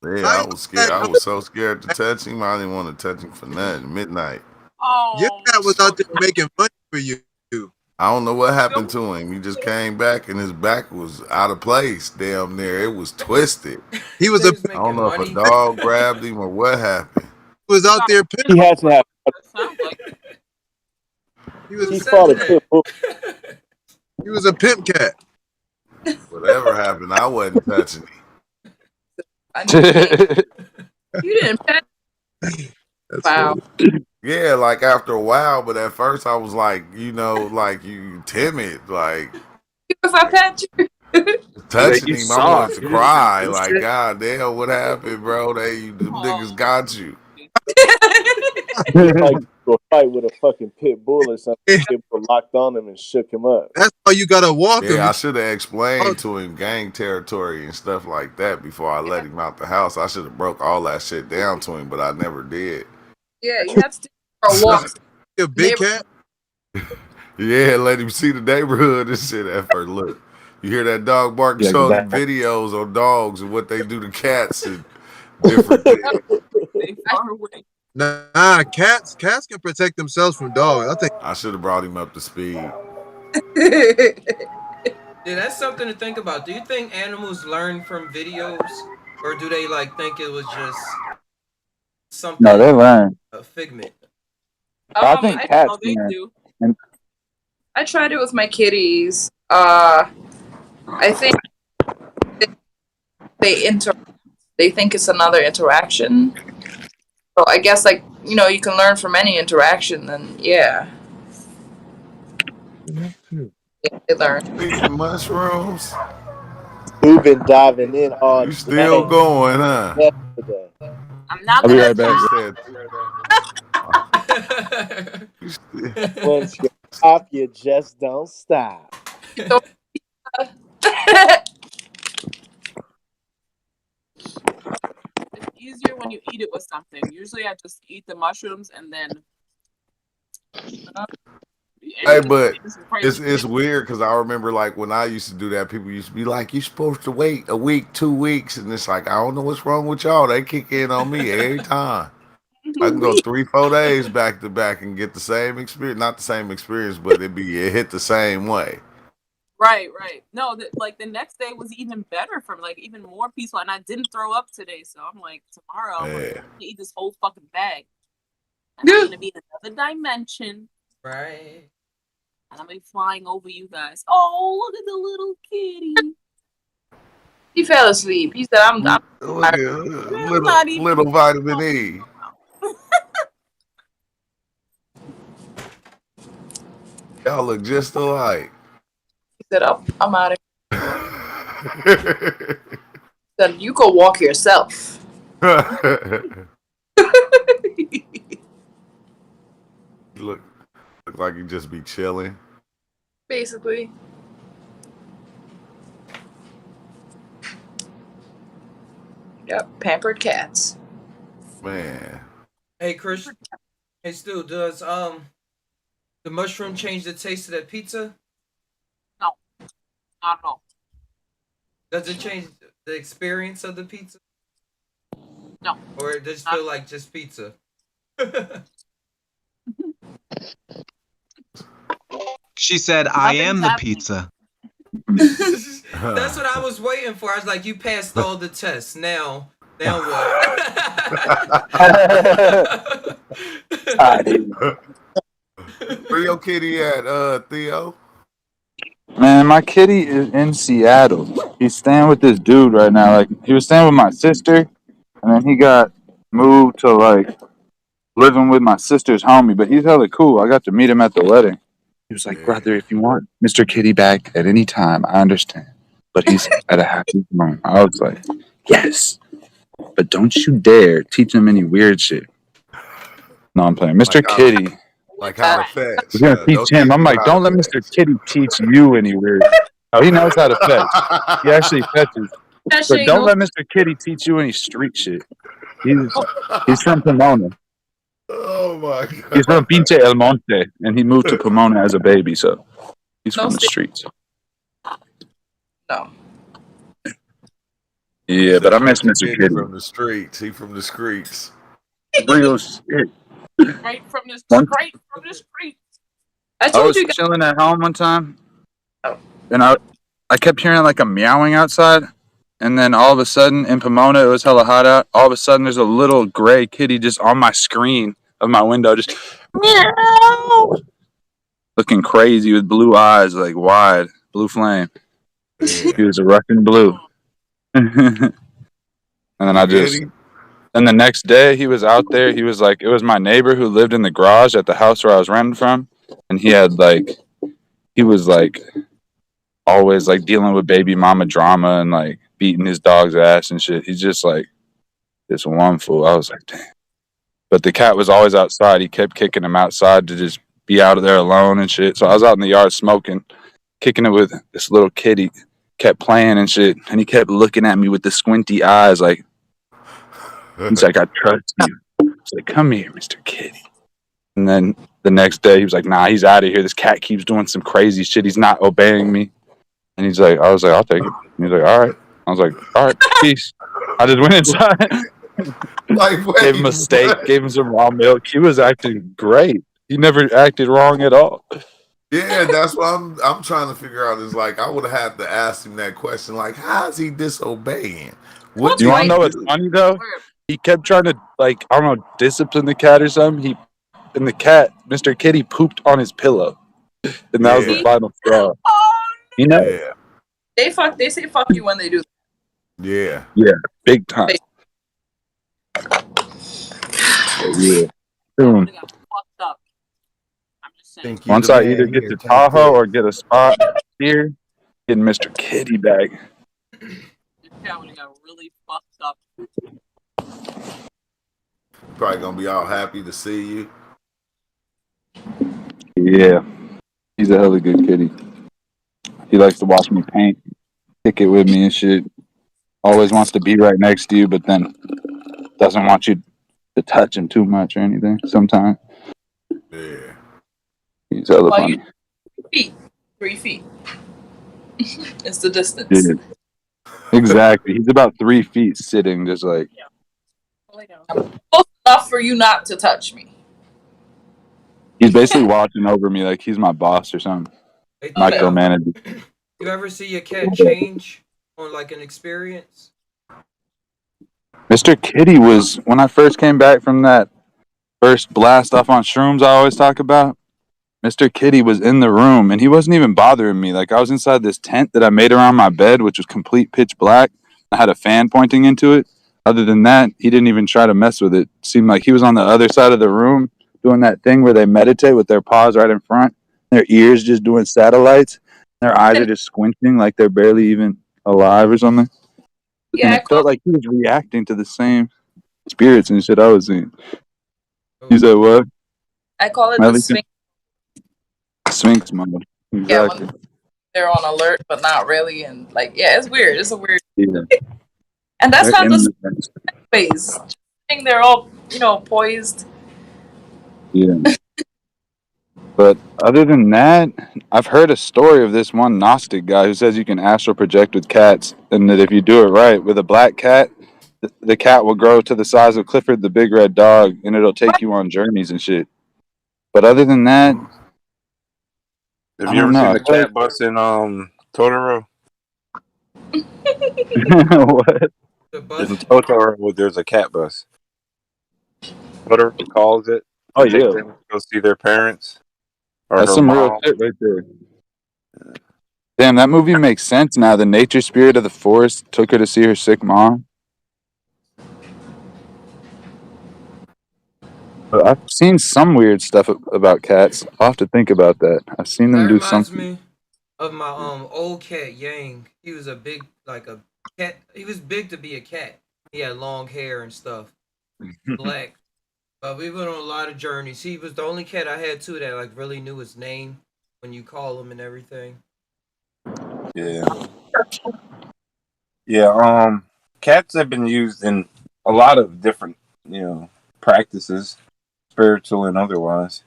Yeah, I was scared. I was so scared to touch him. I didn't want to touch him for nothing. Midnight. Your Oh, cat was out there making money for you. I don't know what happened to him. He just came back and his back was out of place. Damn near. It was twisted. He was They a was I don't making know if a money. dog grabbed him or what happened. out there. He has to have. sounds like He Who He was fought a said pit bull. that? he was a pimp cat. Whatever happened, I wasn't touching him. I know you didn't pet. That's Wow. Yeah, like after a while, but at first I was like, like you timid, like Because I pet you. touching you him. I soft. wanted to You didn't even cry, do like shit. God damn, what happened, bro? Them niggas got you. Like to a fight with a fucking pit bull or something. Pit bull locked on him and shook him up. That's why you gotta walk him. Yeah, I should have explained to him gang territory and stuff like that before I let him out the house. I should have broke all that shit down to him, but I never did. Yeah, you have to take her for a walk. A big cat. Yeah, let him see the neighborhood and shit at first. Look, you hear that dog bark? Yeah, Show exactly. videos on dogs and what they do to cats and different things. they far away. Nah, cats can protect themselves from dogs. I think I should have brought him up to speed. Yeah, that's something to think about. Do you think animals learn from videos, or do they think it was just something? No, they learn. A figment. I think cats know they learn. do. I tried it with my kitties. I think they they think it's another interaction. So I guess you can learn from any interaction. Then yeah, they learn. Eating mushrooms. Who been diving in all You still day going, huh? yesterday? I'm not I'll be gonna right back. You said, Once you stop, you just don't stop. It's easier when you eat it with something. Usually, I just eat the mushrooms and then. Hey, but it's weird because I remember when I used to do that, people used to be like, "You supposed to wait a week, 2 weeks," and it's like I don't know what's wrong with y'all. They kick in on me every time. I can go 3-4 days back to back and get the same experience. Not the same experience, but it hit the same way. Right. No, the next day was even better from even more peaceful, and I didn't throw up today. So I'm like, tomorrow I'm gonna eat this whole fucking bag, and I'm gonna be in another dimension. Right. And I'm gonna be flying over you guys. Oh, look at the little kitty. He fell asleep. He said, "I'm Look at little vitamin E. Y'all look just alike. He said, I'm out of here. He said, you go walk yourself. Look like you just be chilling. Basically. Yep, pampered cats. Man. Hey, Chris. Hey, Stu, does the mushroom change the taste of that pizza? No, not at all. Does it change the experience of the pizza? No. Or does it feel like just pizza? She said, "I am the pizza." That's what I was waiting for. I was like, you passed all the tests. Now what? Where your kitty at, Theo? Man, my kitty is in Seattle. He's staying with this dude right now. Like he was staying with my sister, and then he got moved to like living with my sister's homie. But he's hella cool. I got to meet him at the wedding. He was like, brother, if you want Mr. Kitty back at any time, I understand. But he's at a happy moment. I was like, yes. But don't you dare teach him any weird shit. No, I'm playing. Mr. Kitty. Like how to fetch. We're gonna teach Don't him. teach I'm him like, how don't to let Mr. Kitty teach you any weird. Oh, he knows how to fetch. He actually fetches. But don't let Mr. Kitty teach you any street shit. He's from Pomona. Oh my god. He's from Pinche El Monte, and he moved to Pomona as a baby, so he's from the streets. No. Yeah, but I miss Mr. Kitty. From the streets. He from the streets. Real shit. Straight from the street. I was chilling at home one time, and I kept hearing like a meowing outside, and then all of a sudden in Pomona it was hella hot out. All of a sudden there's a little gray kitty just on my screen of my window, just meow, looking crazy with blue eyes, like wide blue flame. He was a Russian blue, and then And the next day he was out there. He was like, it was my neighbor who lived in the garage at the house where I was renting from. And he was like always like dealing with baby mama drama and like beating his dog's ass and shit. He's just like this one fool. I was like, damn. But the cat was always outside. He kept kicking him outside to just be out of there alone and shit. So I was out in the yard smoking, kicking it with this little kid. He kept playing and shit. And he kept looking at me with the squinty eyes like, he's like, I trust you. He's like, come here, Mr. Kitty. And then the next day, he was like, nah, he's out of here. This cat keeps doing some crazy shit. He's not obeying me. And he's like, I was like, I'll take it. And he's like, all right. I was like, all right, peace. I just went inside. Gave him a steak, gave him some raw milk. He was acting great. He never acted wrong at all. Yeah, that's what I'm trying to figure out. Is like I would have had to ask him that question. Like, how is he disobeying? What you want to know what's funny though? He kept trying to like I don't know discipline the cat or something. And the cat, Mr. Kitty, pooped on his pillow, and that was the final straw. You know? Yeah. They say fuck you when they do. Yeah. Yeah, big time. Yeah. Soon. Once I either get to Tahoe or get a spot here, get Mr. Kitty back. This cat would have got really fucked up. Probably gonna be all happy to see you. Yeah, he's a hella good kitty. He likes to watch me paint, kick it with me and shit. Always wants to be right next to you, but then doesn't want you to touch him too much or anything. Sometimes. Yeah. He's hella funny. 3 feet. It's the distance. Yeah. Exactly. He's about 3 feet sitting, just like. I'm close enough for you not to touch me. He's basically watching over me like he's my boss or something. Micromanaging. You ever see your cat change on like an experience? Mr. Kitty was, when I first came back from that first blast off on shrooms I always talk about, Mr. Kitty was in the room and he wasn't even bothering me. Like I was inside this tent that I made around my bed, which was complete pitch black. I had a fan pointing into it. Other than that, he didn't even try to mess with it. Seemed like he was on the other side of the room doing that thing where they meditate with their paws right in front, their ears just doing satellites, their eyes are just squinting like they're barely even alive or something. Yeah, and it felt like he was reacting to the same spirits and shit I was seeing. You said what? I call it the Sphinx. Sphinx mode. Exactly. Yeah, when they're on alert, but not really, and like, yeah, it's weird. It's a weird. Yeah. And that's not the phase. They're all, poised. Yeah. But other than that, I've heard a story of this one Gnostic guy who says you can astral project with cats, and that if you do it right with a black cat, the cat will grow to the size of Clifford the Big Red Dog, and it'll take you on journeys and shit. But other than that, have you ever seen the cat bus in Totoro? What? In Totoro, there's a cat bus. Totoro calls it. Oh yeah. Go see their parents. or That's her some real mom. shit right there. Damn, that movie makes sense now. The nature spirit of the forest took her to see her sick mom. But I've seen some weird stuff about cats. I'll have to think about that. I've seen That them do reminds something. me of my old cat Yang. He was a big like a cat. He was big to be a cat. He had long hair and stuff, black. But we went on a lot of journeys. He was the only cat I had too that like really knew his name when you call him and everything. Yeah. Yeah. Cats have been used in a lot of different, practices, spiritual and otherwise.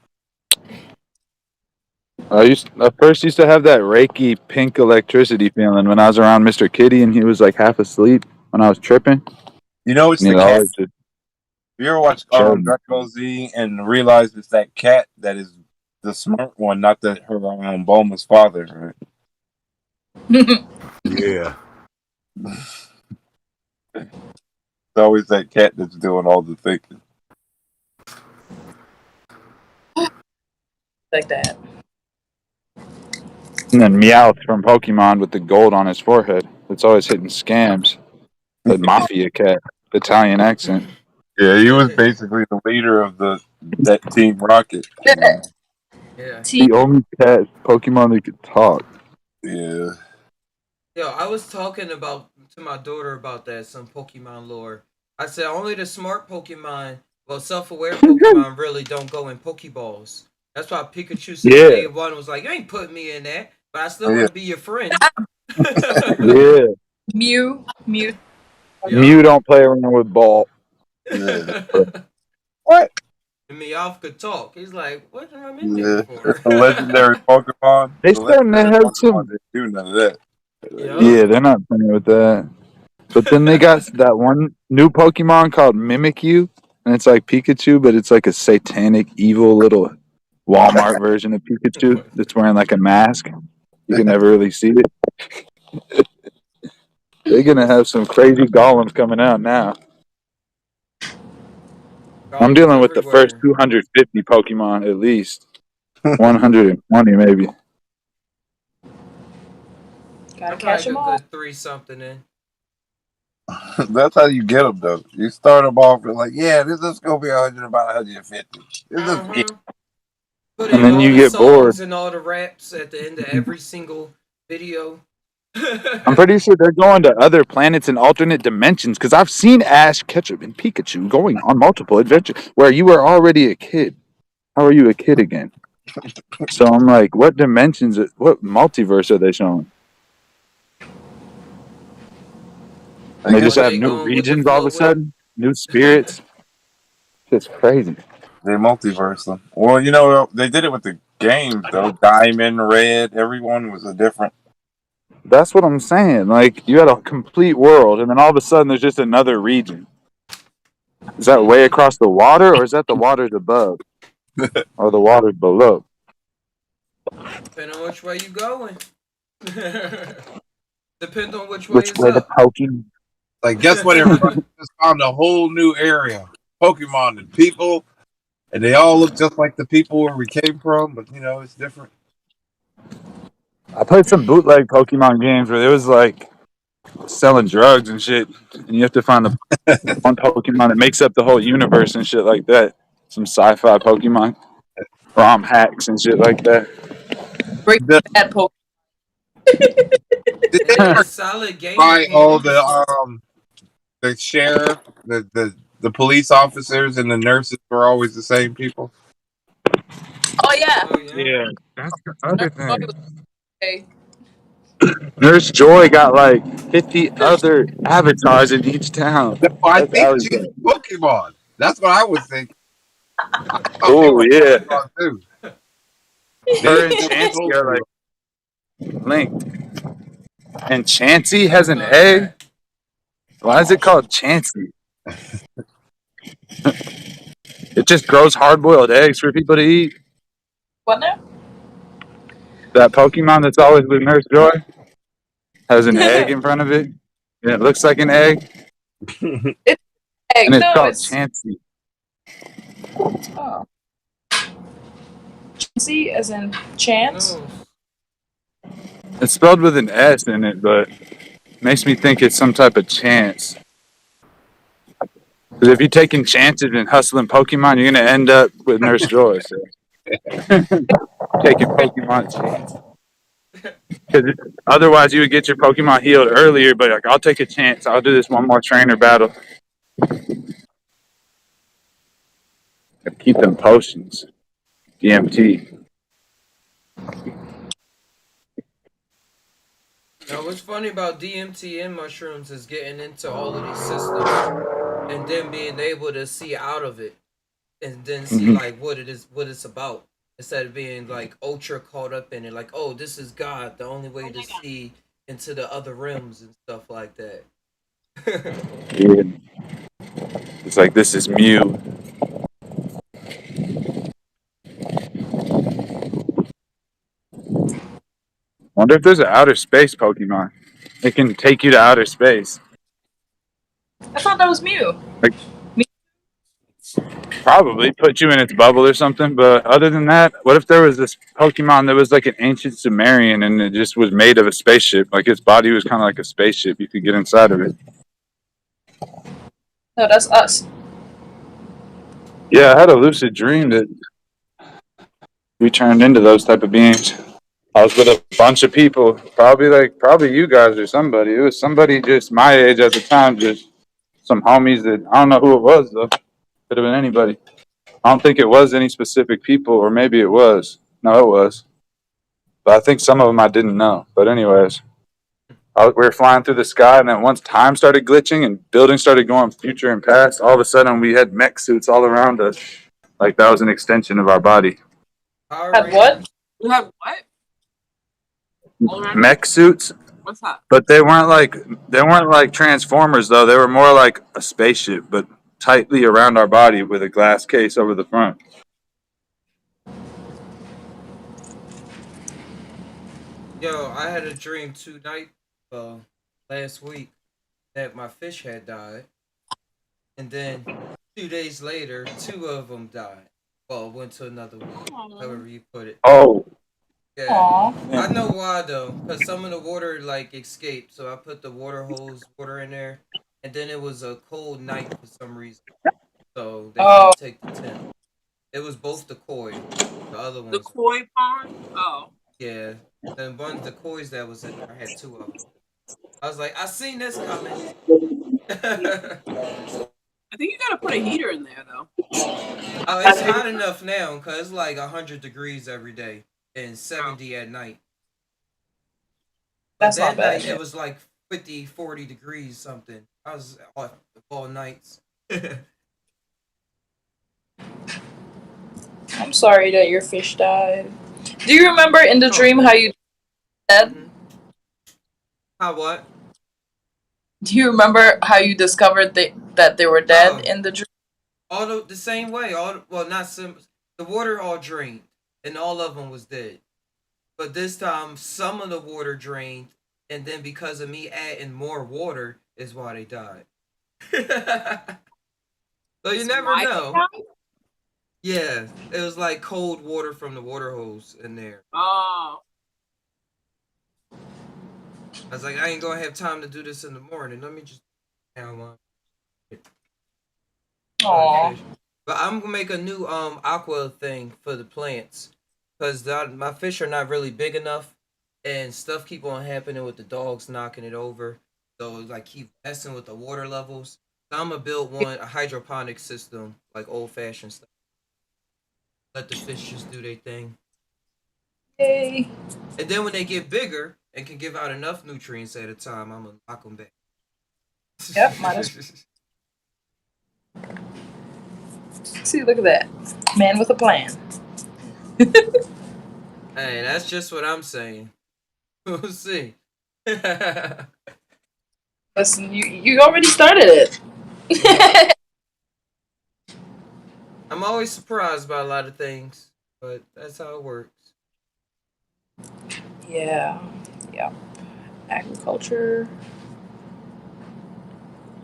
I first used to have that Reiki pink electricity feeling when I was around Mr. Kitty and he was like half asleep when I was tripping. You know, it's And the he'd cat. always just You ever watch show me. Dragon Ball Z and realize it's that cat that is the smart one, not the her Bulma's father, Yeah. right? It's always that cat that's doing all the thinking. Like that. And then Meowth from Pokemon with the gold on his forehead. It's always hitting scams. The mafia cat, Italian accent. Yeah, he was basically the leader of that Team Rocket. Yeah. The only cat Pokemon that could talk. Yeah. Yo, I was talking about to my daughter about that some Pokemon lore. I said only the smart Pokemon, well, self-aware Pokemon really don't go in Pokeballs. That's why Pikachu since Yeah, day one was like, "You ain't putting me in that, but I still want Yeah. to be your friend." yeah. Mew. Mew Yup. don't play around with ball. Yeah. And What? Meowth could talk. He's like, "What am I in there Yeah. for?" The legendary Pokemon. They The starting to legendary have Pokemon some. didn't do none of that. Yup. Yeah, they're not playing with that. But then they got that one new Pokemon called Mimikyu, and it's like Pikachu, but it's like a satanic, evil little Walmart version of Pikachu that's wearing like a mask. You can never really see it. They're gonna have some crazy golems coming out now. I'm Golems dealing with the first everywhere. 250 Pokemon at least, 120 maybe. Gotta I'm catch probably them a all. good three something in. That's how you get them, though. You start them off with like, yeah, this is gonna be 100, about 150. This is Put And in then all you the get bored. songs and all the raps at the end of every single video. I'm pretty sure they're going to other planets and alternate dimensions because I've seen Ash, Ketchup, and Pikachu going on multiple adventures where you were already a kid. How are you a kid again? So I'm like, what dimensions, what multiverse are they showing? I And they guess just Or have they new going with the regions all of flow a with. sudden, new spirits. It's crazy. they multiverse them. Well, they did it with the games, though. Diamond, Red, everyone was a different. That's what I'm saying. Like, you had a complete world, and then all of a sudden there's just another region. Is that way across the water, or is that the waters above, or the waters below? Depending on which way you going. Depends on which way Which is way the up. Pokemon? Like, guess what, everybody? Just found a whole new area. Pokemon and people, and they all look just like the people where we came from, but it's different. I played some bootleg Pokemon games where it was like selling drugs and shit, and you have to find the one Pokemon that makes up the whole universe and shit like that. Some sci-fi Pokemon, ROM hacks and shit like that. Break The, that Pokemon. did And they they ever get solid game buy all mechanics. the sheriff, the police officers, and the nurses were always the same people? Oh yeah. Oh yeah. Yeah, that's the other Nurse Joy thing. was okay. Nurse Joy got like 50 other avatars in each town. No, I That's think Allie's she's thing. Pokemon. That's what I was thinking. I thought they Oh were yeah, Pokemon too. They her just and never Chansey told are you. like linked. And Chansey I has never an thought of egg. that. Why is it called Chansey? It just grows hard-boiled eggs for people to eat. What now? That Pokemon that's always with Nurse Joy has an egg in front of it, and it looks like an egg, It's egg. and it's No, called it's Chansey. oh. See, as in chance. No. It's spelled with an S in it, but makes me think it's some type of chance. Because if you're taking chances and hustling Pokemon, you're gonna end up with Nurse Joy. So. Taking Pokemon chance. Because otherwise, you would get your Pokemon healed earlier. But like, I'll take a chance. I'll do this one more trainer battle. Keep them potions. DMT. Now, what's funny about DMT and mushrooms is getting into all of these systems and then being able to see out of it and then see like what it is, what it's about, instead of being like ultra caught up in it. Like, oh, this is God, the only way to see into the other realms and stuff like that. Yeah. It's like this is Mew. Wonder if there's an outer space Pokemon. It can take you to outer space. I thought that was Mew. Like probably put you in its bubble or something. But other than that, what if there was this Pokemon that was like an ancient Sumerian and it just was made of a spaceship? Like its body was kind of like a spaceship. You could get inside of it. No, that's us. Yeah, I had a lucid dream that we turned into those type of beings. I was with a bunch of people, probably you guys or somebody. It was somebody just my age at the time, just some homies that I don't know who it was though. Could have been anybody. I don't think it was any specific people, or maybe it was. No, it was. But I think some of them I didn't know. But anyways, we were flying through the sky, and then once time started glitching and buildings started going future and past, all of a sudden we had mech suits all around us, like that was an extension of our body. Had what? You have what? All around you? Mech suits. What's that? But they weren't like Transformers though. They were more like a spaceship, but tightly around our body with a glass case over the front. Yo, I had a dream last week that my fish had died, and then 2 days later, two of them died. Well, went to another world, however you put it. Oh. Yeah. Aww. I know why though, because some of the water like escaped, so I put the water in there, and then it was a cold night for some reason, so they couldn't take the tent. It was both the koi, the other ones. The koi pond? Oh. Yeah, the kois that was in there, I had two of them. I was like, I seen this coming. I think you gotta put a heater in there though. Oh, it's hot enough now because it's like 100 degrees every day and 70 at night. But That's that not bad. night it was like 50, 40 degrees something. I was off all nights. I'm sorry that your fish died. Do you remember in the dream how you dead? How what? Do you remember how you discovered that they were dead in the dream? All the same way. The water all drained, and all of them was dead. But this time, some of the water drained, and then because of me adding more water, is why they died. So you never know. Yeah, it was like cold water from the water hose in there. Oh. I was like, I ain't gonna have time to do this in the morning. Let me just Aww. But I'm gonna make a new aqua thing for the plants, because my fish are not really big enough, and stuff keep on happening with the dogs knocking it over. So like keep messing with the water levels. So I'm gonna build a hydroponic system, like old fashioned stuff. Let the fish just do their thing. Yay. And then when they get bigger and can give out enough nutrients at a time, I'm gonna lock them back. Yep, See, look at that. Man with a plan. Hey, that's just what I'm saying. We'll see. Listen, you already started it. I'm always surprised by a lot of things, but that's how it works. Yeah. Agriculture.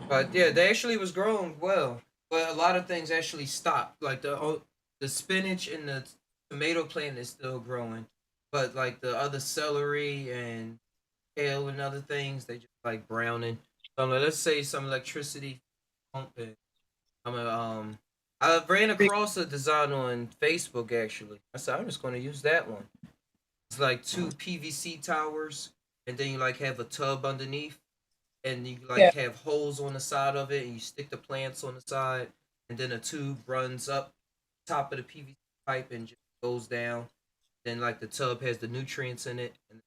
But yeah, they actually was growing well, but a lot of things actually stopped. Like the spinach and tomato plant is still growing, but like the other celery and kale and other things, they just like browning. So like, let's say some electricity pumping. I'm a I ran across a design on Facebook actually. I said I'm just going to use that one. It's like two PVC towers, and then you like have a tub underneath, and you like Yeah. have holes on the side of it, and you stick the plants on the side, and then a tube runs up top of the PVC pipe and just goes down. Then like the tub has the nutrients in it, and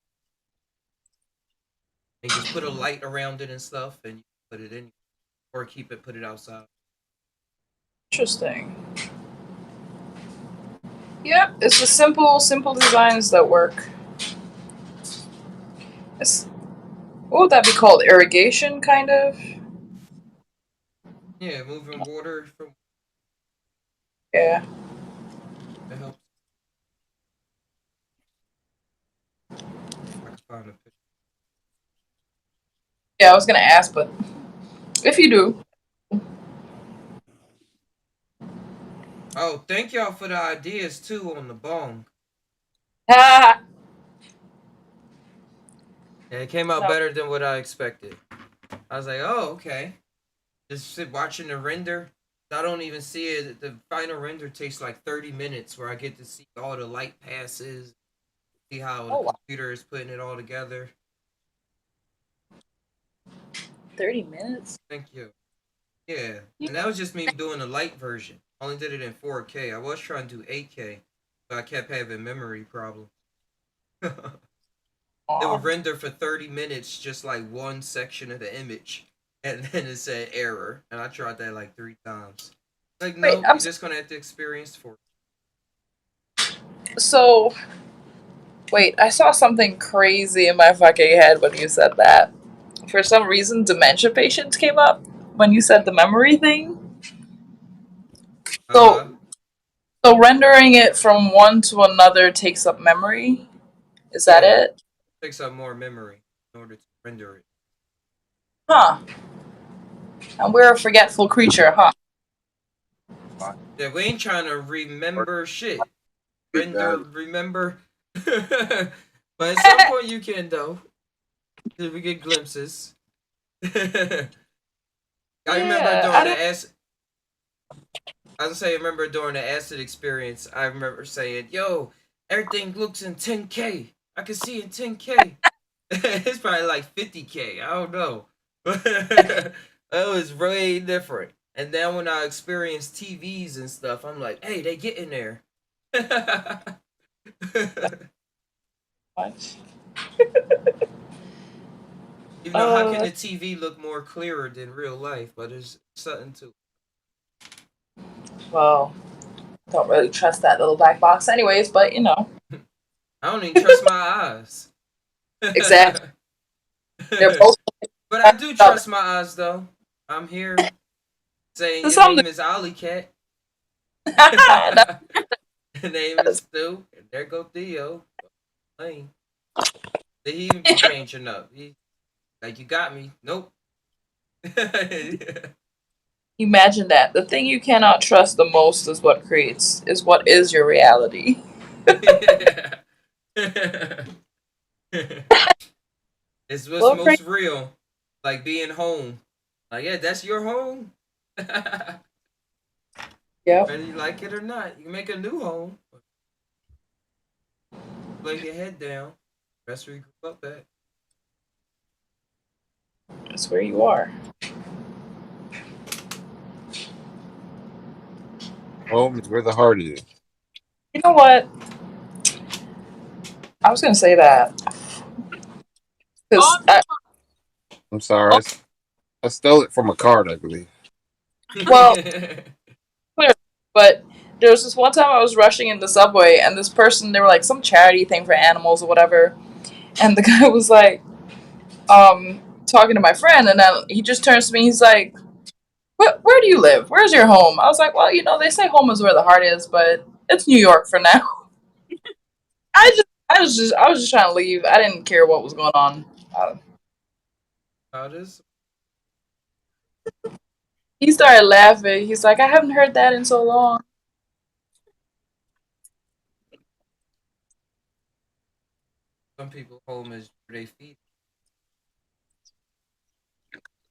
you just put a light around it and stuff, and you put it in, or put it outside. Interesting. Yep, it's the simple designs that work. It's, what would that be called? Irrigation, kind of? Yeah, moving water from Yeah. that helps. I can find a picture. Yeah, I was gonna ask, but if you do. Oh, thank y'all for the ideas too on the bong. Ah! Yeah, it came out No. better than what I expected. I was like, oh, okay. Just sit watching the render. I don't even see it. The final render takes like 30 minutes where I get to see all the light passes, see how the Oh, wow. computer is putting it all together. 30 minutes? Thank you. Yeah. And that was just me doing the light version. I only did it in 4K. I was trying to do 8K, but I kept having memory problems. It would render for 30 minutes just like one section of the image, and then it said error, and I tried that like 3 times. Like, Wait, no, I'm you're just gonna have to experience for so. Wait, I saw something crazy in my fucking head when you said that. For some reason, dementia patients came up when you said the memory thing. Uh-huh. So, so rendering it from one to another takes up memory. Is that Yeah. it? Takes up more memory in order to render it. Huh. And we're a forgetful creature, huh? Yeah, we ain't trying to remember shit. Render, remember. But at some point you can though. We get glimpses. I remember Yeah, during I the don't. acid. I was say, I remember during the acid experience. I remember saying, "Yo, everything looks in 10K. I can see in 10K." It's probably like 50K. I don't know. It was way different. And then when I experienced TVs and stuff, I'm like, "Hey, they get in there." What? Even though, how can the TV look more clearer than real life? But there's something to. Well, don't really trust that little black box, anyways. But you know, I don't even trust my eyes. exactly. But They're both I do trust my eyes, though. I'm here saying your something. name is Ollie Cat. That Your name is is Stu. And there go Theo. Lane. Did he even be changing up? He like, you got me. Nope. Imagine that. The thing you cannot trust the most is what is your reality. It's what's Well, crazy. most real. Like being home. Like, yeah, that's your home. Yep. Whether you like it or not, you can make a new home. Lay your head down. That's where you grew up at. That's where you are. Home is where the heart is. You know what? I was gonna say that because I'm sorry. I stole it from a card, I believe. well, clearly, but there was this one time I was rushing in the subway, and this person, they were like some charity thing for animals or whatever, and the guy was like, talking to my friend, and then he just turns to me, he's like, where do you live? Where's your home? I was like, well, you know, they say home is where the heart is, but it's New York for now. I was just trying to leave. I didn't care what was going on. How it is? He started laughing. He's like, I haven't heard that in so long. Some people home is where they feed.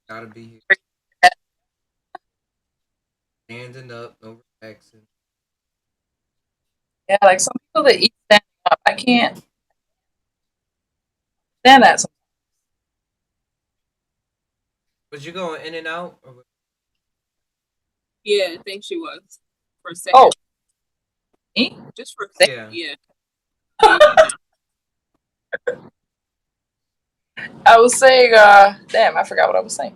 Gotta be here, standing up, no relaxing. Yeah, like some people that eat standing up, I can't stand that. Was you going in and out? Yeah, I think she was for a second. Oh, me? Just for a second. Yeah. Yeah. Yeah, you know. I was saying, damn, I forgot what I was saying.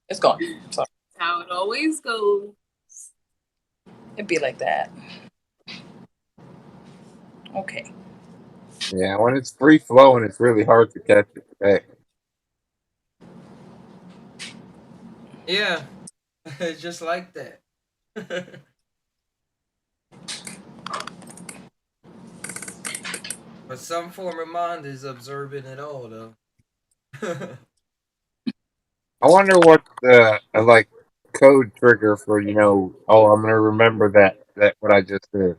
It's gone. Sorry. How it always goes. It'd be like that. Okay. Yeah, when it's free flowing, it's really hard to catch it back. Yeah. It's just like that. But some form of mind is observing it all, though. I wonder what the like code trigger for oh, I'm gonna remember that what I just did.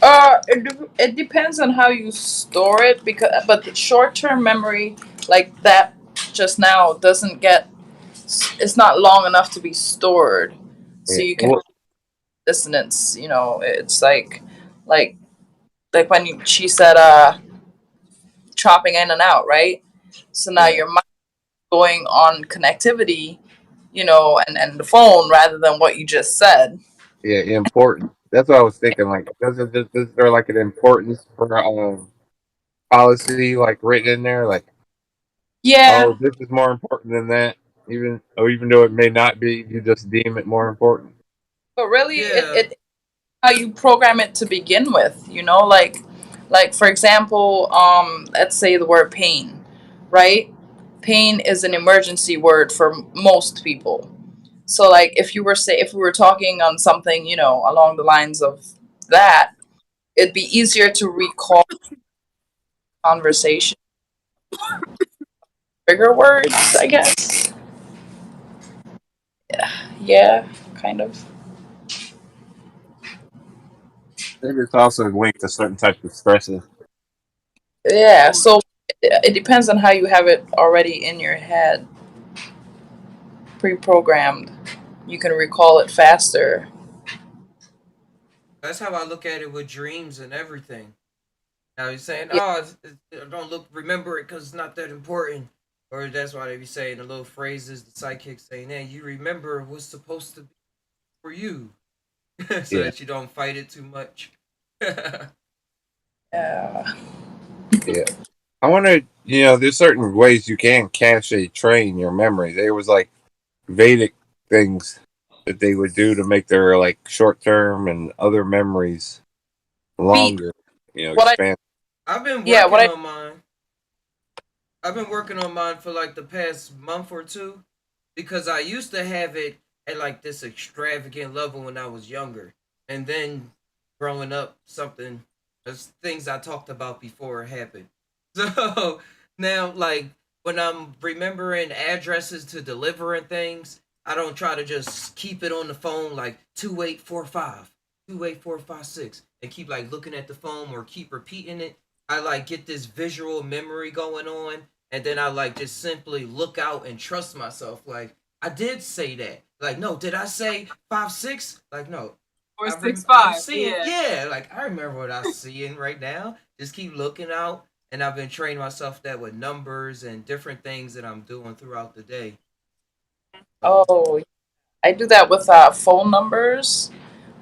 It depends on how you store it but the short-term memory like that just now doesn't get it's not long enough to be stored, so Yeah. you can Well, dissonance. It's like when she said chopping in and out, right? So now yeah, your mind going on connectivity, and the phone rather than what you just said. yeah, important. That's what I was thinking. Like, is there like an importance for policy like written in there? Like, Yeah, oh, this is more important than that. Even though it may not be, you just deem it more important. but really Yeah. it how you program it to begin with, like for example, let's say the word pain, right? Pain is an emergency word for most people. So like if we were talking on something, along the lines of that, it'd be easier to recall conversation trigger words, I guess. Yeah, kind of. Maybe it's also linked to certain types of stresses. Yeah, so it depends on how you have it already in your head, pre-programmed. You can recall it faster. That's how I look at it with dreams and everything. Now you're saying, Yeah, oh, don't remember it because it's not that important. Or that's why they be saying the little phrases, the psychic saying, hey, you remember what's supposed to be for you. So Yeah, that you don't fight it too much. yeah. yeah. I wonder, there's certain ways you can cache train your memory. There was like Vedic things that they would do to make their like short term and other memories Me, longer, what I expand. I've been yeah, what working I on mine. I've been working on mine for like the past month or two because I used to have it at like this extravagant level when I was younger. And then growing up, something, there's things I talked about before it happened. So now, like, when I'm remembering addresses to deliver and things, I don't try to just keep it on the phone like 2845, 28456, and keep like looking at the phone or keep repeating it. I like get this visual memory going on, and then I like just simply look out and trust myself. Like, I did say that. Like, no, did I say 5 6? Like, no, Or I'm 6'5". seeing, Yeah. yeah, like I remember what I'm seeing right now. Just keep looking out, and I've been training myself that with numbers and different things that I'm doing throughout the day. So, oh I do that with phone numbers.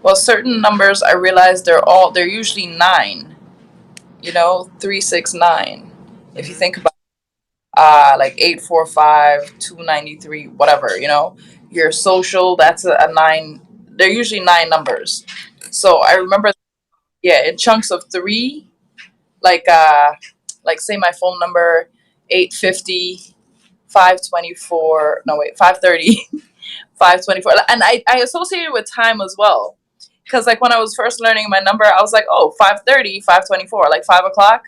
Well, certain numbers I realize they're usually nine. 369. If you mm-hmm. think about like 845, 293, whatever, your social, that's a nine. They're usually nine numbers. So I remember, yeah, in chunks of three, like say my phone number 850, 524, no wait, 530, 524. And I associate it with time as well. Because like when I was first learning my number, I was like, oh, 530, 524, like 5 o'clock.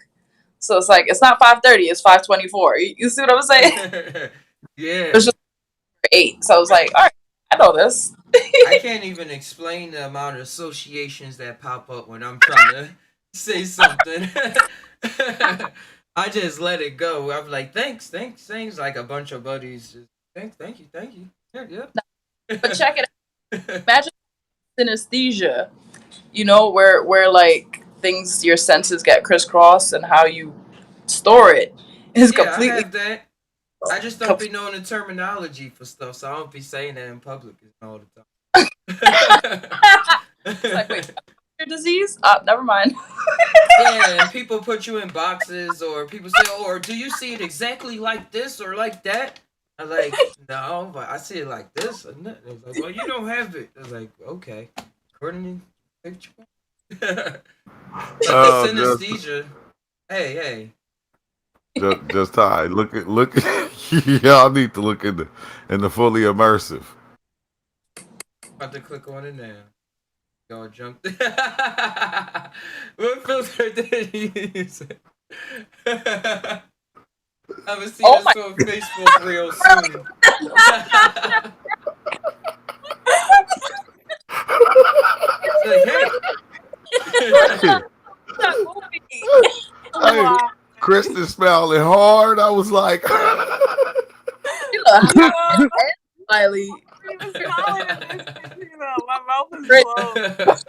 So it's like it's not 5:30, it's 5:24. You see what I'm saying? It's Yeah, just 8. So I was I, like, all right, I know this. I can't even explain the amount of associations that pop up when I'm trying to say something. I just let it go. I'm like, thanks. Like a bunch of buddies. Just, thank you. Yeah. But check it out. Imagine synesthesia, where like things, your senses get crisscrossed, and how you store it is Yeah, I completely. have that. I just don't be knowing the terminology for stuff, so I don't be saying that in public all the time. It's like, wait, your disease? Never mind. Yeah, and people put you in boxes, or people say, "Oh, or do you see it exactly like this or like that?" I'm like, "No, but I see it like this." And that. I was like, "Well, you don't have it." I was like, "Okay, according to picture." But the Oh, synesthesia. Hey. just Ty. Look at y'all need to look in the fully immersive. About to click on it now. Y'all jumped. What filter did you use? I'm gonna see this on Facebook real soon. It's like, hey. Hey, Kristen smiling hard. I was like, Smiley. My mouth is closed.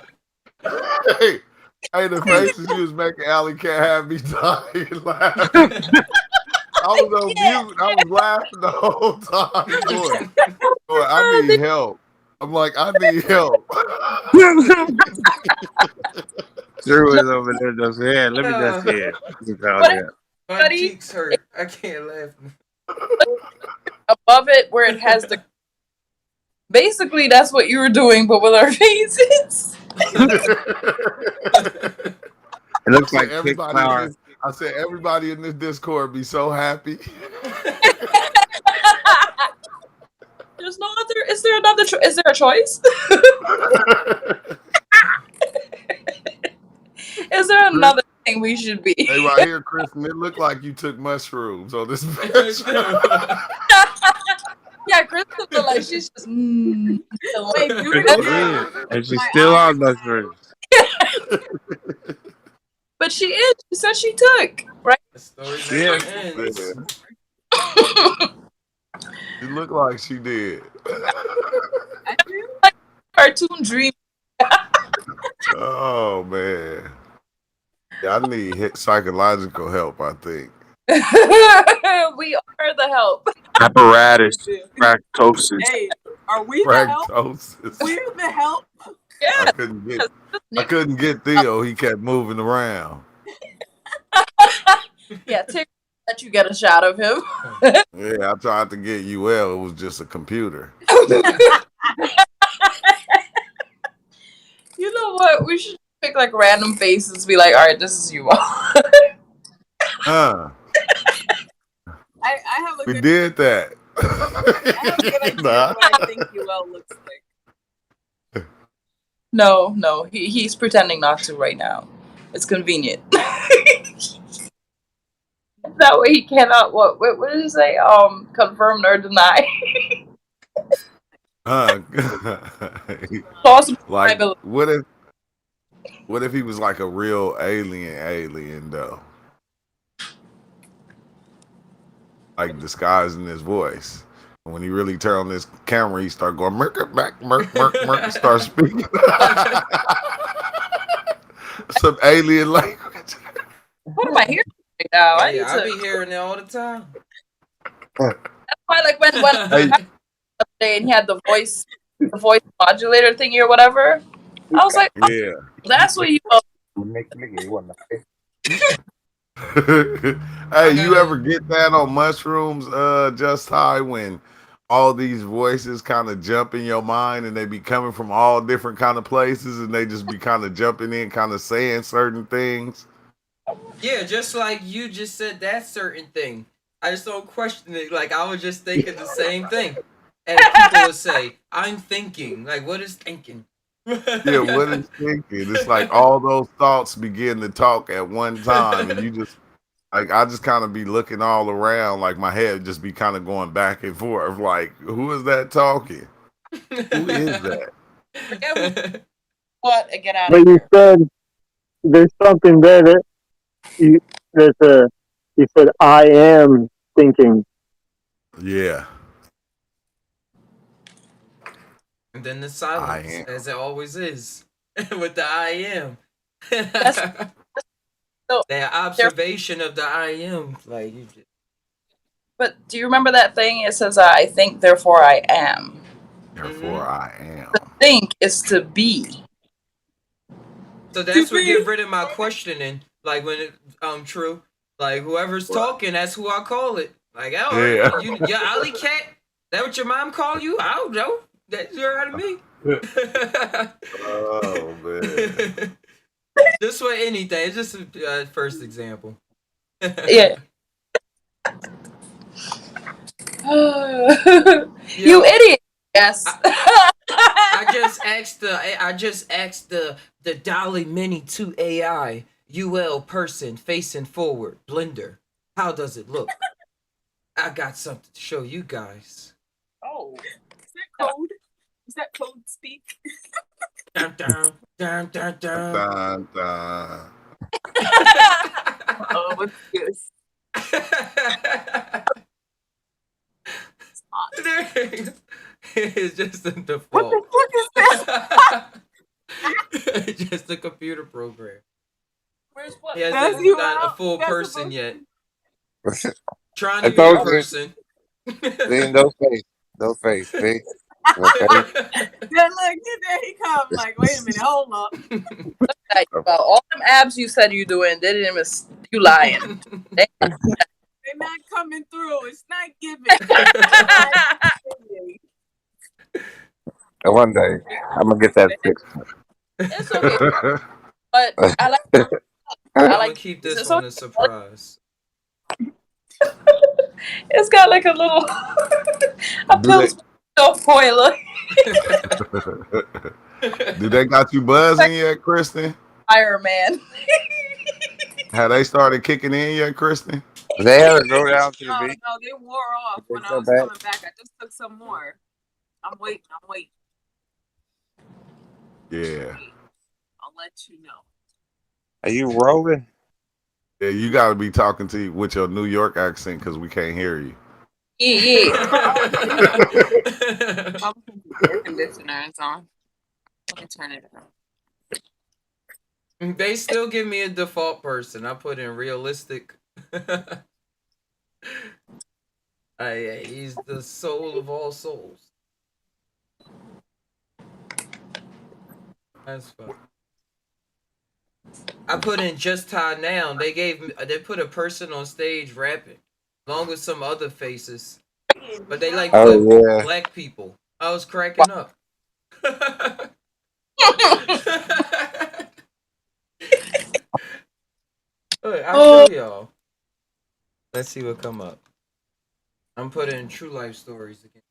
hey, the faces you was making, Allie can't have me dying laughing. I was on mute. I was laughing the whole time. Boy, I need help. I'm like, I need help. Drew is over there just let me just see it. My cheeks hurt. I can't laugh. Above it, where it has the. Basically, that's what you were doing, but with our faces. It looks like everybody. I said everybody in this Discord be so happy. There's no other. Is there another? Is there a choice? Is there another thing we should be? Hey, right here, Kristen. It looked like you took mushrooms on this picture. Yeah, Kristen looked like she's just. Wait, and she's still on mushrooms. But she is. She said she took, right? Yeah, it looked like she did. Like cartoon dream. Oh man, yeah, I need psychological help. I think We are the help. Apparatus, fractosis. Hey, are we fractosis? The help? We're the help. Yeah. I couldn't get Theo. He kept moving around. Yeah, let you get a shot of him. Yeah, I tried to get UL. It was just a computer. You know what? We should pick like random faces. Be like, all right, this is you. I have a we good. did that. I have a good idea what I think UL looks like. No, he's pretending not to right now. It's convenient. That way he cannot what did you say? Confirm or deny. Like what if he was like a real alien though? Like disguising his voice. And when he really turned on this camera, he started going merk and start speaking. Some alien language. What am I hearing right now? I be hearing it all the time. That's why, like when and he had the voice modulator thingy or whatever. I was like, oh, yeah, that's what you. Hey, you ever get that on mushrooms, Just High, when all these voices kind of jump in your mind and they be coming from all different kind of places and they just be kind of jumping in, kind of saying certain things? Yeah, just like you just said that certain thing. I just don't question it. Like, I was just thinking the same thing. And people would say, I'm thinking. Like, what is thinking? Yeah, what is thinking? It's like all those thoughts begin to talk at one time, and you just like I just kind of be looking all around, like my head just be kind of going back and forth. Like, who is that talking? Who is that? What? Get out But of you here. said there's something there that you said I am thinking. Yeah. And then the I silence, am. as it always is, with the I am. That's so. That observation of the I am, like you just. But do you remember that thing? It says, "I think, therefore I am." Therefore, I am. Think is to be. So that's what get rid of my questioning. Like when it true. Like whoever's talking, that's who I call it. Like, oh, Yeah. your alley cat? That what your mom call you? I don't know. That's you heard of me. Oh man. Just for anything. It's just a first example. Yeah. You idiot. Yes. I just asked the Dolly Mini 2 AI UL person facing forward blender. How does it look? I got something to show you guys. Oh, is that code? Is that code speak? Dun, dun, dun, dun, dun. Dun, dun. Oh, what's this? It's just a default. What the fuck is this? It's just a computer program. Where's what? He hasn't not a full person yet. Trying to be a person. See, no face. No face. See? No face. Yeah, look, there he comes. Like, wait a minute, hold up. About all them abs you said you doing, they didn't even. You lying. They're not coming through. It's not giving. One day, I'm gonna get that fixed. It's okay. But I like. I'm gonna keep this one a surprise. It's got like a little a pill spoiler. Do they got you buzzing yet, Kristen? Iron Man. Have they started kicking in yet, Kristen? They haven't go down to the beach. No, they wore off when I was back? coming back. I just took some more. I'm waiting. Yeah. I'll let you know. Are you rolling? Yeah, you got to be talking to you with your New York accent because we can't hear you. Yeah. Air conditioner is on. Let me turn it on. They still give me a default person. I put in realistic. He's the soul of all souls. That's fun. I put in just tainow. They put a person on stage rapping, along with some other faces, but they like black people. I was cracking up. I'll show y'all. Let's see what come up. I'm putting true life stories again.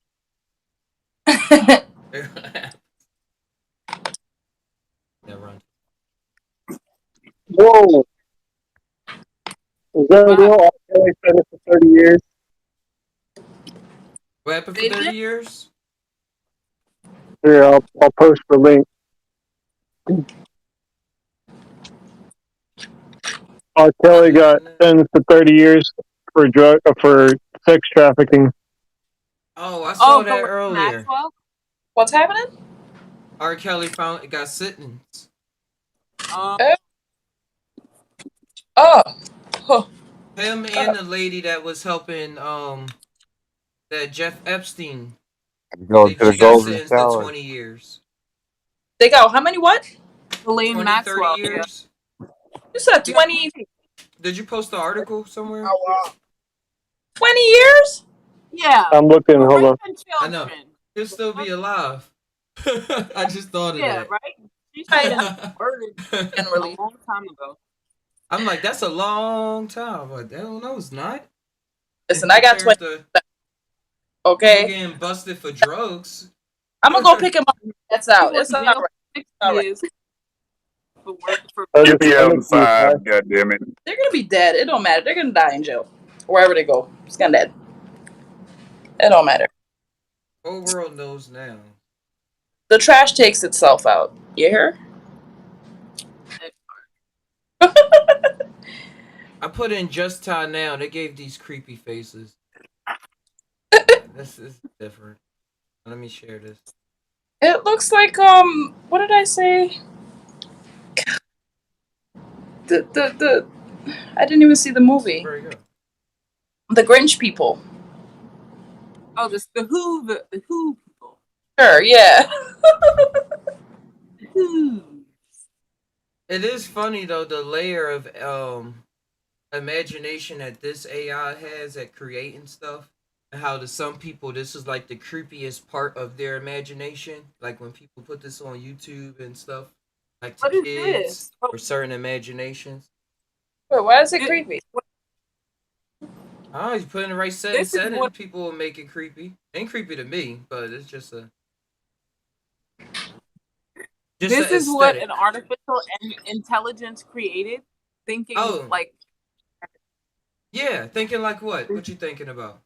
Whoa. Is that real? R. Kelly said it for 30 years. What happened for 30 years? Here, I'll post the link. R. Kelly got sentenced to 30 years for sex trafficking. Oh, I saw that earlier. Maxwell? What's happening? R. Kelly got sentenced. Him and the lady that was helping that Jeff Epstein. Go to the golden sentenced to 20 years. They got how many what? 20, Maxwell, 30 years. You said 20. Did you post the article somewhere? 20 years? Yeah. I'm looking. Hold on. I know. He'll still be alive. I just thought of that. Yeah, right? She said a long time ago. I'm like, that's a long time. But hell no, it's not. Listen, I got 20. Okay. Getting busted for drugs. I'm gonna go pick him up. That's out. It's all right. All right. Get me outside, goddammit. They're gonna be dead. It don't matter. They're gonna die in jail. Wherever they go. It's gonna dead. It don't matter. Whole world knows now. The trash takes itself out. You hear? I put in just tainow. They gave these creepy faces. This is different. Let me share this. It looks like what did I say? The I didn't even see the movie. Where you go? The Grinch people. Oh, the Who people. Sure, yeah. Who. It is funny though, the layer of imagination that this AI has at creating stuff, and how to some people this is like the creepiest part of their imagination. Like when people put this on YouTube and stuff, like to What is kids this? or certain imaginations. Wait, why is it creepy? Oh, you put in the right This is setting, what people will make it creepy. Ain't creepy to me, but it's just a this is what aesthetic. an artificial intelligence created, thinking Oh, like yeah, thinking like what? What you thinking about?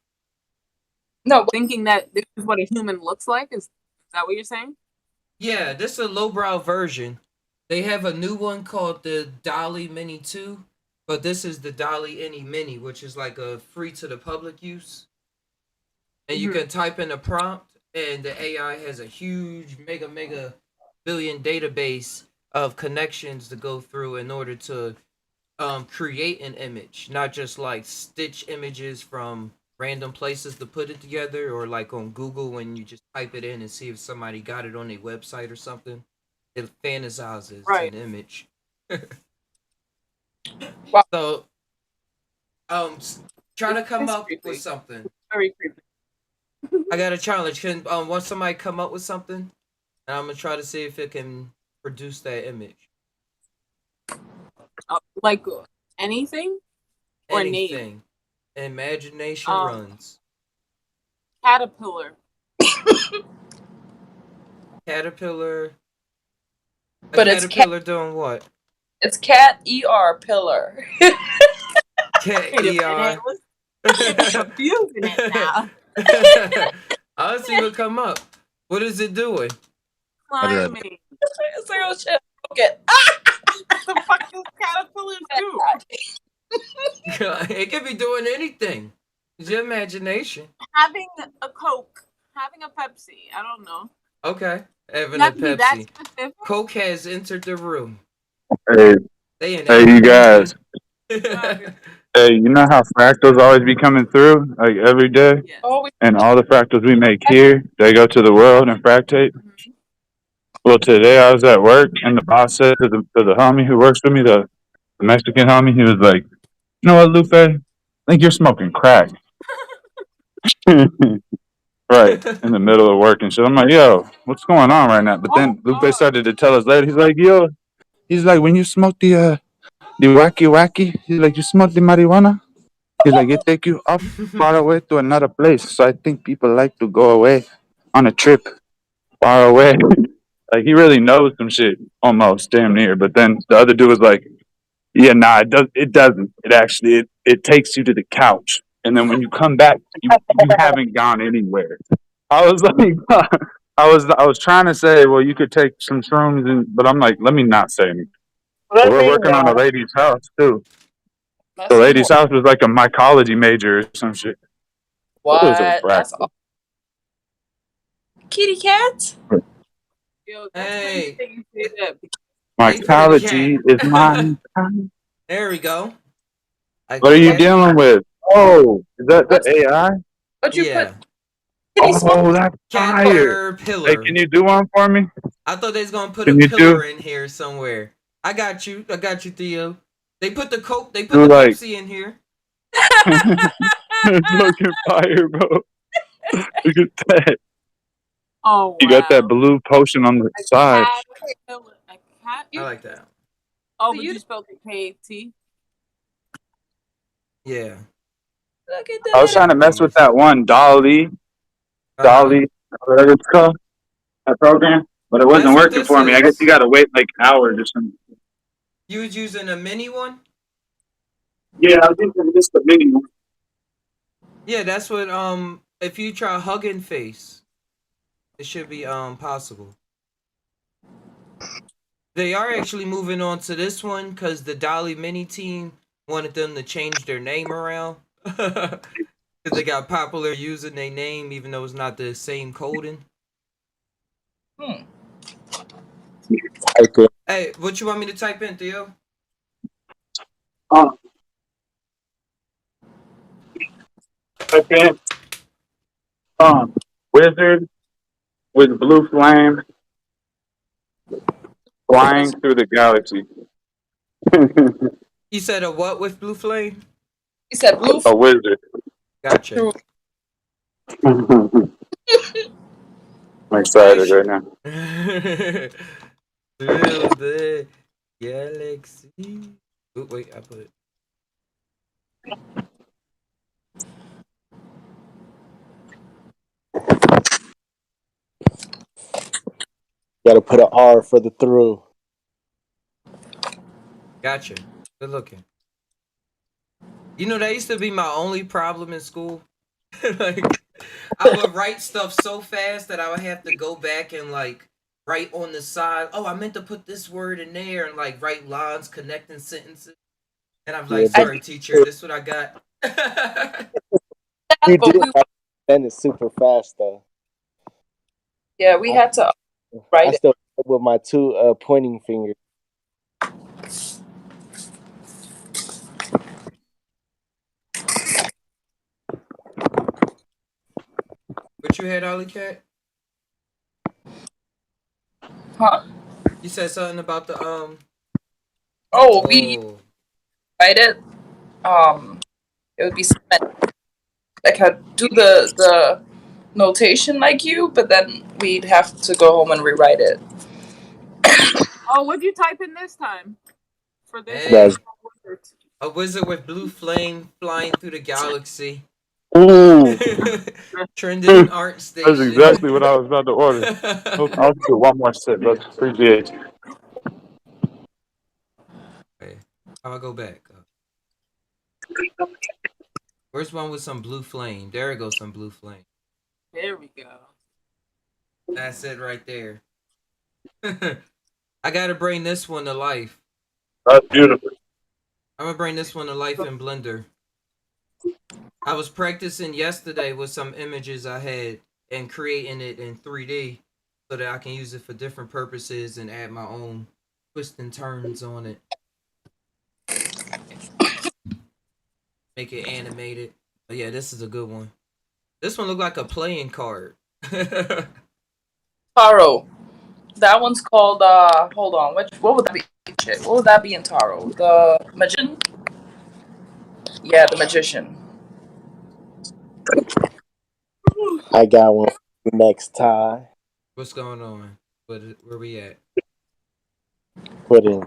No, thinking that this is what a human looks like. Is that what you're saying? Yeah, this is a lowbrow version. They have a new one called the Dolly Mini 2, but this is the Dolly Any Mini, which is like a free to the public use. And you can type in a prompt, and the AI has a huge mega billion database of connections to go through in order to create an image, not just like stitch images from random places to put it together, or like on Google when you just type it in and see if somebody got it on their website or something. It fantasizes Right. an image. Wow. So try to come It's up creepy. with something. Very creepy. I got a challenge. Can want somebody come up with something, and I'm gonna try to see if it can produce that image. Like anything or name. Anything. Imagination runs. Caterpillar. Caterpillar. But it's caterpillar doing what? It's cat ER pillar. Cat Wait a minute, ER. It's confusing it now. I'll see what come up. What is it doing? Climbing. It's like, oh shit, okay. What the fuck does caterpillars do? It could be doing anything. It's your imagination. Having a Coke. Having a Pepsi. I don't know. Okay. Having Not a to be that Pepsi. specific. Coke has entered the room. Hey, They in hey, you guys. everything. Hey, you know how fractals always be coming through, like every day? Yes. Oh, And all the fractals we make here, they go to the world and fractate. Well, today I was at work, and the boss said to the homie who works with me, the Mexican homie, he was like, "You know what, Lupe? I think you're smoking crack." Right in the middle of work and shit. I'm like, "Yo, what's going on right now?" But then Lupe started to tell us later. He's like, "Yo," he's like, "When you smoke the wacky, he's like, you smoke the marijuana. He's like, it take you up far away to another place. So I think people like to go away on a trip far away." Like he really knows some shit, almost damn near. But then the other dude was like, "Yeah, nah, it does. It doesn't. It actually it takes you to the couch, and then when you come back, you haven't gone anywhere." I was like, I was trying to say, well, you could take some shrooms, but I'm like, let me not say anything. But we're working on a lady's house too. The lady's house was like a mycology major or some shit. what? It was a That's fractal. kitty cat? Yo, that's Hey. crazy that you say that. Mycology is mine. There we go. What are you dealing with? Oh, is that the AI? What you Yeah. Oh, that's fire. Hey, Caterpillar. can you do one for me? I thought they was gonna put Can a you pillar do? in here somewhere. I got you, Theo. They put the Coke. They put Do the like Pepsi in here. it's looking fire, bro. Look at that. Oh wow. You got that blue potion on the side. Caterpillar. A cat? I like that. Oh, but you spelled it K-A-T? Yeah. Look at I was trying to mess with that one Dolly, whatever it's called, that program, but it wasn't That's what working this for me. I guess is. you got to wait like hours or something. You was using a mini one? Yeah, I was using just the mini one. Yeah, that's what if you try Hugging Face, it should be possible. They are actually moving on to this one because the Dolly Mini team wanted them to change their name around. Because they got popular using their name even though it's not the same coding. Okay. Hey, what you want me to type in, Theo? Type in wizard with blue flame flying through the galaxy. You said a what with blue flame? He said blue. A wizard. Gotcha. I'm excited right now. Through the galaxy. Ooh, wait, I put it. Gotta put an R for the through. Gotcha. Good looking. You know, that used to be my only problem in school. Like, I would write stuff so fast that I would have to go back and like write on the side. Oh, I meant to put this word in there and like write lines connecting sentences. And I'm like, Yeah, sorry, teacher, this is what I got. you do have to send it super fast though. Yeah, we had to I write it. still with my two pointing fingers. What you had, Ollie Cat? Huh? You said something about the we write it. It would be like I'd do the notation like you, but then we'd have to go home and rewrite it. Oh, what'd you type in this time? For this Hey, a wizard with blue flame flying through the galaxy. Ooh. Trending art station. That's exactly what I was about to order. I'll do one more sip. Let's appreciate you. Okay, how I go back? Where's one with some blue flame? There it goes, some blue flame. There we go. That's it right there. I gotta bring this one to life. That's beautiful. I'm gonna bring this one to life in Blender. I was practicing yesterday with some images I had and creating it in 3D so that I can use it for different purposes and add my own twists and turns on it. Make it animated. But yeah, this is a good one. This one looked like a playing card. Taro. That one's called hold on, what would that be? Shit, what would that be in Taro? The magician? Yeah, the magician. I got one next tie. What's going on? Where we at? Put in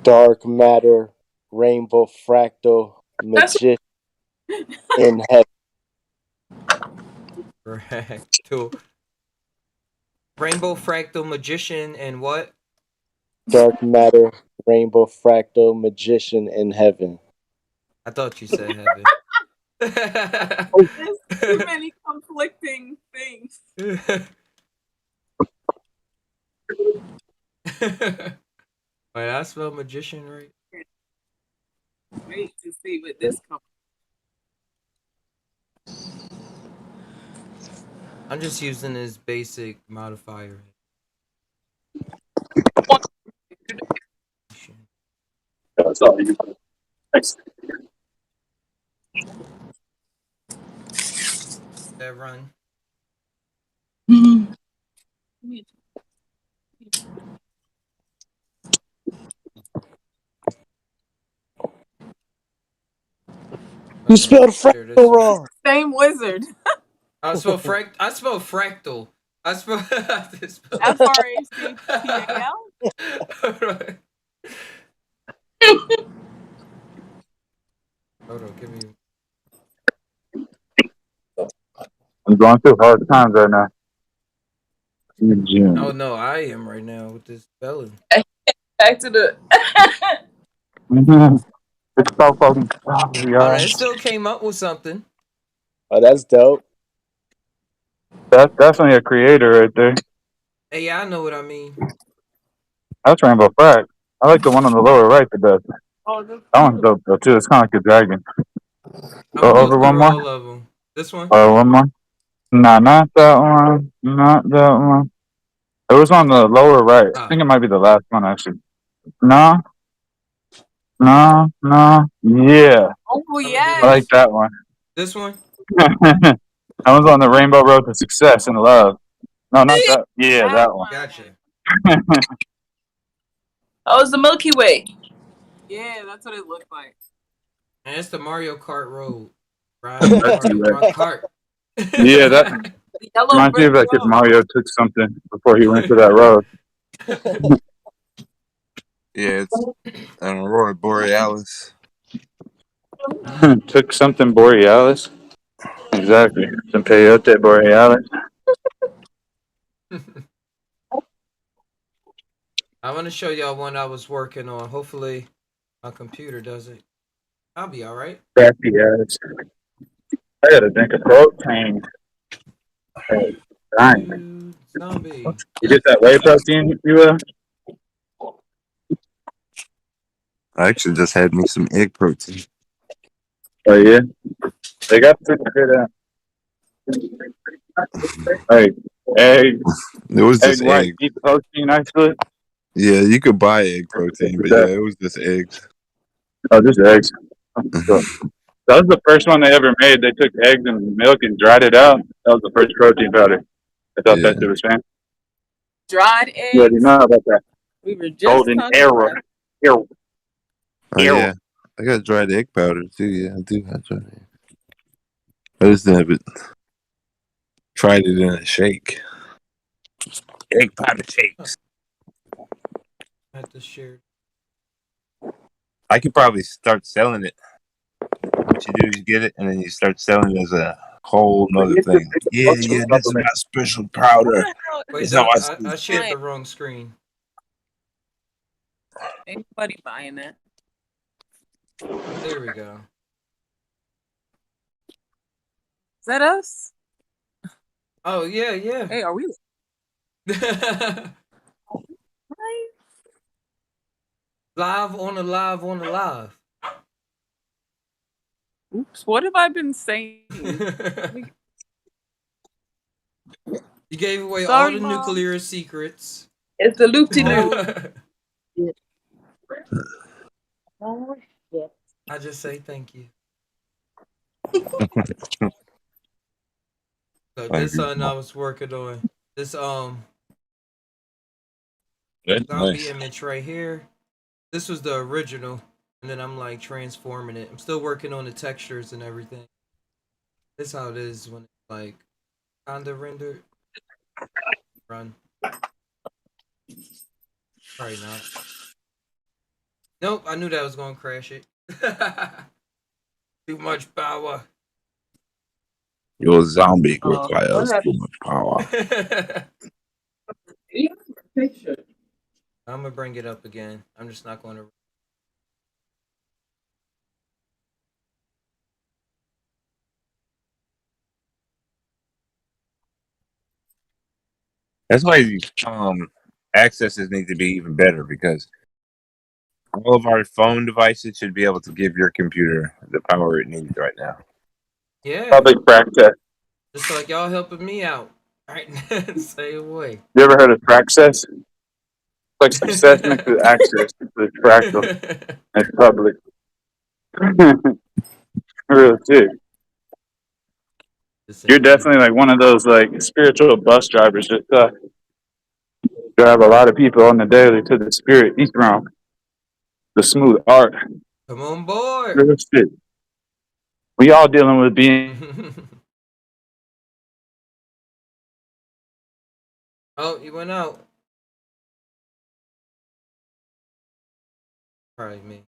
dark matter, rainbow fractal, magician in heaven. Fractal. Rainbow fractal magician and what? Dark matter, rainbow fractal, magician in heaven. I thought you said heaven. There's too many conflicting things. Wait, I spell magician right? Wait to see what this comes. I'm just using this basic modifier. That's all you. Thanks. That run. You spelled fractal wrong. Same wizard. I spell fractal. I spell FRACTAL. Hold on, give me. I'm going through hard times right now. Oh no, I am right now with this spelling. Back to the It's so fucking tough, Oh, y'all. it still came up with something. Oh, that's dope. That's definitely a creator right there. Hey, yeah, I know what I mean. That's Rainbow Fright. I like the one on the lower right the best. Oh, That one's dope though too. It's kind of like a dragon. I'm Go gonna go over one through more. all of them. This one. One more. Nah, not that one. Not that one. It was on the lower right. I Ah, think it might be the last one actually. No, no. Yeah, oh I'm gonna do I like yes. this. that one. This one. That was on the Rainbow Road to Success and Love. No, not that. Yeah, That that one. one. Gotcha. Oh, it's the Milky Way. Yeah, that's what it looked like. And it's the Mario Kart road. Riding That's you, Mario right? Kart. Yeah, that The yellow reminds me brick of like if road. Mario took something before he went to that road. Yeah, it's Aurora Borealis. Took something Borealis. Exactly. Some peyote Borealis. I want to show y'all one I was working on. Hopefully, my computer does it. I'll be all right. Crappy ass. I gotta drink a protein. Hey, dang. Dude, zombie. You get that whey protein, I actually just had me some egg protein. Oh yeah, they got pretty good. Like egg, It was egg just white, egg. deep protein isolate. Yeah, you could buy egg protein, but yeah, it was just eggs. Oh, just eggs. So, that was the first one they ever made. They took eggs and milk and dried it out. That was the first protein powder. I thought Yeah. that shit was fancy. Dried Yeah, do you eggs. know about that? We were just Golden talking era. about it. Era. Oh Era. yeah, I got dried egg powder too. Yeah, I do have dried egg. I just never tried it in a shake. Egg powder shakes. I have to share. I could probably start selling it. What you do is you get it, and then you start selling it as a whole nother thing. Like, yeah, this is my special What powder. the hell Wait, is It's how don't. I I shared buying? the wrong screen. Ain't nobody buying that. There we go. Is that us? Oh yeah, yeah. Hey, are we live? Live on the live on the live. Oops. What have I been saying? You gave away all Sorry, the Mom. nuclear secrets. It's the loop de loop. Oh, shit. I just say thank you. So Thank this you. I was working on. This That's zombie nice. image right here. This was the original, and then I'm like transforming it. I'm still working on the textures and everything. This how it is when it's like kinda rendered. Run. Probably not. Nope, I knew that was gonna crash it. Too much power. Your zombie What requires too happened? much power. I'm gonna bring it up again. I'm just not gonna. That's why accesses need to be even better because all of our phone devices should be able to give your computer the power it needs right now. Yeah. Public practice. Just like y'all helping me out. Alright, say away. You ever heard of praxis? Like success mixed with access. It's fractal. It's public. Real shit. You're definitely like one of those like spiritual bus drivers. Just drive a lot of people on the daily to the spirit throne, the smooth art. Come on board. Real shit. We all dealing with being. Oh, you went out. Probably me.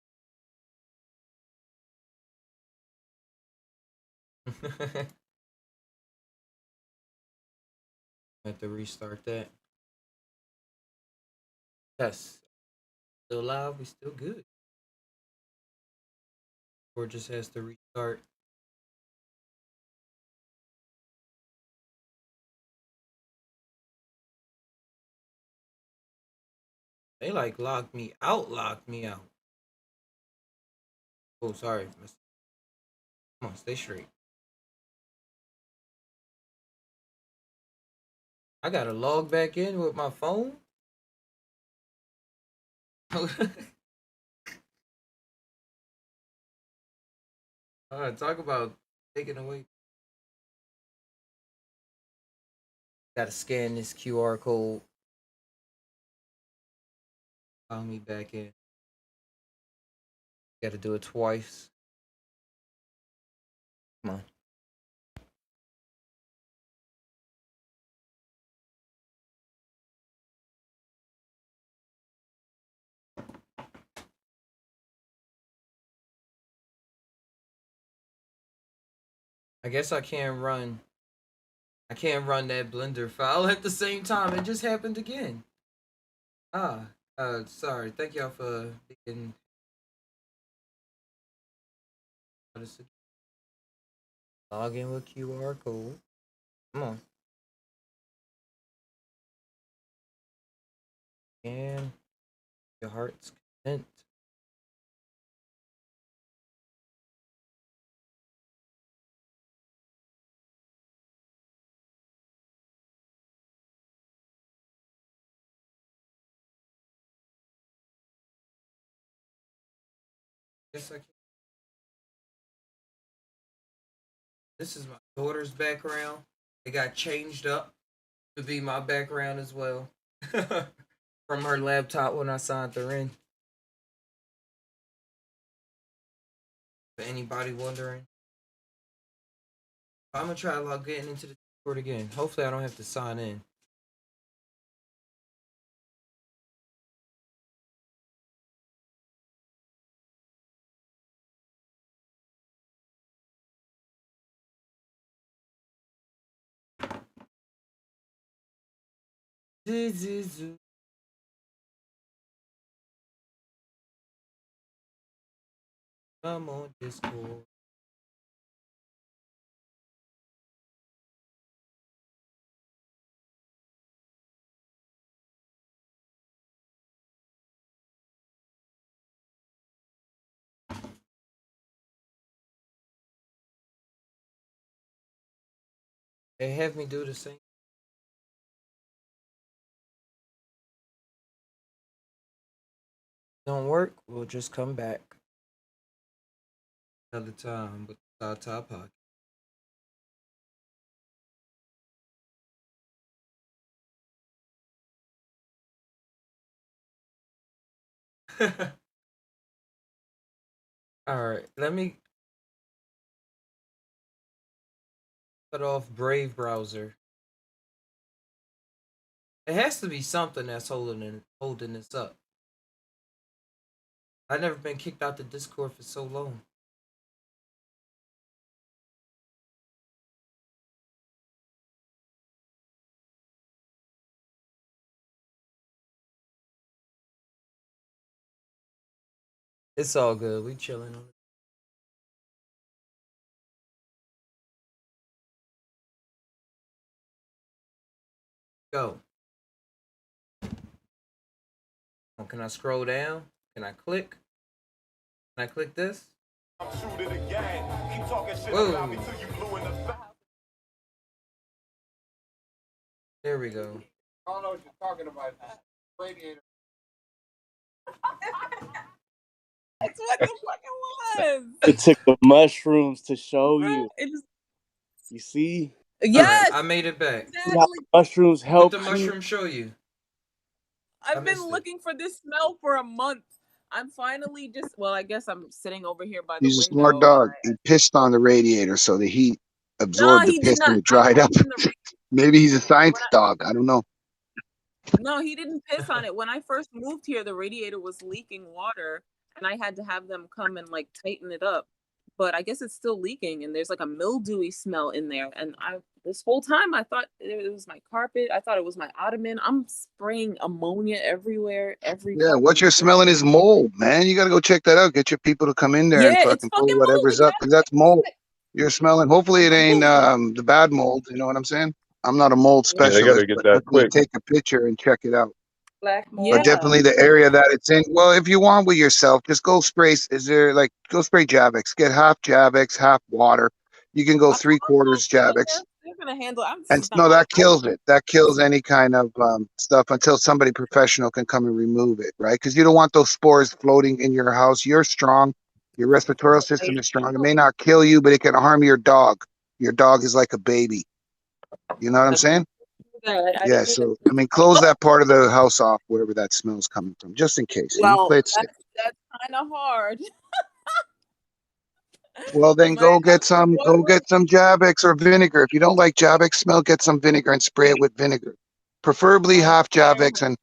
Have to restart that. Yes. Still live, we still good. Or just has to restart. They like locked me out, Oh, sorry, mister. Come on, stay straight. I gotta log back in with my phone. Talk about taking away. Gotta scan this QR code. Allow me back in. Gotta do it twice. Come on. I guess I can't run that Blender file at the same time. It just happened again. Sorry. Thank y'all for being. Log in with QR code. Come on. And your heart's content. Yes, I can. This is my daughter's background. It got changed up to be my background as well. From her laptop when I signed her in. For anybody wondering. I'm gonna try getting into the Discord again. Hopefully I don't have to sign in. I'm on Discord. They have me do the same. Don't work, we'll just come back another time with our top pocket. Alright, let me cut off Brave browser. It has to be something that's holding this up. I've never been kicked out the Discord for so long. It's all good. We chilling on it. Go. Oh, can I scroll down? Can I click? Can I click this? Whoa. There we go. I don't know what you're talking about. Radiator. That's what the fucking was. It took the mushrooms to show you. You see? Yes. Right, I made it back. Exactly. How the mushrooms help What the mushroom show you? I've been looking for this smell for a month. I'm finally I guess I'm sitting over here by the He's a window. smart dog. He pissed on the radiator, so the heat absorbed the piss and it dried up. Maybe he's a science dog. I don't know. No, he didn't piss on it. When I first moved here, the radiator was leaking water, and I had to have them come and tighten it up. But I guess it's still leaking, and there's a mildewy smell in there. And this whole time I thought it was my carpet. I thought it was my ottoman. I'm spraying ammonia everywhere. Yeah, what you're smelling is mold, man. You gotta go check that out. Get your people to come in there and fucking pull whatever's up, because that's mold. You're smelling. Hopefully it ain't the bad mold. You know what I'm saying? I'm not a mold specialist, but definitely take a picture and check it out. Black mold. But definitely the area that it's in. Well, if you want with yourself, just go spray. Go spray Javex? Get half Javex, half water. You can go 3/4 Javex. They're gonna handle. And no, that kills it. That kills any kind of stuff until somebody professional can come and remove it, right? Because you don't want those spores floating in your house. You're strong. Your respiratory system is strong. It may not kill you, but it can harm your dog. Your dog is like a baby. You know what I'm saying? Yeah. So I mean, close that part of the house off, wherever that smell's coming from, just in case. Well, Play it safe. that's kind of hard. Well, then go get some Javex or vinegar. If you don't like Javex smell, get some vinegar and spray it with vinegar. Preferably half Javex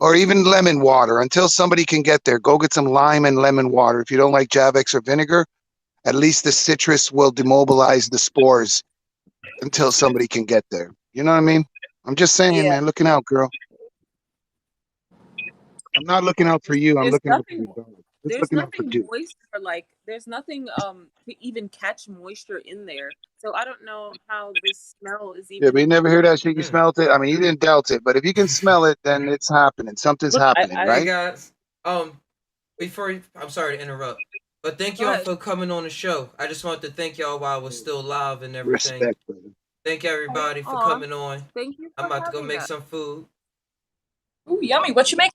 or even lemon water until somebody can get there. Go get some lime and lemon water. If you don't like Javex or vinegar, at least the citrus will demobilize the spores until somebody can get there. You know what I mean? I'm just saying, man, looking out, girl. I'm not looking out for you. I'm looking out for your dog. There's nothing moist or there's nothing to even catch moisture in there. So I don't know how this smell is even. Yeah, but you never hear that shit. You smelled it. I mean, you didn't doubt it, but if you can smell it, then it's happening. Something's happening, right? Hey guys, I'm sorry to interrupt, but thank y'all for coming on the show. I just wanted to thank y'all while I was still live and everything. Respect, brother. Thank everybody for coming on. Thank you. I'm about to go make some food. Ooh, yummy! What you make?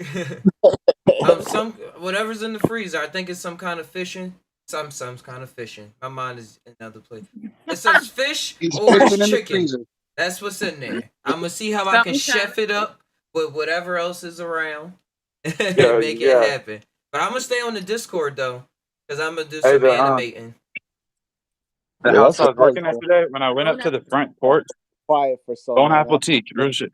Some whatever's in the freezer. I think it's some kind of fishing. Some kind of fishing. My mind is in another place. It says fish or it's chicken. That's what's in there. I'm gonna see how I can chef it up with whatever else is around and make it happen. But I'm gonna stay on the Discord though, because I'm gonna do some animating. The house I was working at today, when I went up to the front porch, quiet for so bone long. apple tea, real shit.